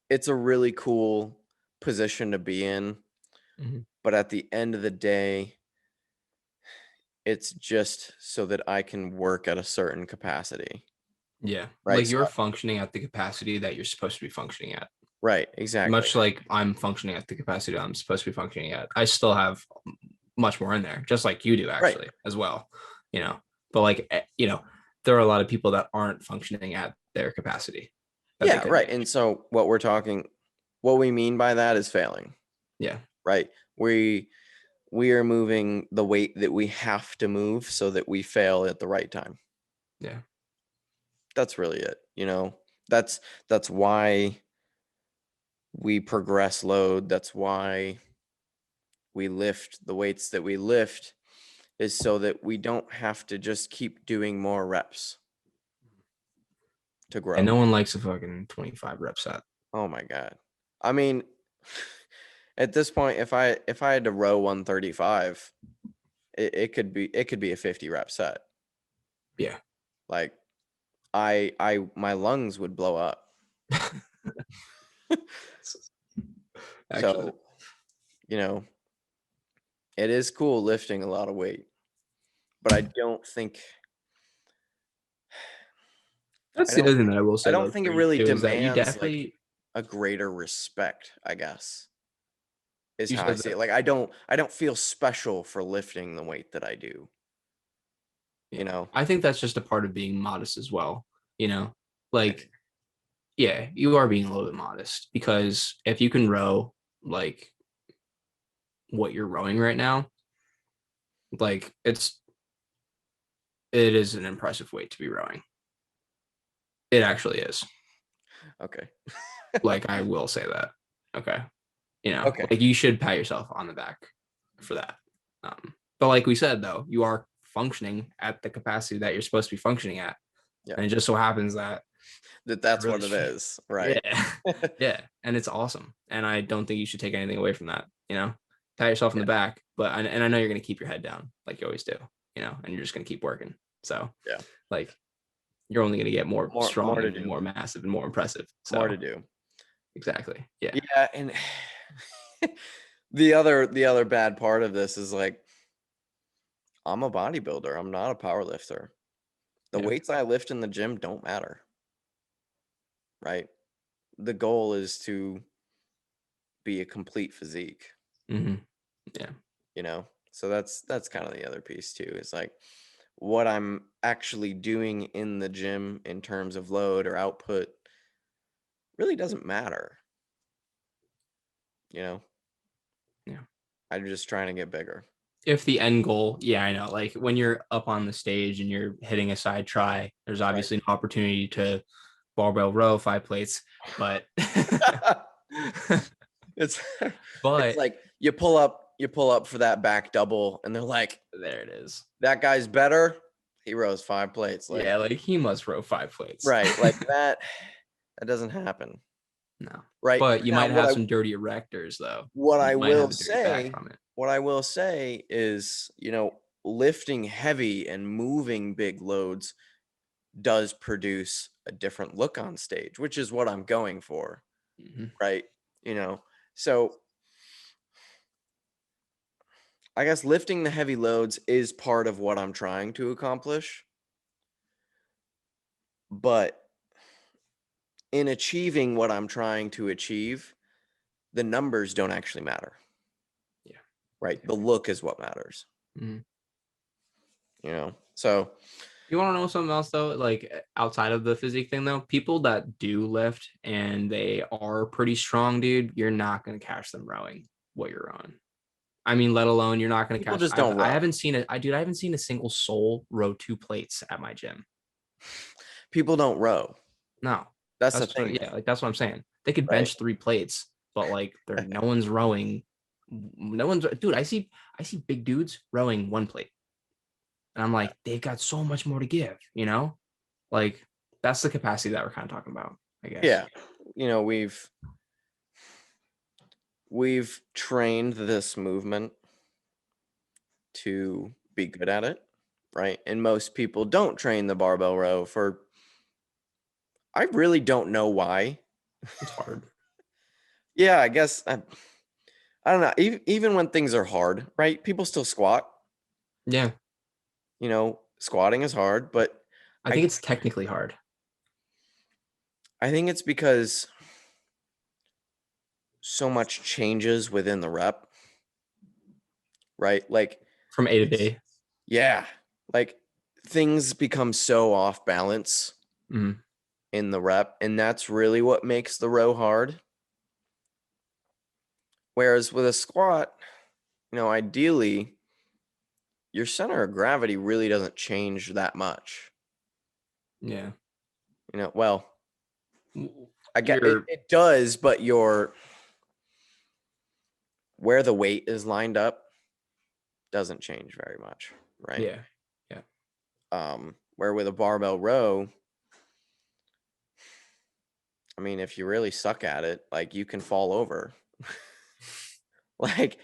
it's a really cool position to be in, but at the end of the day, it's just so that I can work at a certain capacity. Yeah. Right. Like So, you're functioning at the capacity that you're supposed to be functioning at. right. Exactly. Much like I'm functioning at the capacity I'm supposed to be functioning at. I still have much more in there, just like you do actually as well, but like, there are a lot of people that aren't functioning at their capacity. Yeah. Right. And so what we mean by that is failing. Yeah. Right. We are moving the weight that we have to move so that we fail at the right time. Yeah. That's really it. That's why we progress load. That's why we lift the weights that we lift, is so that we don't have to just keep doing more reps to grow. And no one likes a fucking 25 rep set. Oh my God. I mean, at this point, if I had to row 135, it could be a 50 rep set. Yeah. Like my lungs would blow up. Actually. So, it is cool lifting a lot of weight, but I don't think that's the other thing that I will say. I don't think it really demands definitely, like a greater respect, I guess. Is you how I said see that. it. Like I don't feel special for lifting the weight that I do. I think that's just a part of being modest as well. Like, yeah, you are being a little bit modest, because if you can row like what you're rowing right now, like it is an impressive weight to be rowing. It actually is. Okay. Like, I will say that. Okay. Okay. Like, you should pat yourself on the back for that. But like we said, though, you are functioning at the capacity that you're supposed to be functioning at. Yeah. And it just so happens that's really what it is. Right. Yeah. Yeah. And it's awesome. And I don't think you should take anything away from that. Pat yourself in the back, but I know you're going to keep your head down like you always do, and you're just going to keep working. So yeah, like, you're only going to get more strong, more to and do, more massive, and more impressive. So more to do. Exactly. Yeah. Yeah. And the other bad part of this is like, I'm a bodybuilder. I'm not a power lifter. The weights I lift in the gym don't matter. Right. The goal is to be a complete physique. Mm-hmm. Yeah. So that's kind of the other piece too, is like what I'm actually doing in the gym in terms of load or output really doesn't matter. Yeah. I'm just trying to get bigger. If the end goal, yeah, I know. Like, when you're up on the stage and you're hitting a side try, there's obviously an opportunity to barbell row 5 plates, but it's like you pull up for that back double and they're like, there it is. That guy's better. He rows 5 plates. Like, yeah, like he must row 5 plates. Right. Like that doesn't happen. No. Right. But you might have some dirty erectors though. What I will say is, lifting heavy and moving big loads does produce a different look on stage, which is what I'm going for. Mm-hmm. Right. So I guess lifting the heavy loads is part of what I'm trying to accomplish. But in achieving what I'm trying to achieve, the numbers don't actually matter. Yeah. Right. The look is what matters. Mm-hmm. So you want to know something else though? Like, outside of the physique thing though, people that do lift and they are pretty strong, dude, you're not going to catch them rowing what you're on. I mean, let alone you're not going to catch. Just don't row. I haven't seen a single soul row 2 plates at my gym. People don't row. No, that's the thing. Yeah, like that's what I'm saying. They could bench 3 plates, but like no one's rowing. No one's, dude. I see big dudes rowing 1 plate, and I'm like, they've got so much more to give. Like, that's the capacity that we're kind of talking about, I guess. Yeah, we've trained this movement to be good at it, right? And most people don't train the barbell row I really don't know why. It's hard. Yeah, I guess I don't know. Even when things are hard, right? People still squat. Yeah. Squatting is hard, but I think it's technically hard. I think it's because so much changes within the rep, right? Like from A to B. Yeah. Like things become so off balance in the rep, and that's really what makes the row hard. Whereas with a squat, ideally, your center of gravity really doesn't change that much. Yeah. Well, I get it does, but where the weight is lined up doesn't change very much, right? Yeah. Yeah. Where with a barbell row, I mean, if you really suck at it, like you can fall over.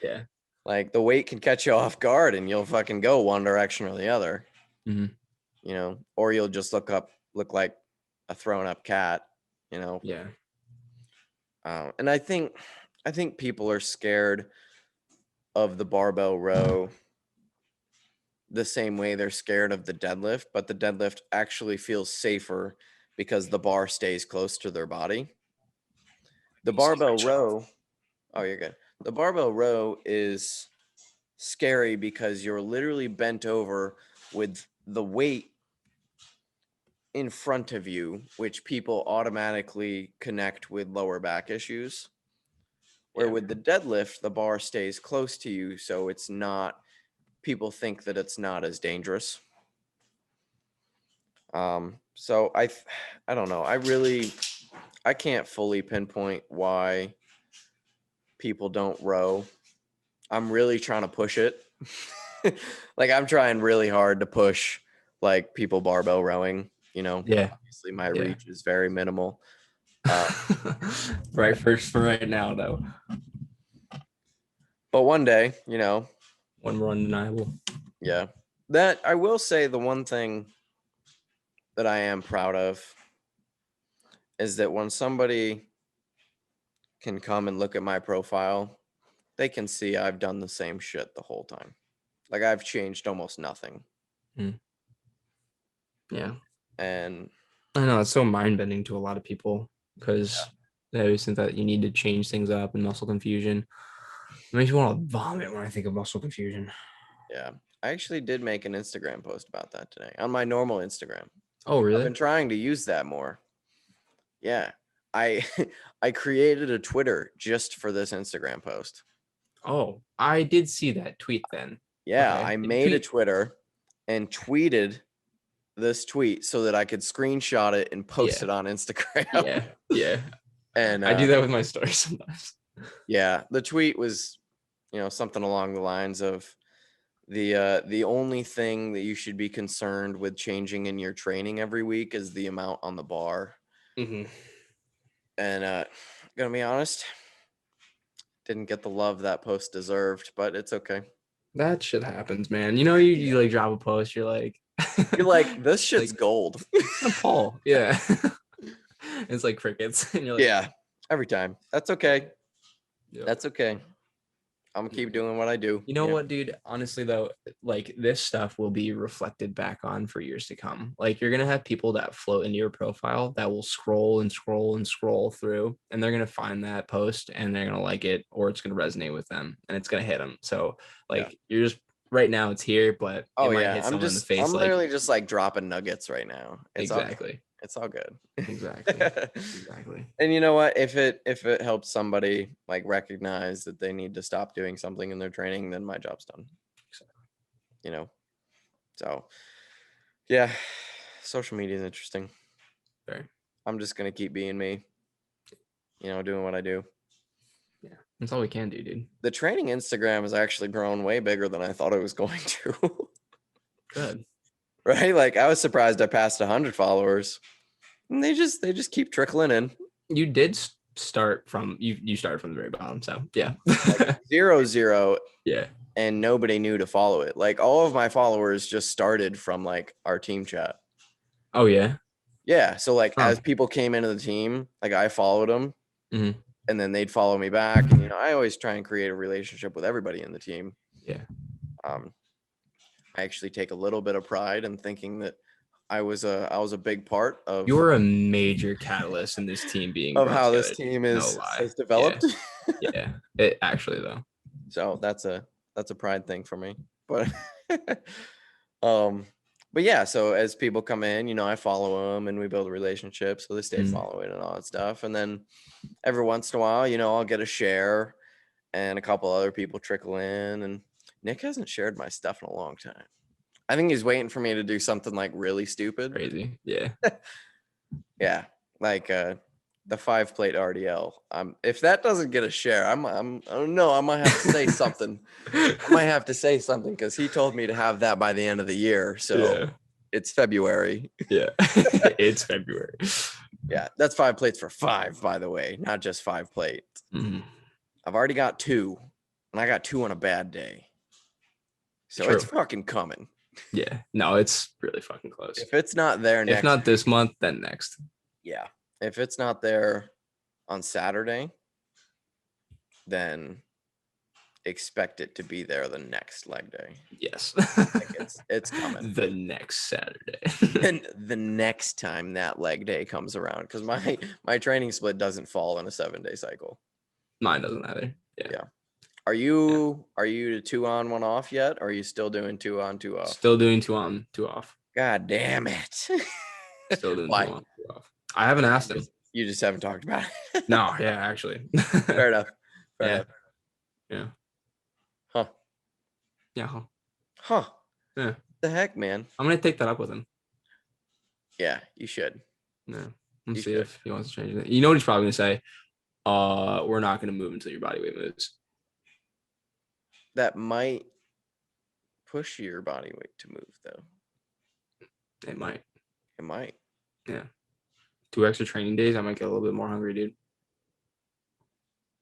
Yeah. Like the weight can catch you off guard and you'll fucking go one direction or the other. Or you'll just look like a thrown up cat, Yeah. And I think people are scared of the barbell row the same way they're scared of the deadlift, but the deadlift actually feels safer because the bar stays close to their body. The barbell row, oh, you're good. The barbell row is scary because you're literally bent over with the weight in front of you, which people automatically connect with lower back issues. Where with the deadlift, the bar stays close to you, so it's not, people think that it's not as dangerous. So I don't know. I can't fully pinpoint why people don't row. I'm really trying to push it. Like I'm trying really hard to push like people barbell rowing, Yeah. Obviously my reach is very minimal. Right, for right now though. But one day, when we're undeniable. Yeah. That I will say the one thing that I am proud of is that when somebody can come and look at my profile, they can see I've done the same shit the whole time. Like I've changed almost nothing. Yeah. And I know it's so mind-bending to a lot of people because they always think that you need to change things up and muscle confusion. It makes me want to vomit when I think of muscle confusion. Yeah. I actually did make an Instagram post about that today on my normal Instagram. Oh, really? I've been trying to use that more. Yeah. I created a Twitter just for this Instagram post. Oh, I did see that tweet then. Yeah, okay. I made a Twitter and tweeted this tweet so that I could screenshot it and post it on Instagram. Yeah. And I do that with my stories sometimes. Yeah, the tweet was, something along the lines of the only thing that you should be concerned with changing in your training every week is the amount on the bar. And gonna be honest, didn't get the love that post deserved, but it's okay. That shit happens, man. You like drop a post, you're like this shit's like, gold. Paul. Yeah. It's like crickets. And you're like, yeah, every time. That's okay. Yep. That's okay. I'm gonna keep doing what I do. You know what, dude? Honestly, though, like this stuff will be reflected back on for years to come. Like you're gonna have people that float into your profile that will scroll and scroll and scroll through, and they're gonna find that post and they're gonna like it, or it's gonna resonate with them and it's gonna hit them. So like you're just right now it's here, but it might hit someone in the face. I'm literally just like dropping nuggets right now. Exactly. It's all good. Exactly. And you know what? If it helps somebody like recognize that they need to stop doing something in their training, then my job's done. So yeah, social media is interesting. Fair. I'm just gonna keep being me. Doing what I do. Yeah, that's all we can do, dude. The training Instagram has actually grown way bigger than I thought it was going to. Good. Right? Like I was surprised I passed 100 followers. And they just keep trickling in. You did start from you started from the very bottom, so yeah. Like 0. Yeah. and nobody knew to follow it. Like all of my followers just started from like our team chat. Oh yeah. Yeah. So like as people came into the team, like I followed them and then they'd follow me back. And, I always try and create a relationship with everybody in the team. Yeah. I actually take a little bit of pride in thinking that I was a big part of. You're a major catalyst in this team being of brought how together, this team is no lie. has developed. Yeah. It actually though. So that's a pride thing for me. But but yeah, so as people come in, I follow them and we build a relationship, so they stay following and all that stuff. And then every once in a while, I'll get a share and a couple other people trickle in. And Nick hasn't shared my stuff in a long time. I think he's waiting for me to do something like really stupid. Crazy. Yeah. Yeah. Like the 5-plate RDL. If that doesn't get a share, I don't know. I might have to say something. I might have to say something because he told me to have that by the end of the year. So it's February. Yeah. It's February. Yeah. That's 5 plates for 5, by the way, not just 5 plates. I've already got 2, and I got 2 on a bad day. So it's fucking coming. Yeah. No, it's really fucking close. If it's not there next If not this month, then next. Yeah. If it's not there on Saturday, then expect it to be there the next leg day. Yes. Like it's coming. The next Saturday. And the next time that leg day comes around, because my training split doesn't fall in a 7-day cycle. Mine doesn't either. Yeah. Are you 2 on 1 off yet? Or are you still doing 2 on 2 off? Still doing 2 on 2 off. God damn it. Still doing 2 on 2 off. I haven't asked him. You just haven't talked about it. No, yeah, actually. Fair enough. Fair enough. Yeah. Huh. Yeah. Huh. Yeah. What the heck, man? I'm gonna take that up with him. Yeah, you should. Yeah. Let's see if he wants to change it. You know what he's probably gonna say? We're not gonna move until your body weight moves. That might push your body weight to move, though. It might. It might. Yeah. 2 extra training days, I might get a little bit more hungry, dude.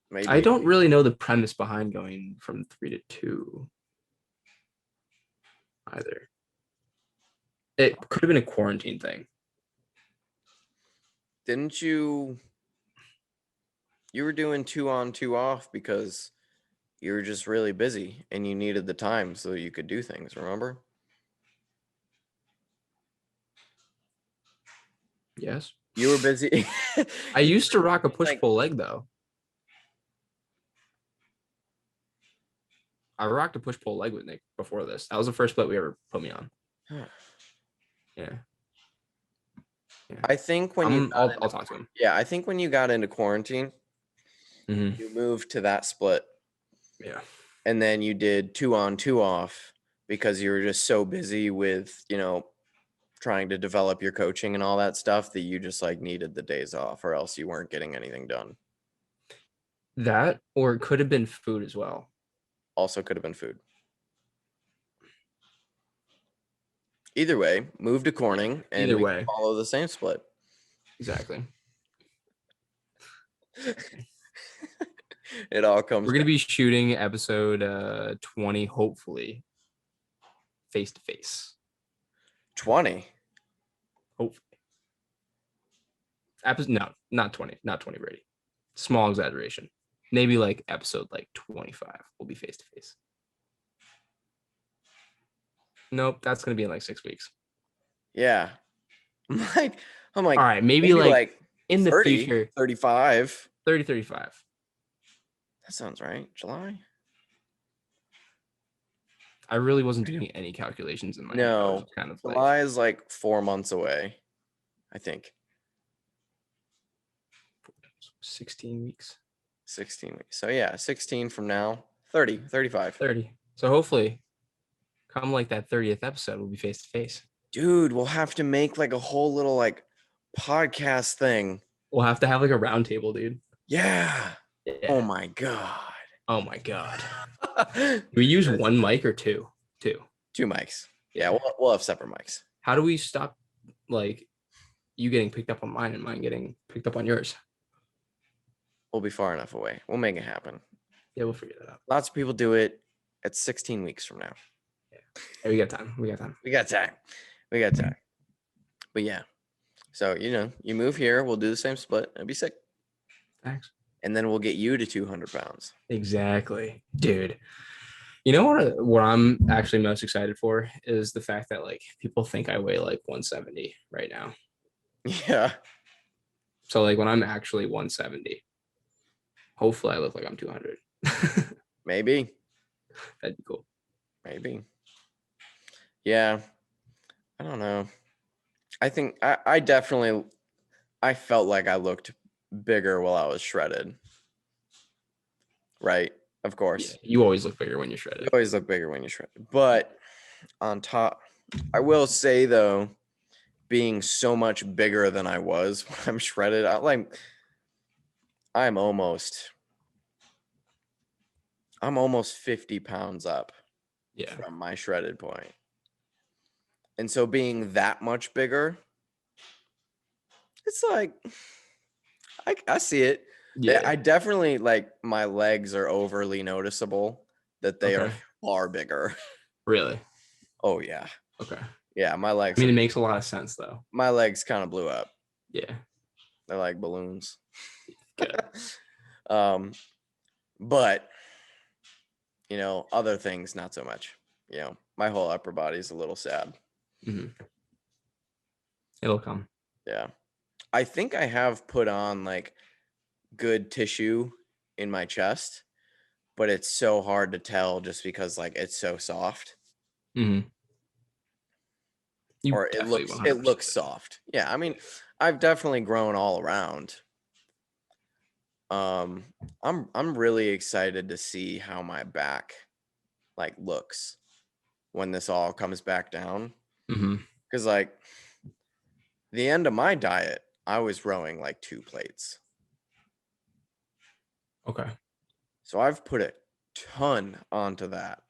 Maybe. I don't really know the premise behind going from 3 to 2 either. It could have been a quarantine thing. Didn't you were doing 2 on 2 off because you were just really busy and you needed the time so you could do things, remember? Yes. You were busy. I used to rock a push-pull leg, though. I rocked a push-pull leg with Nick before this. That was the first split we ever put me on. Yeah. I think when I'll talk to him. Yeah, I think when you got into quarantine, you moved to that split. Yeah. And then you did 2 on 2 off because you were just so busy with, trying to develop your coaching and all that stuff that you just like needed the days off or else you weren't getting anything done. That, or it could have been food as well. Also could have been food. Either way, move to Corning and follow the same split. Exactly. It all comes. We're going to be shooting episode 20, hopefully, face to face. 20. Hopefully. No, not 20. Not 20, Brady. Small exaggeration. Maybe like episode 25 will be face to face. Nope, that's going to be in 6 weeks. Yeah. I'm like, all right, maybe like in the 30, future. 35. 30, 35. That sounds right. July. I really wasn't doing any calculations in my head. No, kind of July is 4 months away, I think. 16 weeks. 16 weeks. So yeah, 16 from now, 30, 35. 30. So hopefully, come that 30th episode, we'll be face to face. Dude, we'll have to make a whole little podcast thing. We'll have to have a round table, dude. Yeah. Oh my god. Oh my god. Do we use one mic or two? Two mics. Yeah, we'll have separate mics. How do we stop you getting picked up on mine and mine getting picked up on yours? We'll be far enough away. We'll make it happen. Yeah, we'll figure that out. Lots of people do it. It's 16 weeks from now. Hey, we got time. But yeah. So, you move here, we'll do the same split. It'll be sick. Thanks. And then we'll get you to 200 pounds. Exactly. Dude. You know what I'm actually most excited for is the fact that like people think I weigh like 170 right now. Yeah. So like when I'm actually 170, hopefully I look like I'm 200. Maybe. That'd be cool. Maybe. Yeah. I don't know. I think I definitely, I felt like I looked bigger while I was shredded. Right? Of course. Yeah, you always look bigger when you're shredded. You always look bigger when you're shredded. But on top, I will say though, being so much bigger than I was when I'm shredded, I'm almost 50 pounds up from my shredded point. And so being that much bigger, it's like, I see it. Yeah. I definitely like my legs are overly noticeable that they are far bigger. Really? Oh yeah. Okay. Yeah, my legs. I mean, it makes a lot of sense though. My legs kind of blew up. Yeah. They're like balloons. Good. But other things not so much. My whole upper body is a little sad. Mm-hmm. It'll come. Yeah. I think I have put on like good tissue in my chest, but it's so hard to tell just because like it's so soft. Mm-hmm. Or it looks soft. Yeah, I mean, I've definitely grown all around. I'm really excited to see how my back like looks when this all comes back down. Because like the end of my diet, I was rowing like 2 plates. Okay. So I've put a ton onto that.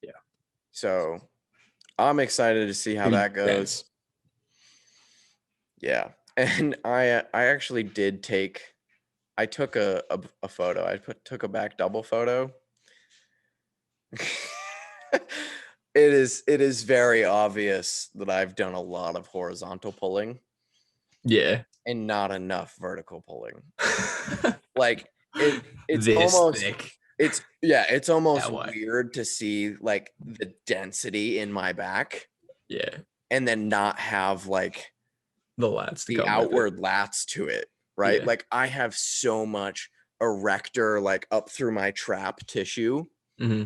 Yeah. So I'm excited to see how that goes. Dense. Yeah. And I actually did I took a photo. I took a back double photo. It is very obvious that I've done a lot of horizontal pulling. Yeah. And not enough vertical pulling. Like it's this almost thick. It's almost weird to see like the density in my back. Yeah. And then not have like the lats the outward lats to it, right? Yeah. Like I have so much erector like up through my trap tissue. Mm-hmm.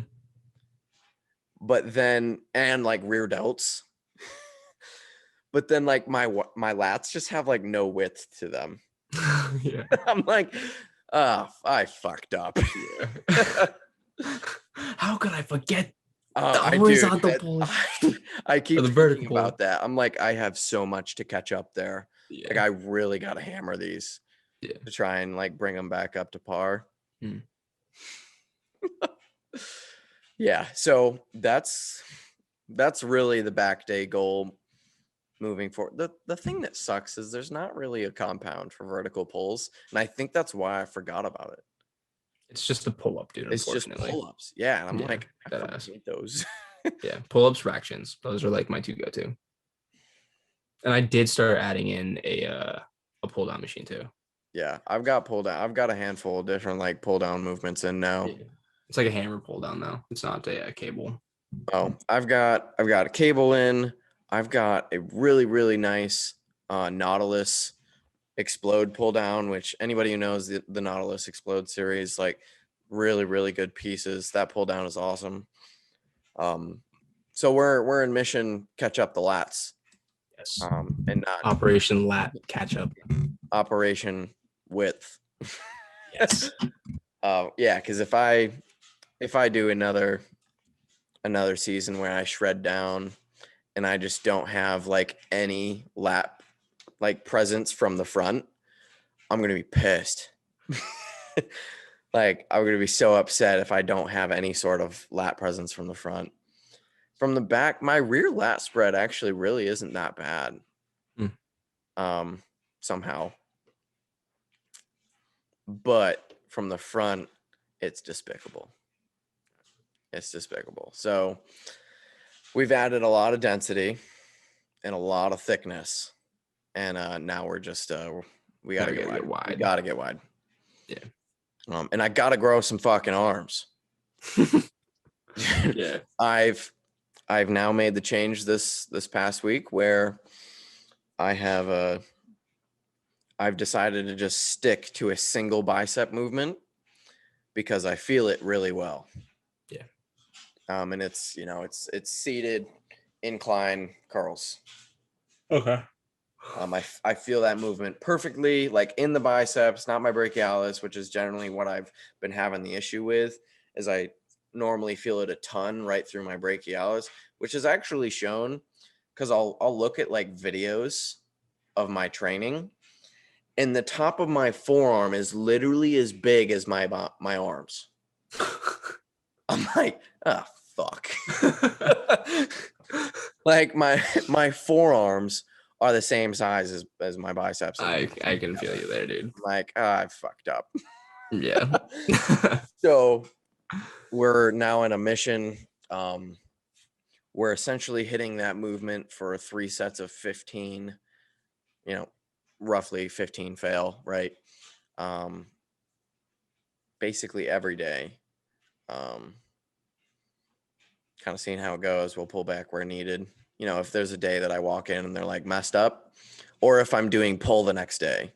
But then and like rear delts. But then like my lats just have like no width to them. Yeah. I'm like, I fucked up. Yeah. How could I forget the horizontal pulling? I keep thinking about that. I'm like, I have so much to catch up there. Yeah. Like I really got to hammer these to try and like bring them back up to par. Yeah. So that's really the back day goal moving forward. The thing that sucks is there's not really a compound for vertical pulls. And I think that's why I forgot about it. It's just a pull-up, dude, unfortunately. It's just pull-ups. Yeah. And I'm like, I hate those. Yeah. Pull-ups, fractions. Those are like my 2 go-to. And I did start adding in a pull-down machine too. Yeah. I've got pull down. I've got a handful of different like pull-down movements in now. Yeah. It's like a hammer pull-down though. It's not a cable. Oh, I've got a cable in. I've got a really, really nice Nautilus Explode pull down, which anybody who knows the Nautilus Explode series, like really, really good pieces. That pull down is awesome. So we're in mission catch up the lats. Yes. And not Operation Lat catch up. Operation width. Yes. Yeah, because if I do another season where I shred down and I just don't have like any lat like presence from the front, I'm gonna be pissed. Like I'm gonna be so upset if I don't have any sort of lat presence from the front. From the back, my rear lat spread actually really isn't that bad. Somehow. But from the front, it's despicable. It's despicable. So we've added a lot of density and a lot of thickness, and now we're just we gotta get wide. We gotta get wide. Yeah. And I gotta grow some fucking arms. Yeah. I've now made the change this past week where I've decided to just stick to a single bicep movement because I feel it really well. Yeah. And it's it's seated incline curls. Okay. I feel that movement perfectly, like in the biceps, not my brachialis, which is generally what I've been having the issue with, is I normally feel it a ton right through my brachialis, which is actually shown because I'll look at like videos of my training, and the top of my forearm is literally as big as my arms. I'm like, oh fuck. Like my forearms are the same size as my biceps. I can feel you there, dude. I'm like, I fucked up. Yeah. So we're now in a mission. We're essentially hitting that movement for 3 sets of 15, roughly 15 fail, right? Basically every day. Kind of seeing how it goes. We'll pull back where needed. If there's a day that I walk in and they're like messed up, or if I'm doing pull the next day,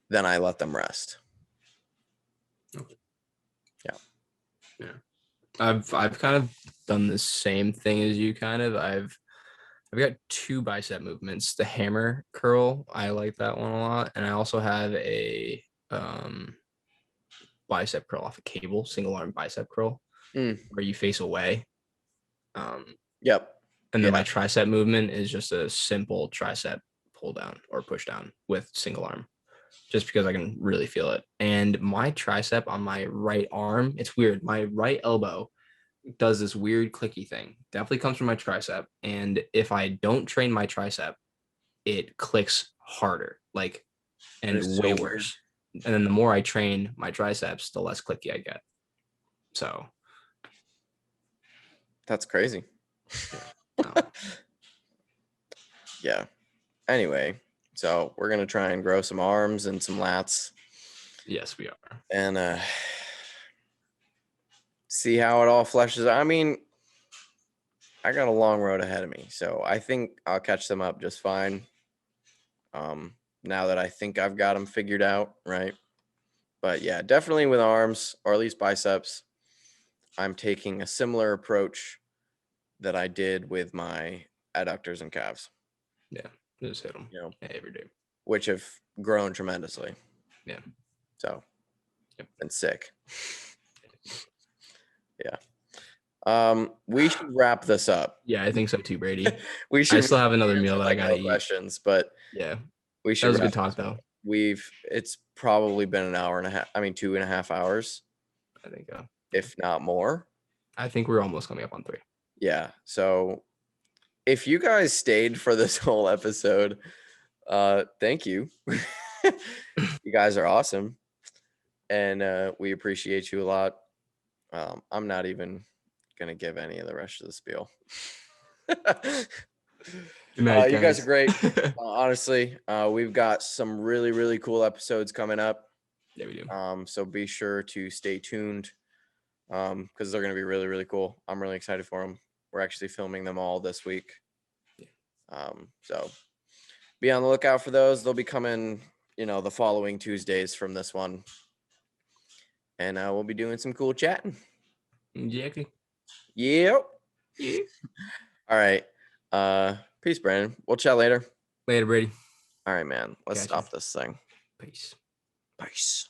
then I let them rest. Yeah. I've kind of done the same thing as you kind of. I've got 2 bicep movements. The hammer curl, I like that one a lot. And I also have a bicep curl off a cable, single arm bicep curl, where you face away. Yep. And then my tricep movement is just a simple tricep pull down or push down with single arm, just because I can really feel it. And my tricep on my right arm, it's weird. My right elbow does this weird clicky thing. Definitely comes from my tricep. And if I don't train my tricep, it clicks harder, and way worse. And then the more I train my triceps, the less clicky I get. So that's crazy. Yeah. Anyway, so we're gonna try and grow some arms and some lats. Yes, we are. And see how it all fleshes out. I mean, I got a long road ahead of me, so I think I'll catch them up just fine. Now that I think I've got them figured out, right? But yeah, definitely with arms, or at least biceps, I'm taking a similar approach that I did with my adductors and calves. Yeah, just hit them. Every day, which have grown tremendously. Yeah. So, been sick. Yeah. We should wrap this up. Yeah, I think so too, Brady. We should. I still have another meal that I gotta eat. Questions, but yeah, we should. That was a good talk though. It's probably been an hour and a half. I mean, 2.5 hours. I think, if not more. I think we're almost coming up on 3. Yeah. So, if you guys stayed for this whole episode, thank you. You guys are awesome, and we appreciate you a lot. I'm not even gonna give any of the rest of the spiel. Good night, you guys are great. Honestly, we've got some really, really cool episodes coming up. Yeah, we do. So be sure to stay tuned, because they're gonna be really, really cool. I'm really excited for them. We're actually filming them all this week. So be on the lookout for those. They'll be coming, the following Tuesdays from this one, and we'll be doing some cool chatting. Exactly. Yep. Yeah. All right. Peace, Brandon. We'll chat later. Later, Brady. All right, man. Let's stop this thing. Peace. Peace.